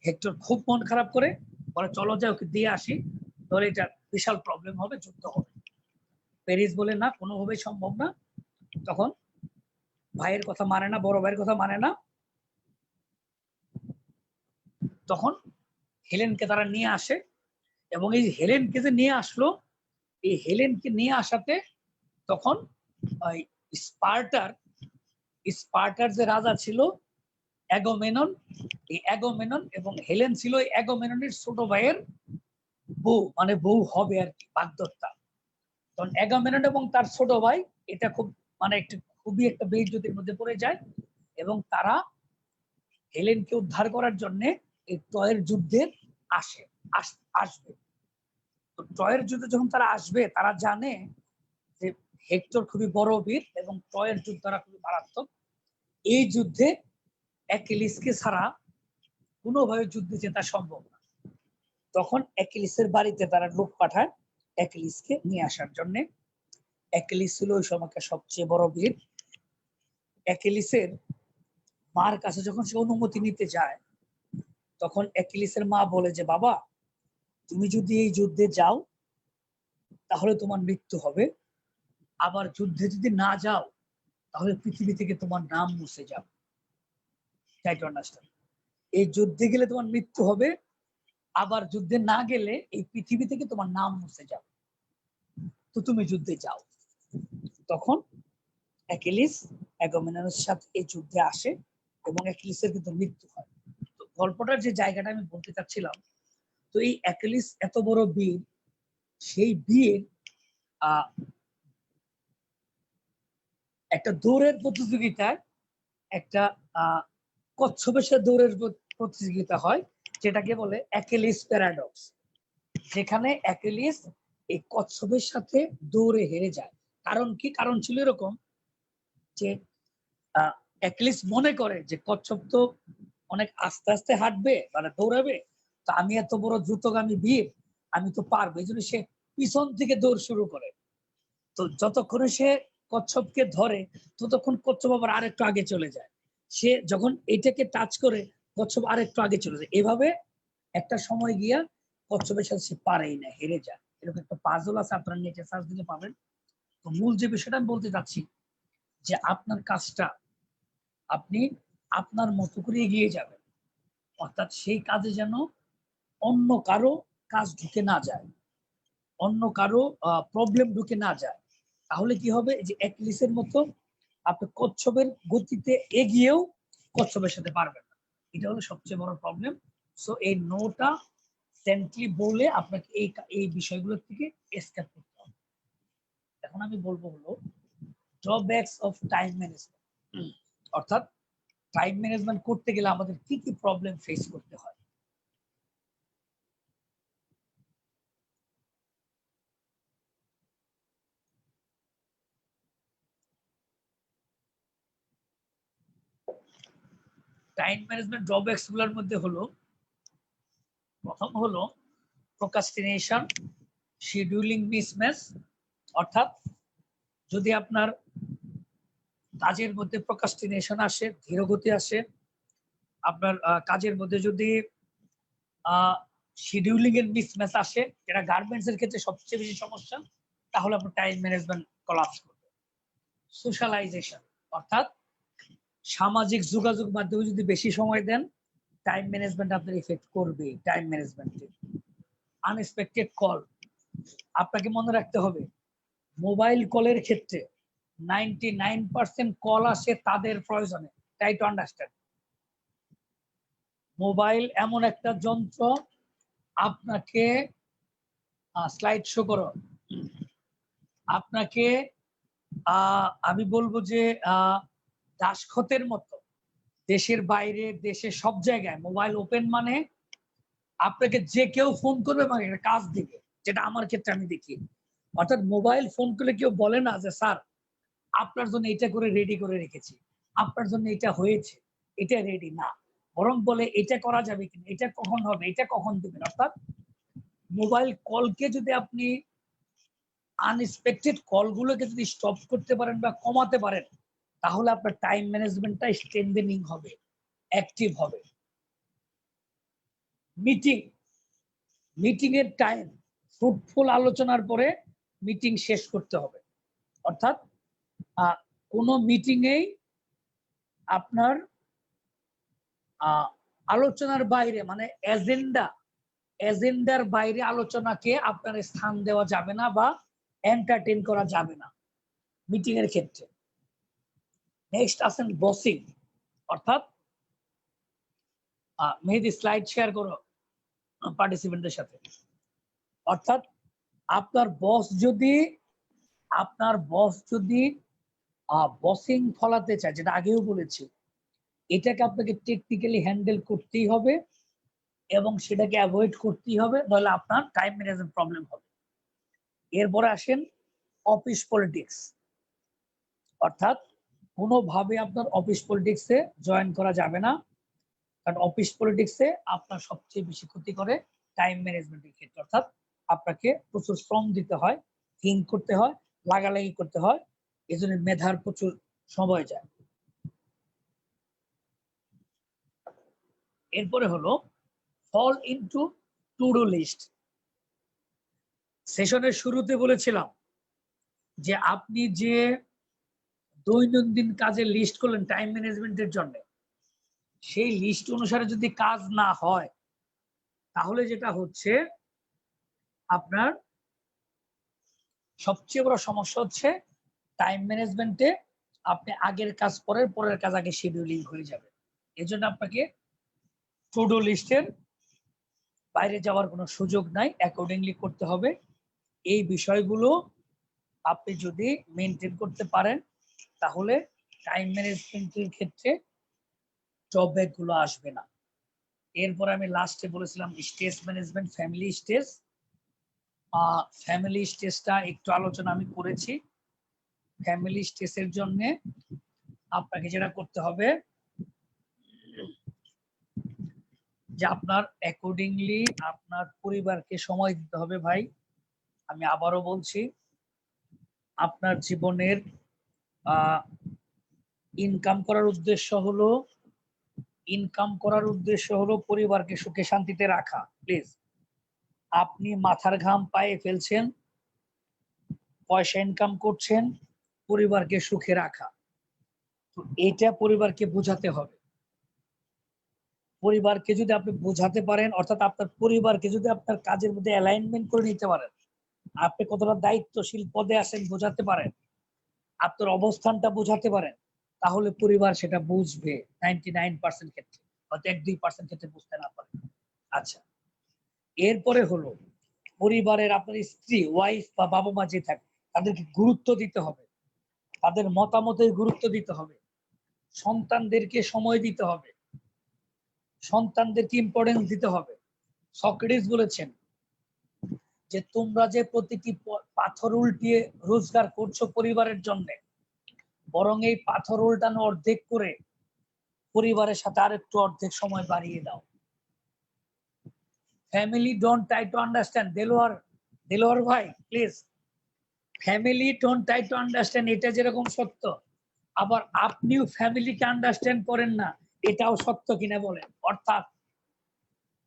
হেক্টর খুব মন খারাপ করে বলে, চলো যাই ওকে দিয়ে আসি, তাহলে এটা বিশাল প্রবলেম হবে, যুদ্ধ হবে। প্যারিস বলে, না, কোনোভাবেই সম্ভব না। তখন ভাইয়ের কথা মানে না, বড় ভাইয়ের কথা মানে না। তখন হেলেনকে তারা নিয়ে আসে, এবং এই হেলেনকে যে নিয়ে আসলো, এই হেলেনকে নিয়ে আসাতে তখন স্পার্টার যে রাজা ছিল অ্যাগামেমনন, এই অ্যাগামেমনন এবং হেলেন ছিল অ্যাগামেমননের ছোট ভাইয়ের বউ, মানে বউ হবে আর কি, বাগদত্তা। তখন অ্যাগামেমনন এবং তার ছোট ভাই, এটা খুব, মানে খুবই একটা বেইজ্জতির মধ্যে পড়ে যায়, এবং তারা হেলেনকে উদ্ধার করার জন্য এই ট্রয়ের যুদ্ধে আসবে। তো ট্রয়ের যুদ্ধে যখন তারা আসবে, তারা জানে যে হেক্টর খুবই বড় বীর এবং ট্রয়ের যোদ্ধারা খুবই মারাত্মক। এই যুদ্ধে অ্যাকিলিসকে ছাড়া কোনোভাবে যুদ্ধে জেতা সম্ভব না। তখন অ্যাকিলিসের বাড়িতে তারা লোক পাঠায় অ্যাকিলিসকে নিয়ে আসার জন্য। অ্যাকিলিস ছিল ওই সময়কার সবচেয়ে বড় বীর। অ্যাকিলিসের মার কাছে যখন সে অনুমতি নিতে যায়, তখন অ্যাকিলিসের মা বলে যে বাবা, তুমি যদি এই যুদ্ধে যাও তাহলে তোমার মৃত্যু হবে, আবার যুদ্ধে যদি না যাও তাহলে পৃথিবী থেকে তোমার নাম মুছে যাবে। Try to understand. এই যুদ্ধে গেলে তোমার মৃত্যু হবে, আবার যুদ্ধে না গেলে এই পৃথিবী থেকে তোমার নাম মুছে যাবে, তো তুমি যুদ্ধে যাও। তখন অ্যাকিলিস অ্যাগামেমননের সাথে এই যুদ্ধে আসে এবং অ্যাকিলিসের কিন্তু মৃত্যু হয়। তো গল্পটার যে জায়গাটা আমি বলতে চাচ্ছিলাম, তো এই অ্যাকিলিস এত বড় বীর, সেই বীর একটা দৌড়ের প্রতিযোগিতায়, একটা কচ্ছপের সাথে দৌড়ের প্রতিযোগিতা হয়, যেটাকে বলে অ্যাকিলিস প্যারাডক্স, যেখানে অ্যাকিলিস এই কচ্ছপের সাথে দৌড়ে হেরে যায়। কারণ কি? কারণ ছিল এরকম যে অ্যাকিলিস মনে করে যে কচ্ছপ তো অনেক আস্তে আস্তে হাঁটবে, মানে দৌড়াবে, তো আমি এত বড় দ্রুতগামী বীর, আমি তো পারবো। এই জন্য সে পিছন থেকে দৌড় শুরু করে। তো যতক্ষণে সে কচ্ছপকে ধরে ততক্ষণ কচ্ছপ আবার আরেকটু আগে চলে যায়। সে যখন এটাকে টাচ করে কচ্ছপ আরেকটু আগে চলে যায়। এভাবে একটা সময় গিয়া কচ্ছপের সাথে সে পারেই না, হেরে যায়। এরকম একটা পাজল আছে, আপনারা নেটে সার্চ দিলে পাবেন। তো মূল যে বিষয়টা আমি বলতে চাচ্ছি, যে আপনার কাজটা আপনি আপনার মতো করে এগিয়ে যাবেন, অর্থাৎ সেই কাজে যেন অন্য কারো কাজ ঢুকে না যায়, অন্য কারো প্রবলেম ঢুকে না যায়। তাহলে কি হবে? যে অ্যাকিলিসের মতো আপনি কচ্ছপের গতিতে এগিয়েও কচ্ছপের সাথে পারবেন না। এটা হলো সবচেয়ে বড় প্রবলেম। সো এই নোটা সেন্টলি বলে আপনাকে এই বিষয়গুলোর থেকে এসকেপ করতে হবে। এখন আমি বলবো হলো ড্রব্যাকস অফ টাইম ম্যানেজমেন্ট, অর্থাৎ টাইম ম্যানেজমেন্ট করতে গেলে আমাদের কি কি প্রবলেম ফেস করতে হয়। টাইম ম্যানেজমেন্ট ড্রব্যাকস গুলোর মধ্যে হলো, প্রথম হলো প্রোক্রাস্টিনেশন, শিডিউলিং মিসম্যাচ, অর্থাৎ যদি আপনার কাজের মধ্যে প্রোক্রাস্টিনেশন আসে, ধীরগতি আসে, আপনার কাজের মধ্যে যদি শিডিউলিং এর মিসম্যাচ আসে, যেটা গার্মেন্টস এর ক্ষেত্রে সবচেয়ে বেশি সমস্যা, তাহলে আপনার টাইম ম্যানেজমেন্ট কলাপস করবে। সোশ্যালাইজেশন, অর্থাৎ সামাজিক যোগাযোগ মাধ্যমে যদি বেশি সময় দেন, টাইম ম্যানেজমেন্ট আপনার ইফেক্ট করবে। টাইম ম্যানেজমেন্টে আনএক্সপেক্টেড কল, আপনাকে মনে রাখতে হবে মোবাইল কলের ক্ষেত্রে 99% কল আসে তাদের প্রয়োজনে। Try to understand. মোবাইল এমন একটা যন্ত্র, আপনাকে স্লাইড শো করো, আপনাকে আমি বলবো যে দাসখতের মতো দেশের বাইরে, দেশের সব জায়গায় মোবাইল ওপেন মানে আপনাকে যে কেউ ফোন করবে মানে একটা কাজ দিবে, যেটা আমার ক্ষেত্রে আমি দেখি। অর্থাৎ মোবাইল ফোন করলে কেউ বলে না যে স্যার আপনার জন্য এটা করে রেডি করে রেখেছি, আপনার জন্য এটা হয়েছে, এটা রেডি না, বরং বলে এটা করা যাবে কিনা, এটা কখন হবে, এটা কখন দিবেন। অর্থাৎ মোবাইল কলকে যদি আপনি আনএক্সপেক্টেড কলগুলোকে যদি স্টপ করতে পারেন বা কমাতে পারেন, তাহলে আপনার টাইম ম্যানেজমেন্টটা স্ট্রেনথেনিং হবে, অ্যাক্টিভ হবে। মিটিং, মিটিং এর টাইম ফ্রুটফুল আলোচনার পরে মিটিং শেষ করতে হবে। অর্থাৎ কোনো মিটিং এই আপনার আলোচনার বাইরে, মানে এজেন্ডার বাইরে আলোচনাকে আপনার স্থান দেওয়া যাবে না বা এন্টারটেইন করা যাবে না মিটিং এর ক্ষেত্রে। নেক্সট আছেন বসিং, অর্থাৎ মেহেদি স্লাইড শেয়ার করো পার্টিসিপেন্টদের সাথে। অর্থাৎ আপনার বস যদি বসিং ফলাতে চায়, যেটা আগেও বলেছি, এটাকে আপনাকে টেকনিক্যালি হ্যান্ডেল করতেই হবে এবং সেটাকে অ্যাভয়েড করতেই হবে, নাহলে আপনার টাইম ম্যানেজমেন্ট প্রবলেম হবে। এরপরে আসেন অফিস পলিটিক্স, অর্থাৎ কোনোভাবে আপনার অফিস পলিটিক্সে জয়েন করা যাবে না, কারণ অফিস পলিটিক্সে আপনার সবচেয়ে বেশি ক্ষতি করে টাইম ম্যানেজমেন্টের ক্ষেত্রে। অর্থাৎ আপনাকে প্রচুর শ্রম দিতে হয়, থিঙ্ক করতে হয়, লাগালাগি করতে হয়, এই জন্য মেধার প্রচুর সময় যায়। এরপরে হলো ফল ইনটু টু ডু লিস্ট। সেশনের শুরুতে বলেছিলাম যে আপনি যে দৈনন্দিন কাজের লিস্ট করলেন টাইম ম্যানেজমেন্টের জন্য, সেই লিস্ট অনুসারে যদি কাজ না হয় তাহলে যেটা হচ্ছে আপনার সবচেয়ে বড় সমস্যা হচ্ছে টাইম ম্যানেজমেন্টে আপনি আগের কাজ পরের, পরের কাজ আগে শিডিউলিং হয়ে যাবে। এজন্য আপনাকে টু ডু লিস্টের বাইরে যাওয়ার কোনো সুযোগ নাই, অ্যাকর্ডিংলি করতে হবে। এই বিষয়গুলো আপনি যদি মেনটেন করতে পারেন তাহলে টাইম ম্যানেজমেন্টের ক্ষেত্রে ড্রব্যাক গুলো আসবে না। এরপর আমি লাস্টে বলেছিলাম stress management, family stress. Family স্ট্রেসটা একটু আলোচনা আমি করেছি। ফ্যামিলি স্ট্রেসের জন্য আপনাকে যেটা করতে হবে যে আপনার অ্যাকর্ডিংলি আপনার পরিবারকে সময় দিতে হবে ভাই। আমি আবারও বলছি, আপনার জীবনের ইনকাম করার উদ্দেশ্য হলো পরিবারকে সুখে শান্তিতে রাখা। প্লিজ, আপনি মাথার ঘাম পায়ে ফেলছেন, পয়সা ইনকাম করছেন পরিবারকে সুখে রাখা, তো এটা পরিবারকে বোঝাতে হবে। পরিবারকে যদি আপনি বোঝাতে পারেন, অর্থাৎ আপনার পরিবারকে যদি আপনার কাজের মধ্যে অ্যালাইনমেন্ট করে নিতে পারেন, আপনি কতটা দায়িত্বশীল পদে আছেন বোঝাতে পারেন, আপনার অবস্থানটা বোঝাতে পারেন, তাহলে পরিবার সেটা বুঝবে 99% ক্ষেত্রে, হয়তো 1-2% ক্ষেত্রে বুঝতে না পারে। আচ্ছা, এরপরে হলো পরিবারের আপনার স্ত্রী, ওয়াইফ বা বাবা মা যে থাকে তাদেরকে গুরুত্ব দিতে হবে, তাদের মতামতের গুরুত্ব দিতে হবে, সন্তানদেরকে সময় দিতে হবে, সন্তানদেরকে ইম্পর্টেন্স দিতে হবে। সক্রেটিস বলেছেন যে তোমরা যে প্রতিটি পাথর উল্টিয়ে রোজগার করছো পরিবারের জন্য, বরং এই পাথর উল্টানো অর্ধেক করে পরিবারের সাথে আরেকটু অর্ধেক সময় বাড়িয়ে দাও। Family don't try to understand, Delwar ভাই please, family don't try to understand, এটা যেরকম সত্য, আবার আপনিও ফ্যামিলিকে আন্ডারস্ট্যান্ড করেন না, এটাও সত্য কিনা বলেন। অর্থাৎ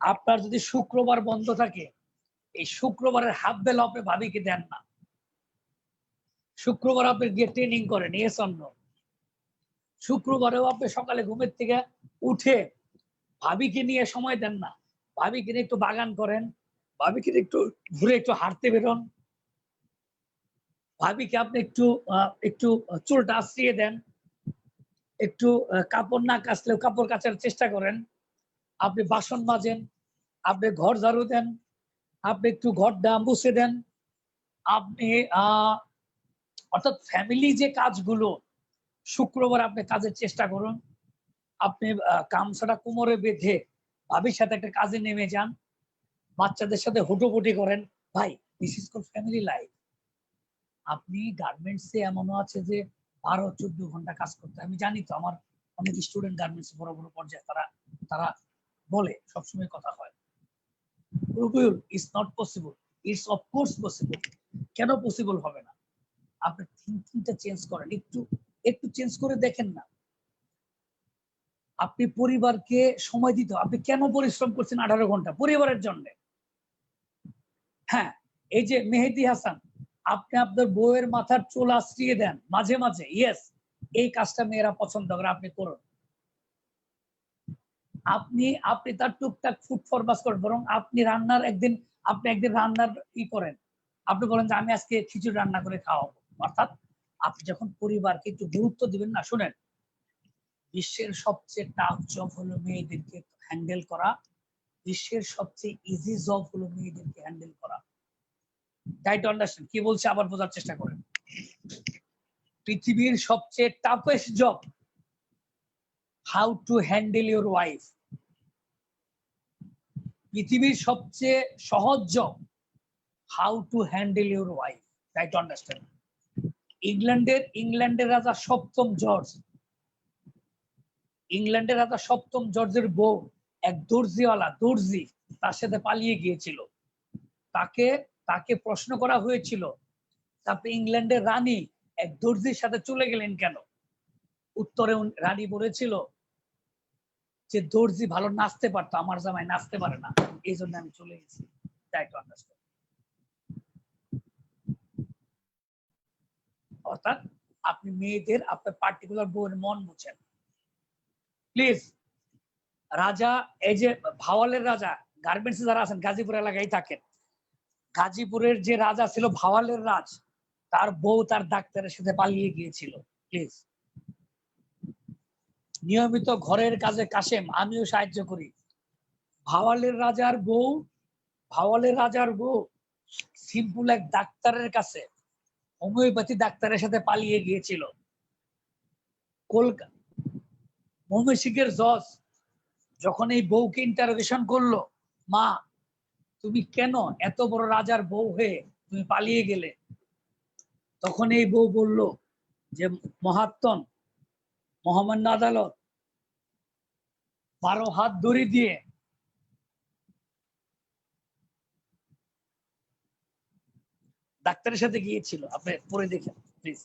আপনার যদি শুক্রবার বন্ধ থাকে, এই শুক্রবারের হাফ বেলা আপনি ভাবিকে দেন না, শুক্রবার আপনি গিয়ে ট্রেনিং করেন, ইয়েস অর নো। শুক্রবারেও আপনি সকালে ঘুমের থেকে উঠে ভাবিকে নিয়ে সময় দেন না, ভাবিকে নিয়ে একটু বাগান করেন, ভাবিকে একটু ঘুরে একটু হাঁটতে বেরোন, ভাবিকে আপনি একটু চুলটা আশ্রিয়ে দেন, একটু কাপড় না কাচলেও কাপড় কাচার চেষ্টা করেন, আপনি বাসন মাজেন, আপনি ঘর ঝাড়ু দেন, আপনি একটু ঘরটা মুছে দেন, আপনি অর্থাৎ ফ্যামিলি যে কাজগুলো শুক্রবার আপনি কাজের চেষ্টা করুন। আপনি গামছাটা কোমরে বেঁধে ভাবির সাথে একটা কাজে নেমে যান, বাচ্চাদের সাথে হুটোপুটি করেন। ভাই, this is call family life. আপনি গার্মেন্টসে এমনও আছে যে 12-14 ঘন্টা কাজ করতে, আমি জানি তো, আমার অনেক স্টুডেন্ট গার্মেন্টস বড় বড় পর্যায়ে তারা বলে, সবসময় কথা হয়, Rubiul it's not possible. It's of course possible. কেন পসিবল হবে না? আপনি থিঙ্কিংটা চেঞ্জ করেন, একটু চেঞ্জ করে দেখেন না। আপনি পরিবারকে সময় দিতে, আপনি কেন পরিশ্রম করছেন 18 ঘন্টা পরিবারের জন্য? হ্যাঁ, এই যে মেহেদী হাসান, আপনি আপনার বউয়ের মাথার চুল আশ্রিয়ে দেন মাঝে মাঝে, ইয়েস, এই কাজটা মেয়েরা পছন্দ করে, আপনি করুন। আপনি তার টুকটাক ফুড ফরমাস করেন, বরং আপনি একদিন রান্নার করেন, আপনি বলেন যে আমি আজকে খিচুড়ি রান্না করে খাওয়াবো। অর্থাৎ আপনি যখন পরিবারকে একটু গুরুত্ব দিবেন না, শুনেন, বিশ্বের সবচেয়ে টাফ জব হলো মেয়েদেরকে হ্যান্ডেল করা, বিশ্বের সবচেয়ে ইজি জব হলো মেয়েদেরকে হ্যান্ডেল করা। ট্রাই টু আন্ডারস্ট্যান্ড, কি বলছে আবার বোঝার চেষ্টা করেন। পৃথিবীর সবচেয়ে toughest job, how to handle your wife. পৃথিবীর সবচেয়ে সহজ job, how to handle your wife. Try to understand. ইংল্যান্ডের রাজা সপ্তম জর্জের বউ এক দর্জি তার সাথে পালিয়ে গিয়েছিল। তাকে প্রশ্ন করা হয়েছিল, আপনি ইংল্যান্ডের রানী এক দর্জির সাথে চলে গেলেন কেন? উত্তরে রানী বলেছিল, যে দর্জি ভালো নাচতে পারতো, আমার জামাই নাচতে পারে না, এই জন্য আমি চলে গেছি। Try to understand. অর্থাৎ আপনি মেয়েদের আপনার পার্টিকুলার বউয়ের মন বুঝেন প্লিজ। রাজা, এই যে ভাওয়ালের রাজা, গার্মেন্টস যারা আছেন গাজীপুর এলাকায় থাকেন, গাজীপুরের যে রাজা ছিল ভাওয়ালের রাজ, তার বউ তার ডাক্তারের সাথে পালিয়ে গিয়েছিল। প্লিজ, নিয়মিত ঘরের কাজে কাশেম, আমিও সাহায্য করি। ভাওয়ালের রাজার বউ সিম্পল এক ডাক্তারের কাছে, হোমিওপ্যাথি ডাক্তারের সাথে পালিয়ে গিয়েছিল। কলকাতা ময়মনসিংহের জজ যখন এই বউকে ইন্টারোগেশন করলো, মা তুমি কেন এত বড় রাজার বউ হয়ে তুমি পালিয়ে গেলে, তখন এই বউ বলল যে মহাত্মন, মহামান্য আদালত 12 হাত দড়ি দিয়ে ডাক্তারের সাথে গিয়েছিল। আপনি পড়ে দেখেন প্লিজ।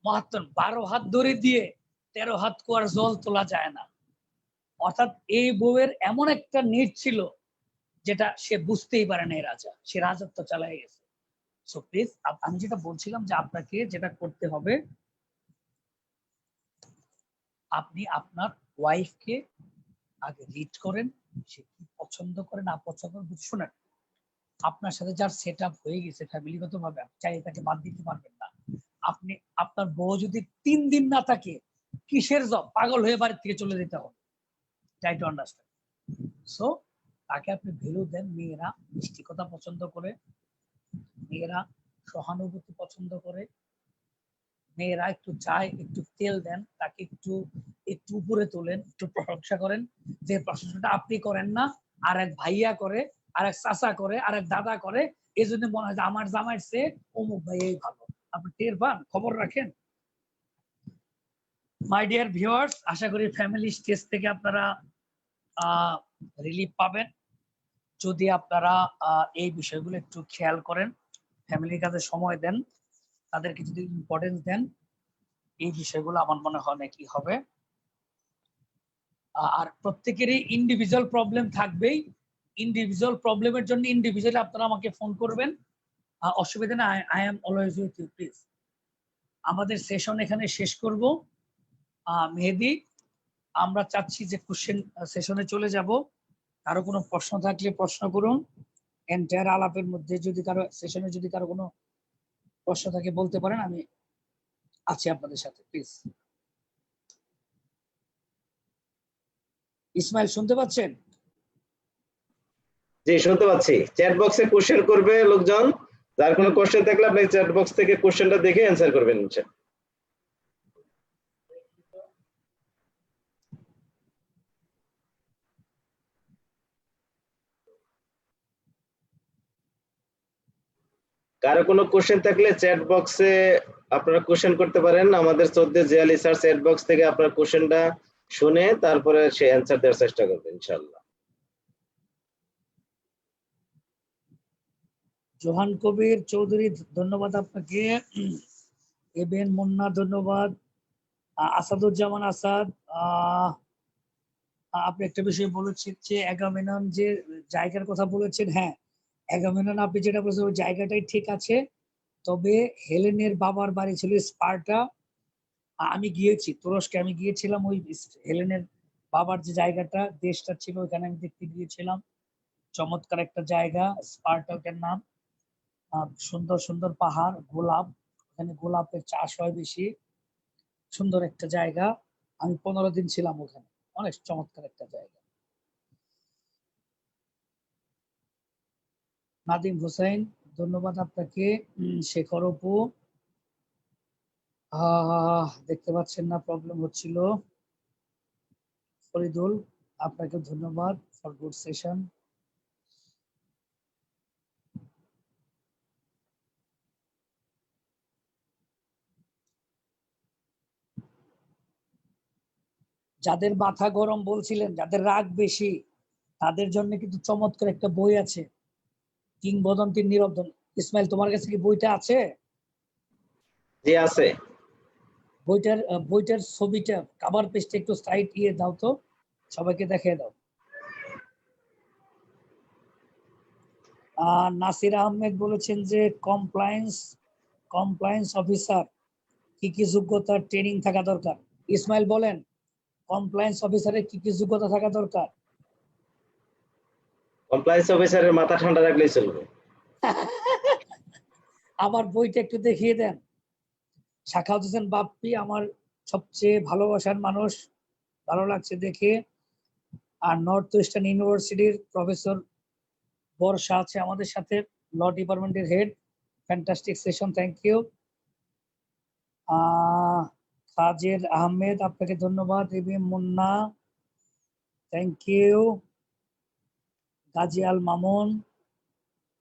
মহাত্মন 12 হাত দড়ি দিয়ে 13 হাত কুয়ার জল তোলা যায় না। অর্থাৎ এই বউয়ের এমন একটা নিট ছিল যেটা সে বুঝতেই পারে না, রাজা, সে রাজত্ব চালিয়ে গেছে। সো প্লিজ, আমি যেটা বলছিলাম যে আপনাকে যেটা করতে হবে, আপনি আপনার ওয়াইফকে আগে রিড করেন, সে কি পছন্দ করে না পছন্দ করে। শুনেন, আপনার সাথে যার সেট আপ হয়ে গেছে ফ্যামিলিগত ভাবে, চাইলে তাকে বাদ দিতে পারবেন না। আপনি, আপনার বউ যদি 3 দিন না থাকে, কিসের জব, পাগল হয়ে বাড়ি থেকে চলে যেতে হবে। Try to understand. সো তাকে আপনি ভ্যালু দেন। মেয়েরা মিষ্টি কথা পছন্দ করে, মেয়েরা সহানুভূতি পছন্দ করে, মেয়েরা একটু চায়, একটু তেল দেন, তাকে একটু একটু উপরে তোলেন, একটু প্রশংসা করেন। যে প্রশংসাটা আপনি করেন না, আর এক ভাইয়া করে, আর এক চাচা করে, আর এক দাদা করে, এই জন্য মনে হয় যে আমার জামাইয়ের চেয়ে অমুক ভাইয়াই ভালো। আপনি টের পান, খবর রাখেন। মাই ডিয়ার ভিউয়ার্স, আশা করি ফ্যামিলি স্টেজ থেকে আপনারা রিলিফ পাবেন যদি আপনারা এই বিষয়গুলো একটু খেয়াল করেন, ফ্যামিলির কাছে সময় দেন, তাদেরকে যদি ইম্পর্টেন্স দেন, এই বিষয়গুলো আমার মনে হয় নাকি হবে। আর প্রত্যেকেরই ইন্ডিভিজুয়াল প্রবলেম থাকবেই। ইন্ডিভিজুয়াল প্রবলেমের জন্য ইন্ডিভিজুয়ালি আপনারা আমাকে ফোন করবেন, অসুবিধা না। I am always with you. Please, আমাদের সেশন এখানে শেষ করব। মেহেদি, আমরা চাচ্ছি যে কোশ্চেন সেশনে চলে যাব। কারো কোনো প্রশ্ন থাকলে প্রশ্ন করুন। এন্টায়ার আলাপের মধ্যে যদি কারো সেশনে যদি কারো কোনো প্রশ্ন থাকে বলতে পারেন, আমি আছি আপনাদের সাথে। প্লিজ। ইসমাইল, শুনতে পাচ্ছেন? জি, শুনতে পাচ্ছি। চ্যাট বক্সে কোশ্চেন করবে লোকজন, যার কোনো কোশ্চেন থাকলে আপনি চ্যাট বক্স থেকে কোশ্চেনটা দেখে অ্যানসার করবেন ইনশাআল্লাহ। কারো কোনো কোশ্চেন থাকলে চ্যাট বক্সে আপনারা কোশ্চেন করতে পারেন। আমাদের 14 জিয়ালি স্যার চ্যাট বক্স থেকে আপনার কোশ্চেনটা শুনে তারপরে সে অ্যানসার দেওয়ার চেষ্টা করবে ইনশাআল্লাহ। জোহান কবির চৌধুরী, ধন্যবাদ আপনাকে। এবেন মুন্না, ধন্যবাদ। আসাদুজ্জামান আসাদ, আপনি একটা বিষয় বলেছেন যে অ্যাগামেমনন যে জায়গার কথা বলেছেন। হ্যাঁ, অ্যাগামেমনন আপনি যেটা বলেছেন ওই জায়গাটাই ঠিক আছে। তবে হেলেনের বাবার বাড়ি ছিল স্পার্টা। আমি গিয়েছি তুরস্কে, আমি গিয়েছিলাম ওই হেলেনের বাবার যে জায়গাটা, দেশটা ছিল, ওখানে আমি দেখতে গিয়েছিলাম। চমৎকার একটা জায়গা, স্পার্টাকের নাম। সুন্দর সুন্দর পাহাড়, গোলাপ, ওখানে গোলাপের চাষ হয় বেশি। সুন্দর একটা জায়গা। আমি 15 দিন ছিলাম ওখানে। অনেক চমৎকার একটা জায়গা। নাদিম হোসেন, ধন্যবাদ আপনাকে। শেখর অপু, দেখতে পাচ্ছেন না, প্রবলেম হচ্ছিল। ফরিদুল, আপনাকে ধন্যবাদ ফর গুড সেশন। যাদের মাথা গরম বলছিলেন, যাদের রাগ বেশি, তাদের জন্য কিন্তু চমৎকার একটা বই আছে, কিংবদন্তির নিরবধন। ইসমাইল, তোমার কাছে কি বইটা আছে? জি, আছে। বইটার ছবিটা, কভার পেজটা একটু সাইড দাও তো। সবাইকে দেখিয়ে দাও। নাসির আহমেদ বলেছেন যে কমপ্লায়েন্স অফিসার কি কি যোগ্যতা ট্রেনিং থাকা দরকার? ইসমাইল বলেন, কমপ্লায়েন্স অফিসারের কি কি যোগ্যতা থাকা দরকার? কমপ্লায়েন্স অফিসারের মাথা ঠান্ডা রাখলেই চলবে। আমার বইটা একটু দেখিয়ে দেন। সাখাওয়াত হোসেন বাপ্পি আমার সবচেয়ে ভালোবাসার মানুষ, ভালো লাগছে দেখে। আর নর্থ ইস্টার্ন ইউনিভার্সিটির প্রফেসর বর্ষা আছে আমাদের সাথে, ল ডিপার্টমেন্টের হেড। Fantastic session, thank you. Sajed Ahmed, আপনাকে ধন্যবাদ। ABM Munna, thank you. Gazi Al Mamun,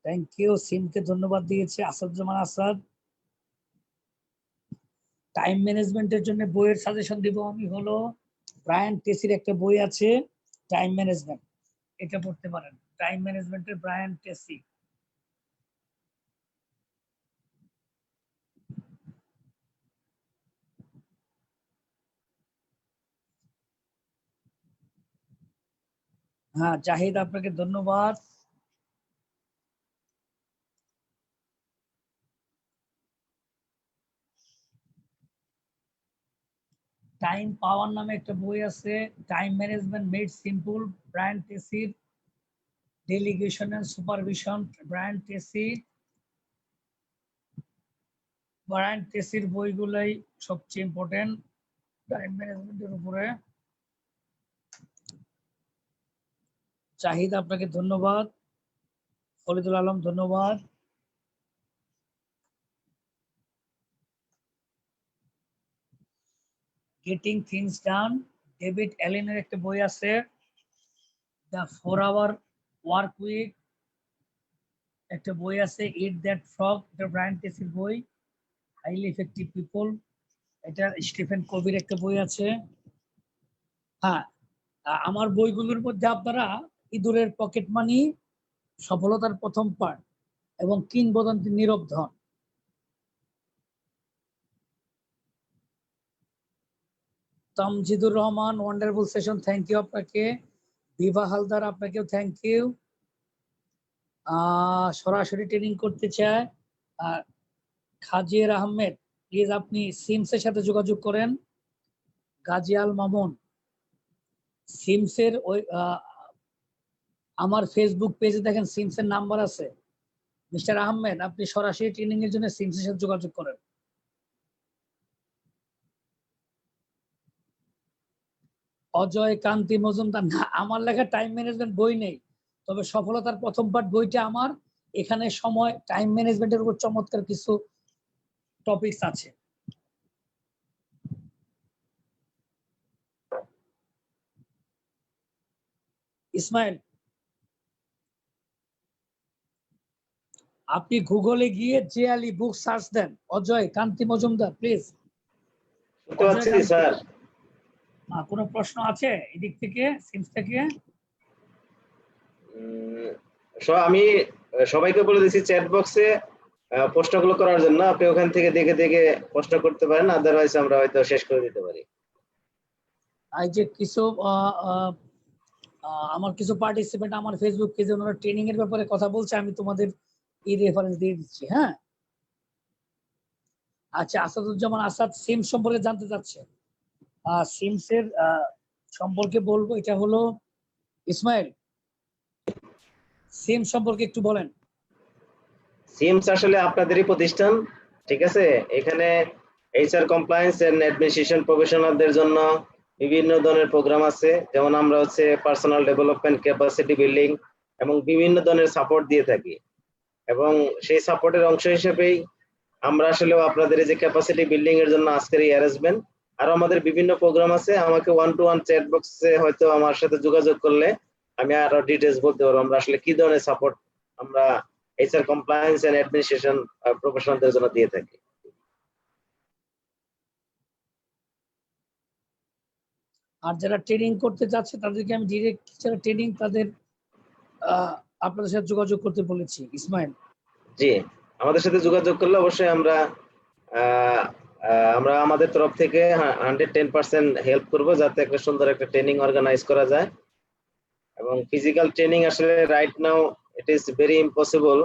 thank you. সিমকে ধন্যবাদ দিয়েছে আসাদুজ্জামান আসাদ। টাইম ম্যানেজমেন্টের জন্য বইয়ের সাজেশন দিব আমি, হলো ব্রায়ান টেসির একটা বই আছে টাইম ম্যানেজমেন্ট, এটা পড়তে পারেন। টাইম ম্যানেজমেন্টের ব্রায়ান টেসি। হ্যাঁ জাহিদ, আপনাকে ধন্যবাদ। টাইম পাওয়ার নামে একটা বই আছে, time management made simple, Brian টেসির। Delegation and supervision, Brian Tracy. Brian টেসির বইগুলাই সবচেয়ে ইম্পর্টেন্ট টাইম ম্যানেজমেন্টের উপরে। জাহিদ, আপনাকে ধন্যবাদ। ফরিদুল আলম, ধন্যবাদ। গেটিং থিংস ডান, ডেভিড অ্যালেনের একটা বই আছে, দ্য 4 আওয়ার ওয়ার্ক উইক। একটা বই আছে ইট দ্যাট ফ্রগ, এটা ব্রায়ান টেসির বই। হাইলি ইফেক্টিভ পিপল, এটা স্টিফেন কবির একটা বই আছে। হ্যাঁ, আমার বইগুলোর মধ্যে আপনারা ইঁদুরের পকেট মানি, সফলতার প্রথম পার্ট এবং কিংবদন্তি Nirob Dhon, Tamjidur Rahman, wonderful session, thank you আপনাকে। বিভা হালদার, আপনাকেও থ্যাংক ইউ। সরাসরি ট্রেনিং করতে চায় খাজির আহমেদ, প্লিজ আপনি সিমসের সাথে যোগাযোগ করেন। গাজী আল মামুন, সিমসের ওই আমার ফেসবুক পেজে দেখেন সিমসের নাম্বার আছে। মিস্টার আহমেদ, আপনি সরাসরি ট্রেনিং এর জন্য সিমসের সাথে যোগাযোগ করেন। অজয় কান্তি মজুমদার, না আমার লেখা টাইম ম্যানেজমেন্ট বই নেই, তবে সফলতার প্রথম পার্ট বইটা আমার, এখানে সময় টাইম ম্যানেজমেন্টের উপর চমৎকার কিছু টপিকস আছে। ইসমাইল, আপনি গুগলে গিয়ে জে আলী বুক সার্চ দেন, অজয় কান্তি মজুমদার, প্লিজ। শুনতে পাচ্ছি স্যার। কোনো প্রশ্ন আছে এদিক থেকে, সিমস থেকে? আমি সবাইকে বলে দিচ্ছি চ্যাট বক্সে প্রশ্নগুলো করার জন্য, আপনি ওখান থেকে দেখে দেখে প্রশ্ন করতে পারেন, আদারওয়াইজ আমরা হয়তো শেষ করে দিতে পারি। এই যে কিছু আমার কিছু পার্টিসিপেন্ট আমার ফেসবুক পেজে ওনারা ট্রেনিং এর ব্যাপারে কথা বলছে, আমি তোমাদের এই রেফারেন্স দিয়ে দিচ্ছি। হ্যাঁ, আচ্ছা, আসাদুজ্জামান আসাদ সিম সম্পর্কে জানতে চাচ্ছে। সিমসের সম্পর্কে বলবো, এটা হলো ইসমাইল, সিম সম্পর্কে একটু বলেন। সিমস আসলে আপনাদেরই প্রতিষ্ঠান, ঠিক আছে। এখানে এইচআর কমপ্লায়েন্স এন্ড অ্যাডমিনিস্ট্রেশন প্রফেশনালদের জন্য বিভিন্ন ধরনের প্রোগ্রাম আছে, যেমন আমরা হচ্ছে পার্সোনাল ডেভেলপমেন্ট, ক্যাপাসিটি বিল্ডিং এবং বিভিন্ন ধরনের সাপোর্ট দিয়ে থাকি। এবং সেই সাপোর্টের অংশ হিসেবেই আমরা আসলে আপনাদের এই যে ক্যাপাসিটি বিল্ডিং এর জন্য আজকের এই অ্যারেঞ্জমেন্ট, আর আমাদের বিভিন্ন প্রোগ্রাম আছে। আমাকে 1-to-1 চ্যাট বক্সে হয়তো আমার সাথে যোগাযোগ করলে আমি আরো ডিটেইলস বলতে পারবো আমরা আসলে কি ধরনের সাপোর্ট আমরা এইচআর কমপ্লায়েন্স এন্ড অ্যাডমিনিস্ট্রেশন প্রফেশনালদের জন্য দিয়ে থাকি। আর যারা ট্রেনিং করতে যাচ্ছে তাদেরকে আমি ডিরেক্ট, যারা ট্রেনিং তাদের আপনাদের সাথে যোগাযোগ করতে বলেছি। ইসমাইল, জি, আমাদের সাথে যোগাযোগ করলে অবশ্যই আমরা আমরা আমাদের তরফ থেকে 110% হেল্প করব যাতে একটা সুন্দর একটা ট্রেনিং অর্গানাইজ করা যায়। এবং ফিজিক্যাল ট্রেনিং আসলে right now it is very impossible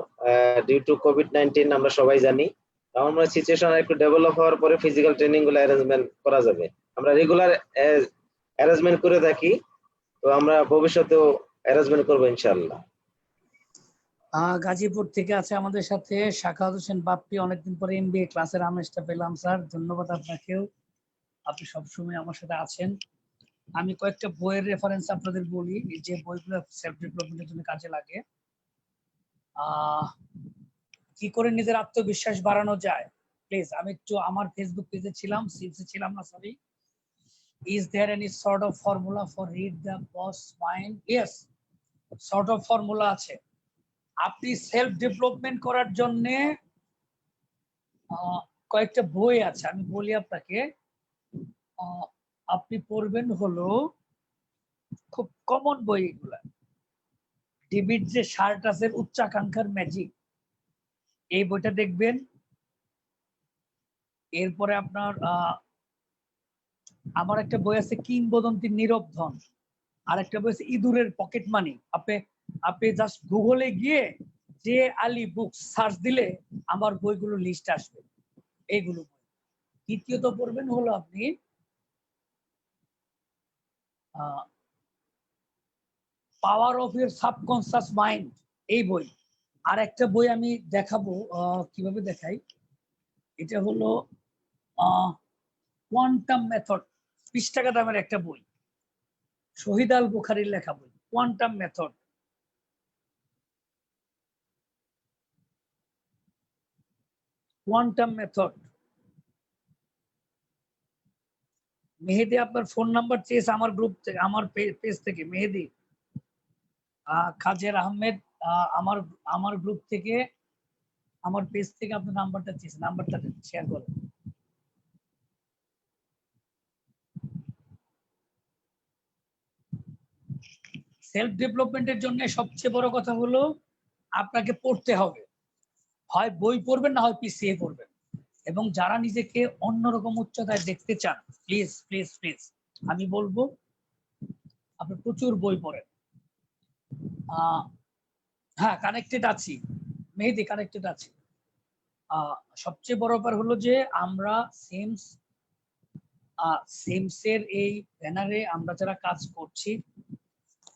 due to কোভিড-19, আমরা সবাই জানি। আমরা সিচুয়েশন একটু ডেভেলপ হওয়ার পরে ফিজিক্যাল ট্রেনিং গুলো অ্যারেঞ্জমেন্ট করা যাবে। আমরা রেগুলার অ্যারেঞ্জমেন্ট করে থাকি, তো আমরা ভবিষ্যতেও অ্যারেঞ্জমেন্ট করব ইনশাআল্লাহ। গাজীপুর থেকে আছে আমাদের সাথে শাখাওয়াত হোসেন বাপ্পি। অনেকদিন পরে এমবিএ ক্লাসের আমেজটা পেলাম স্যার, ধন্যবাদ আপনাকেও, আপনি সবসময় আমার সাথে আছেন। আমি কয়েকটা বইয়ের রেফারেন্স আপনাদের বলি, যে বইগুলো সেলফ ডেভেলপমেন্টের জন্য কাজে লাগে। কি করে নিজের আত্মবিশ্বাস বাড়ানো যায়, প্লিজ। আমি একটু আমার ফেসবুক পেজে ছিলাম, সিলসে ছিলাম না, sorry. Is there any sort of formula for read the boss mind? Yes, sort of formula আছে। আপনি সেলফ ডেভেলপমেন্ট করার জন্য কয়েকটা বই আছে, আমি বলি আপনাকে। আপনি পড়বেন হলো, খুব কমন বই এগুলা। ডেভিড যে শার্টাসের উচ্চাকাঙ্ক্ষার ম্যাজিক, এই বইটা দেখবেন। এরপরে আপনার আমার একটা বই আছে কিংবদন্তির নীরব ধন, আর একটা বই আছে ইঁদুরের পকেট মানি। আপনি জাস্ট গুগলে গিয়ে যে আলী বুকস সার্চ দিলে আমার বইগুলো লিস্ট আসবে, এইগুলো বই। দ্বিতীয়ত পড়বেন হলো আপনি power of your subconscious mind, এই বই। আর একটা বই আমি দেখাবো, কিভাবে দেখাই, এটা হলো কোয়ান্টাম মেথড, 20 টাকা দামের একটা বই, শহীদ আল বুখারীর লেখা বই, quantum method. Quantum method. Mehedi আপনার ফোন নাম্বার চেয়েছে আমার গ্রুপ থেকে, আমার পেজ থেকে। মেহেদি কাজের আহমেদ আমার আমার গ্রুপ থেকে, আমার পেজ থেকে আপনার নাম্বারটা চেয়েছে, নাম্বারটা শেয়ার করুন। সেলফ ডেভেলপমেন্টের জন্য সবচেয়ে বড় কথা হলো আপনাকে পড়তে হবে, হয় বই পড়বেন না হয় পিসিএ পড়বেন। এবং যারা নিজেকে অন্যরকম উচ্চতায় দেখতে চান, প্লিজ প্লিজ প্লিজ আমি বলবো আপনি প্রচুর বই পড়েন। হ্যাঁ, কানেক্টেড আছি মেহেদি, কানেক্টেড আছি। সবচেয়ে বড় ব্যাপার হলো যে আমরা সেমসের এই ব্যানারে আমরা যারা কাজ করছি,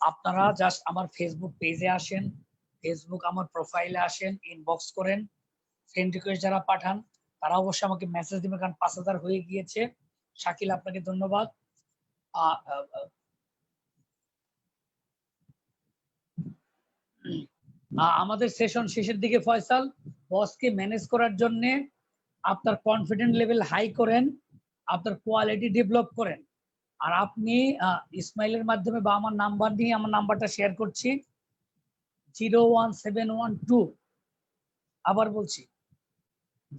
আপনারা জাস্ট আমার ফেসবুক পেজে আসেন, ফেসবুক আমার প্রোফাইলে আসেন, ইনবক্স করেন। ফ্রেন্ড রিকোয়েস্ট যারা পাঠান তারা অবশ্যই আমাকে মেসেজ দিবেন, কারণ 5000 হয়ে গিয়েছে। শাকিল আপনাকে ধন্যবাদ। আমাদের সেশন শেষের দিকে ফয়সাল, বসকে ম্যানেজ করার জন্য আপনার কনফিডেন্ট লেভেল হাই করেন, আপনার কোয়ালিটি ডেভেলপ করেন। আর আপনি ইসমাইলের মাধ্যমে বা আমার নাম্বার দিয়ে, আমার নাম্বারটা শেয়ার করছি 01712, আবার বলছি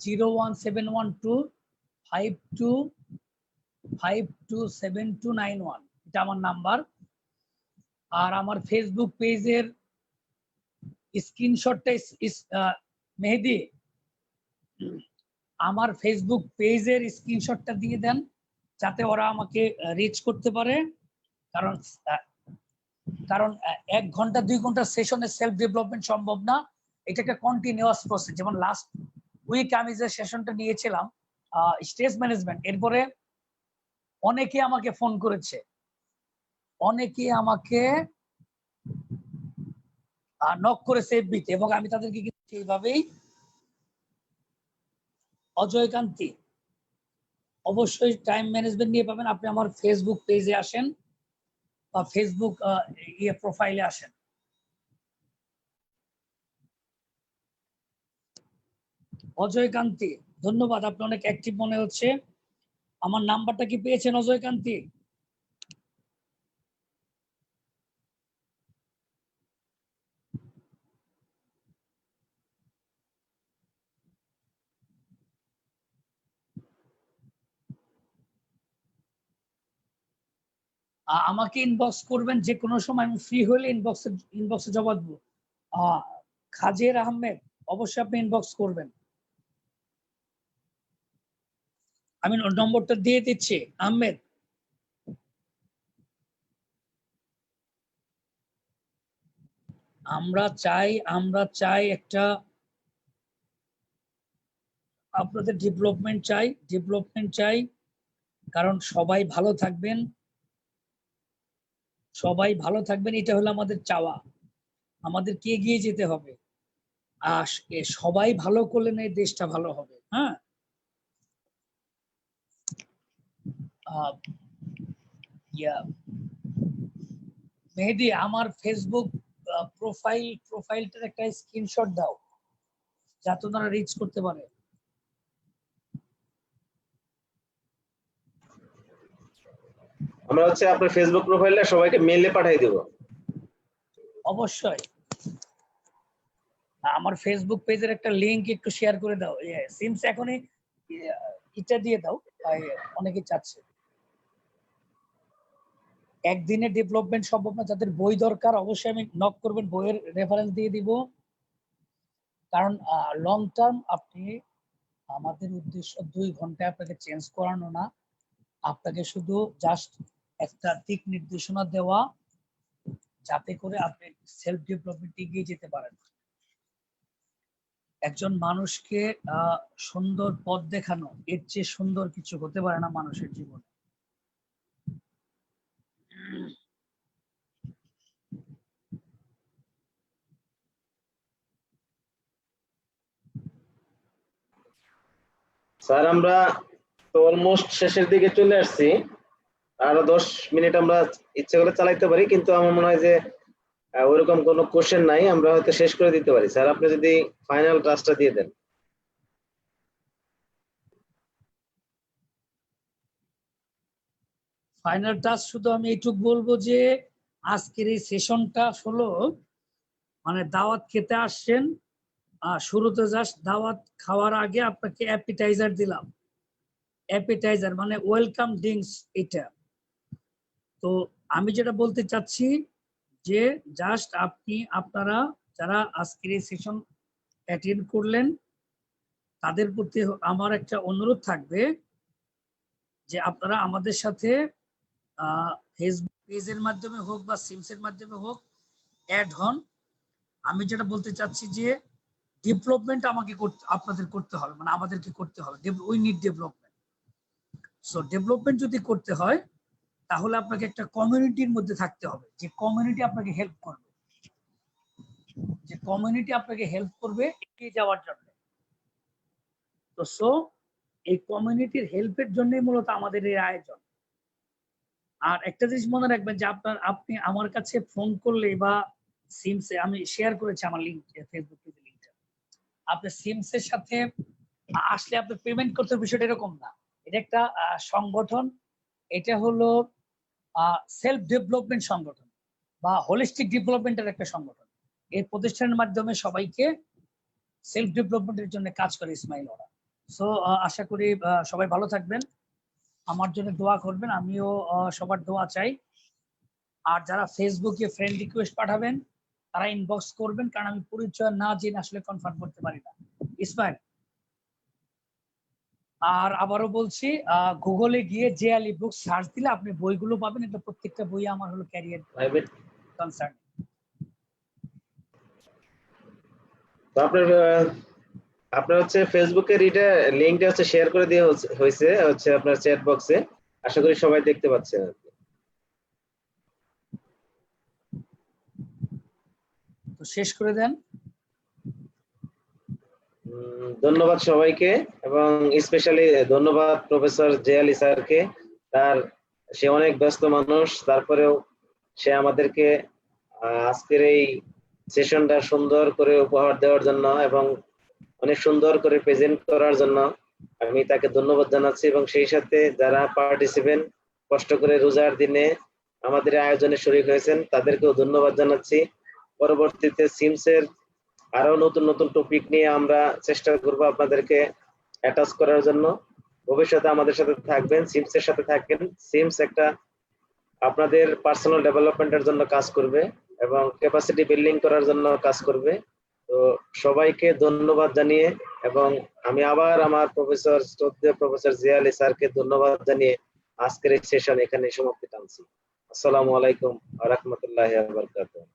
01712527291, এটা আমার নাম্বার। আর আমার ফেসবুক পেজের স্ক্রিনশটটা মেহেদি, আমার ফেসবুক পেজের স্ক্রিনশটটা দিয়ে দেন যাতে ওরা আমাকে রিচ করতে পারে। কারণ 1 ঘন্টা 2 ঘন্টা সেশনে সেলফ ডেভেলপমেন্ট সম্ভব না, এটা একটা কন্টিনিউয়াস প্রসেস। যেমন লাস্ট উইক আমি যে সেশনটা নিয়েছিলাম স্ট্রেস ম্যানেজমেন্ট, এরপরে অনেকে আমাকে ফোন করেছে, অনেকে আমাকে নক করেছে এফবিতে, এবং আমি তাদেরকে কিন্তু এইভাবেই। অজয় কান্তি, অবশ্যই টাইম ম্যানেজমেন্ট নিয়ে পাবেন। আপনি আমার ফেসবুক পেজে আসেন বা ফেসবুক প্রোফাইলে আসেন। অজয় কান্তি ধন্যবাদ, আপনি অনেক অ্যাক্টিভ মনে হচ্ছে। আমার নাম্বারটা কি পেয়েছেন অজয় কান্তি? আমাকে ইনবক্স করবেন যে কোনো সময়, আমি ফ্রি হলে ইনবক্সে জবাব দেবো। কাজের আহমেদ, অবশ্যই আপনি ইনবক্স করবেন। আমি নম্বরটা দিয়ে দিচ্ছি আহমেদ। আমরা চাই একটা আপনাদের ডেভেলপমেন্ট চাই, কারণ সবাই ভালো থাকবেন, এটা হলো আমাদের চাওয়া। আমাদেরকে এগিয়ে যেতে হবে, আর সবাই ভালো করলে না এই দেশটা ভালো হবে। হ্যাঁ, মেহেদি, আমার ফেসবুক প্রোফাইলটার একটা স্ক্রিনশট দাও যাতে ওনারা রিচ করতে পারে। আমরা হচ্ছে আপনার ফেসবুক প্রোফাইলটা সবাইকে মেইলে পাঠিয়ে দেব। অবশ্যই আমার ফেসবুক পেজের একটা লিংক একটু শেয়ার করে দাও। সিমস এখনই এটা দিয়ে দাও, অনেকে চাচ্ছে। একদিনে ডেভেলপমেন্ট সম্ভব না, যাদের বই দরকার অবশ্যই আমি নক করবেন, বইয়ের রেফারেন্স দিয়ে দিব। কারণ লং টার্ম আপনি, আমাদের উদ্দেশ্য 2 ঘন্টায় আপনাকে চেঞ্জ করানো না, আপনাকে শুধু জাস্ট একটা দিক নির্দেশনা দেওয়া, যাতে করে আপনি সেলফ ডেভেলপমেন্টে এগিয়ে যেতে পারেন। একজন মানুষকে সুন্দর পথ দেখানো, এর চেয়ে সুন্দর কিছু হতে পারে না মানুষের জীবনে। স্যার আমরা তো অলমোস্ট শেষের দিকে চলে আসছি, আরো 10 মিনিট আমরা ইচ্ছে করলে চালাইতে পারি, কিন্তু আমার মনে হয় যে ওইরকম কোনো কোশ্চেন নাই, আমরা হয়তো শেষ করে দিতে পারি। স্যার আপনি যদি ফাইনাল টাচটা দিয়ে দেন। ফাইনাল টাচ শুধু আমি এইটুকু বলবো যে আজকের এই সেশনটা হলো, মানে দাওয়াত খেতে আসছেন, শুরুতে জাস্ট দাওয়াত খাওয়ার আগে আপনাকে অ্যাপিটাইজার দিলাম। অ্যাপিটাইজার মানে ওয়েলকাম ড্রিঙ্কস এটা। তো আমি যেটা বলতে চাচ্ছি যে জাস্ট আপনারা যারা আজকের এই সেশন অ্যাটেন্ড করলেন, তাদের প্রতি আমার একটা অনুরোধ থাকবে যে আপনারা আমাদের সাথে ফেসবুক পেজের মাধ্যমে হোক বা সিমসের মাধ্যমে হোক অ্যাড হন। আমি যেটা বলতে চাচ্ছি যে ডেভেলপমেন্ট আপনাদের করতে হবে, মানে আমাদেরকে করতে হবে। We need development. So development যদি করতে হয় তাহলে আপনাকে একটা কমিউনিটির মধ্যে থাকতে হবে, যে কমিউনিটি আপনাকে হেল্প করবে এগিয়ে যাওয়ার জন্য। তো সো এই কমিউনিটির হেল্পের জন্যই মূলত আমাদের এই আয়োজন। আর একটা জিনিস মনে রাখবেন যে আপনি আমার কাছে ফোন করলে বা সিমসে, আমি শেয়ার করেছি আমার লিঙ্ক, ফেসবুক পেজের লিঙ্কটা, আপনি সিমসের সাথে আসলে আপনি পেমেন্ট করতে, বিষয়টা এরকম না। এটা একটা সংগঠন, এটা হলো সেলফ ডেভেলপমেন্ট সংগঠন বা হোলিস্টিক ডেভেলপমেন্টের একটা সংগঠন। এই প্রতিষ্ঠানের মাধ্যমে সবাইকে সেলফ ডেভেলপমেন্টের জন্য কাজ করে ইসমাইল ওরা। সো আশা করি সবাই ভালো থাকবেন, আমার জন্য দোয়া করবেন, আমিও সবার দোয়া চাই। আর যারা ফেসবুকে ফ্রেন্ড রিকোয়েস্ট পাঠাবেন তারা ইনবক্স করবেন, কারণ আমি পরিচয় না জেনে আসলে কনফার্ম করতে পারি না। ইসমাইল, আর আবারও বলছি, গুগলে গিয়ে জে আলী বুক সার্চ দিলে আপনি বইগুলো পাবেন। এটা প্রত্যেকটা বই আমার হলো ক্যারিয়ার কনসার্ন। তো আপনার হচ্ছে ফেসবুকের এটা লিংকটা হচ্ছে শেয়ার করে দেওয়া হয়েছে হচ্ছে আপনার চ্যাট বক্সে, আশা করি সবাই দেখতে পাচ্ছেন। তো শেষ করে দেন। ধন্যবাদ সবাইকে, এবং স্পেশালি ধন্যবাদ প্রফেসর জে আলী স্যারকে। সে অনেক ব্যস্ত মানুষ, তারপরেও সে আমাদেরকে আজকের এই সেশনটা সুন্দর করে উপহার দেওয়ার জন্য এবং অনেক সুন্দর করে প্রেজেন্ট করার জন্য আমি তাকে ধন্যবাদ জানাচ্ছি। এবং সেই সাথে যারা পার্টিসিপেন্ট কষ্ট করে রোজার দিনে আমাদের আয়োজনে শরীক হয়েছেন তাদেরকেও ধন্যবাদ জানাচ্ছি। পরবর্তীতে সিমসের আরো নতুন নতুন টপিক নিয়ে আমরা চেষ্টা করব আপনাদেরকে অ্যাটাচ করার জন্য। ভবিষ্যতে আমাদের সাথে থাকবেন, সিমসের সাথে থাকবেন। সিমস একটা আপনাদের পার্সোনাল ডেভেলপমেন্টের জন্য কাজ করবে এবং ক্যাপাসিটি বিল্ডিং করার জন্য কাজ করবে। তো সবাইকে ধন্যবাদ জানিয়ে এবং আমি আবার আমার শ্রদ্ধেয় প্রফেসর জিয়া আলী স্যারকে ধন্যবাদ জানিয়ে আজকের এই সেশন এখানে সমাপ্তি টানছি। আসসালামু আলাইকুম ওয়া রাহমাতুল্লাহি ওয়া বারাকাতুহু।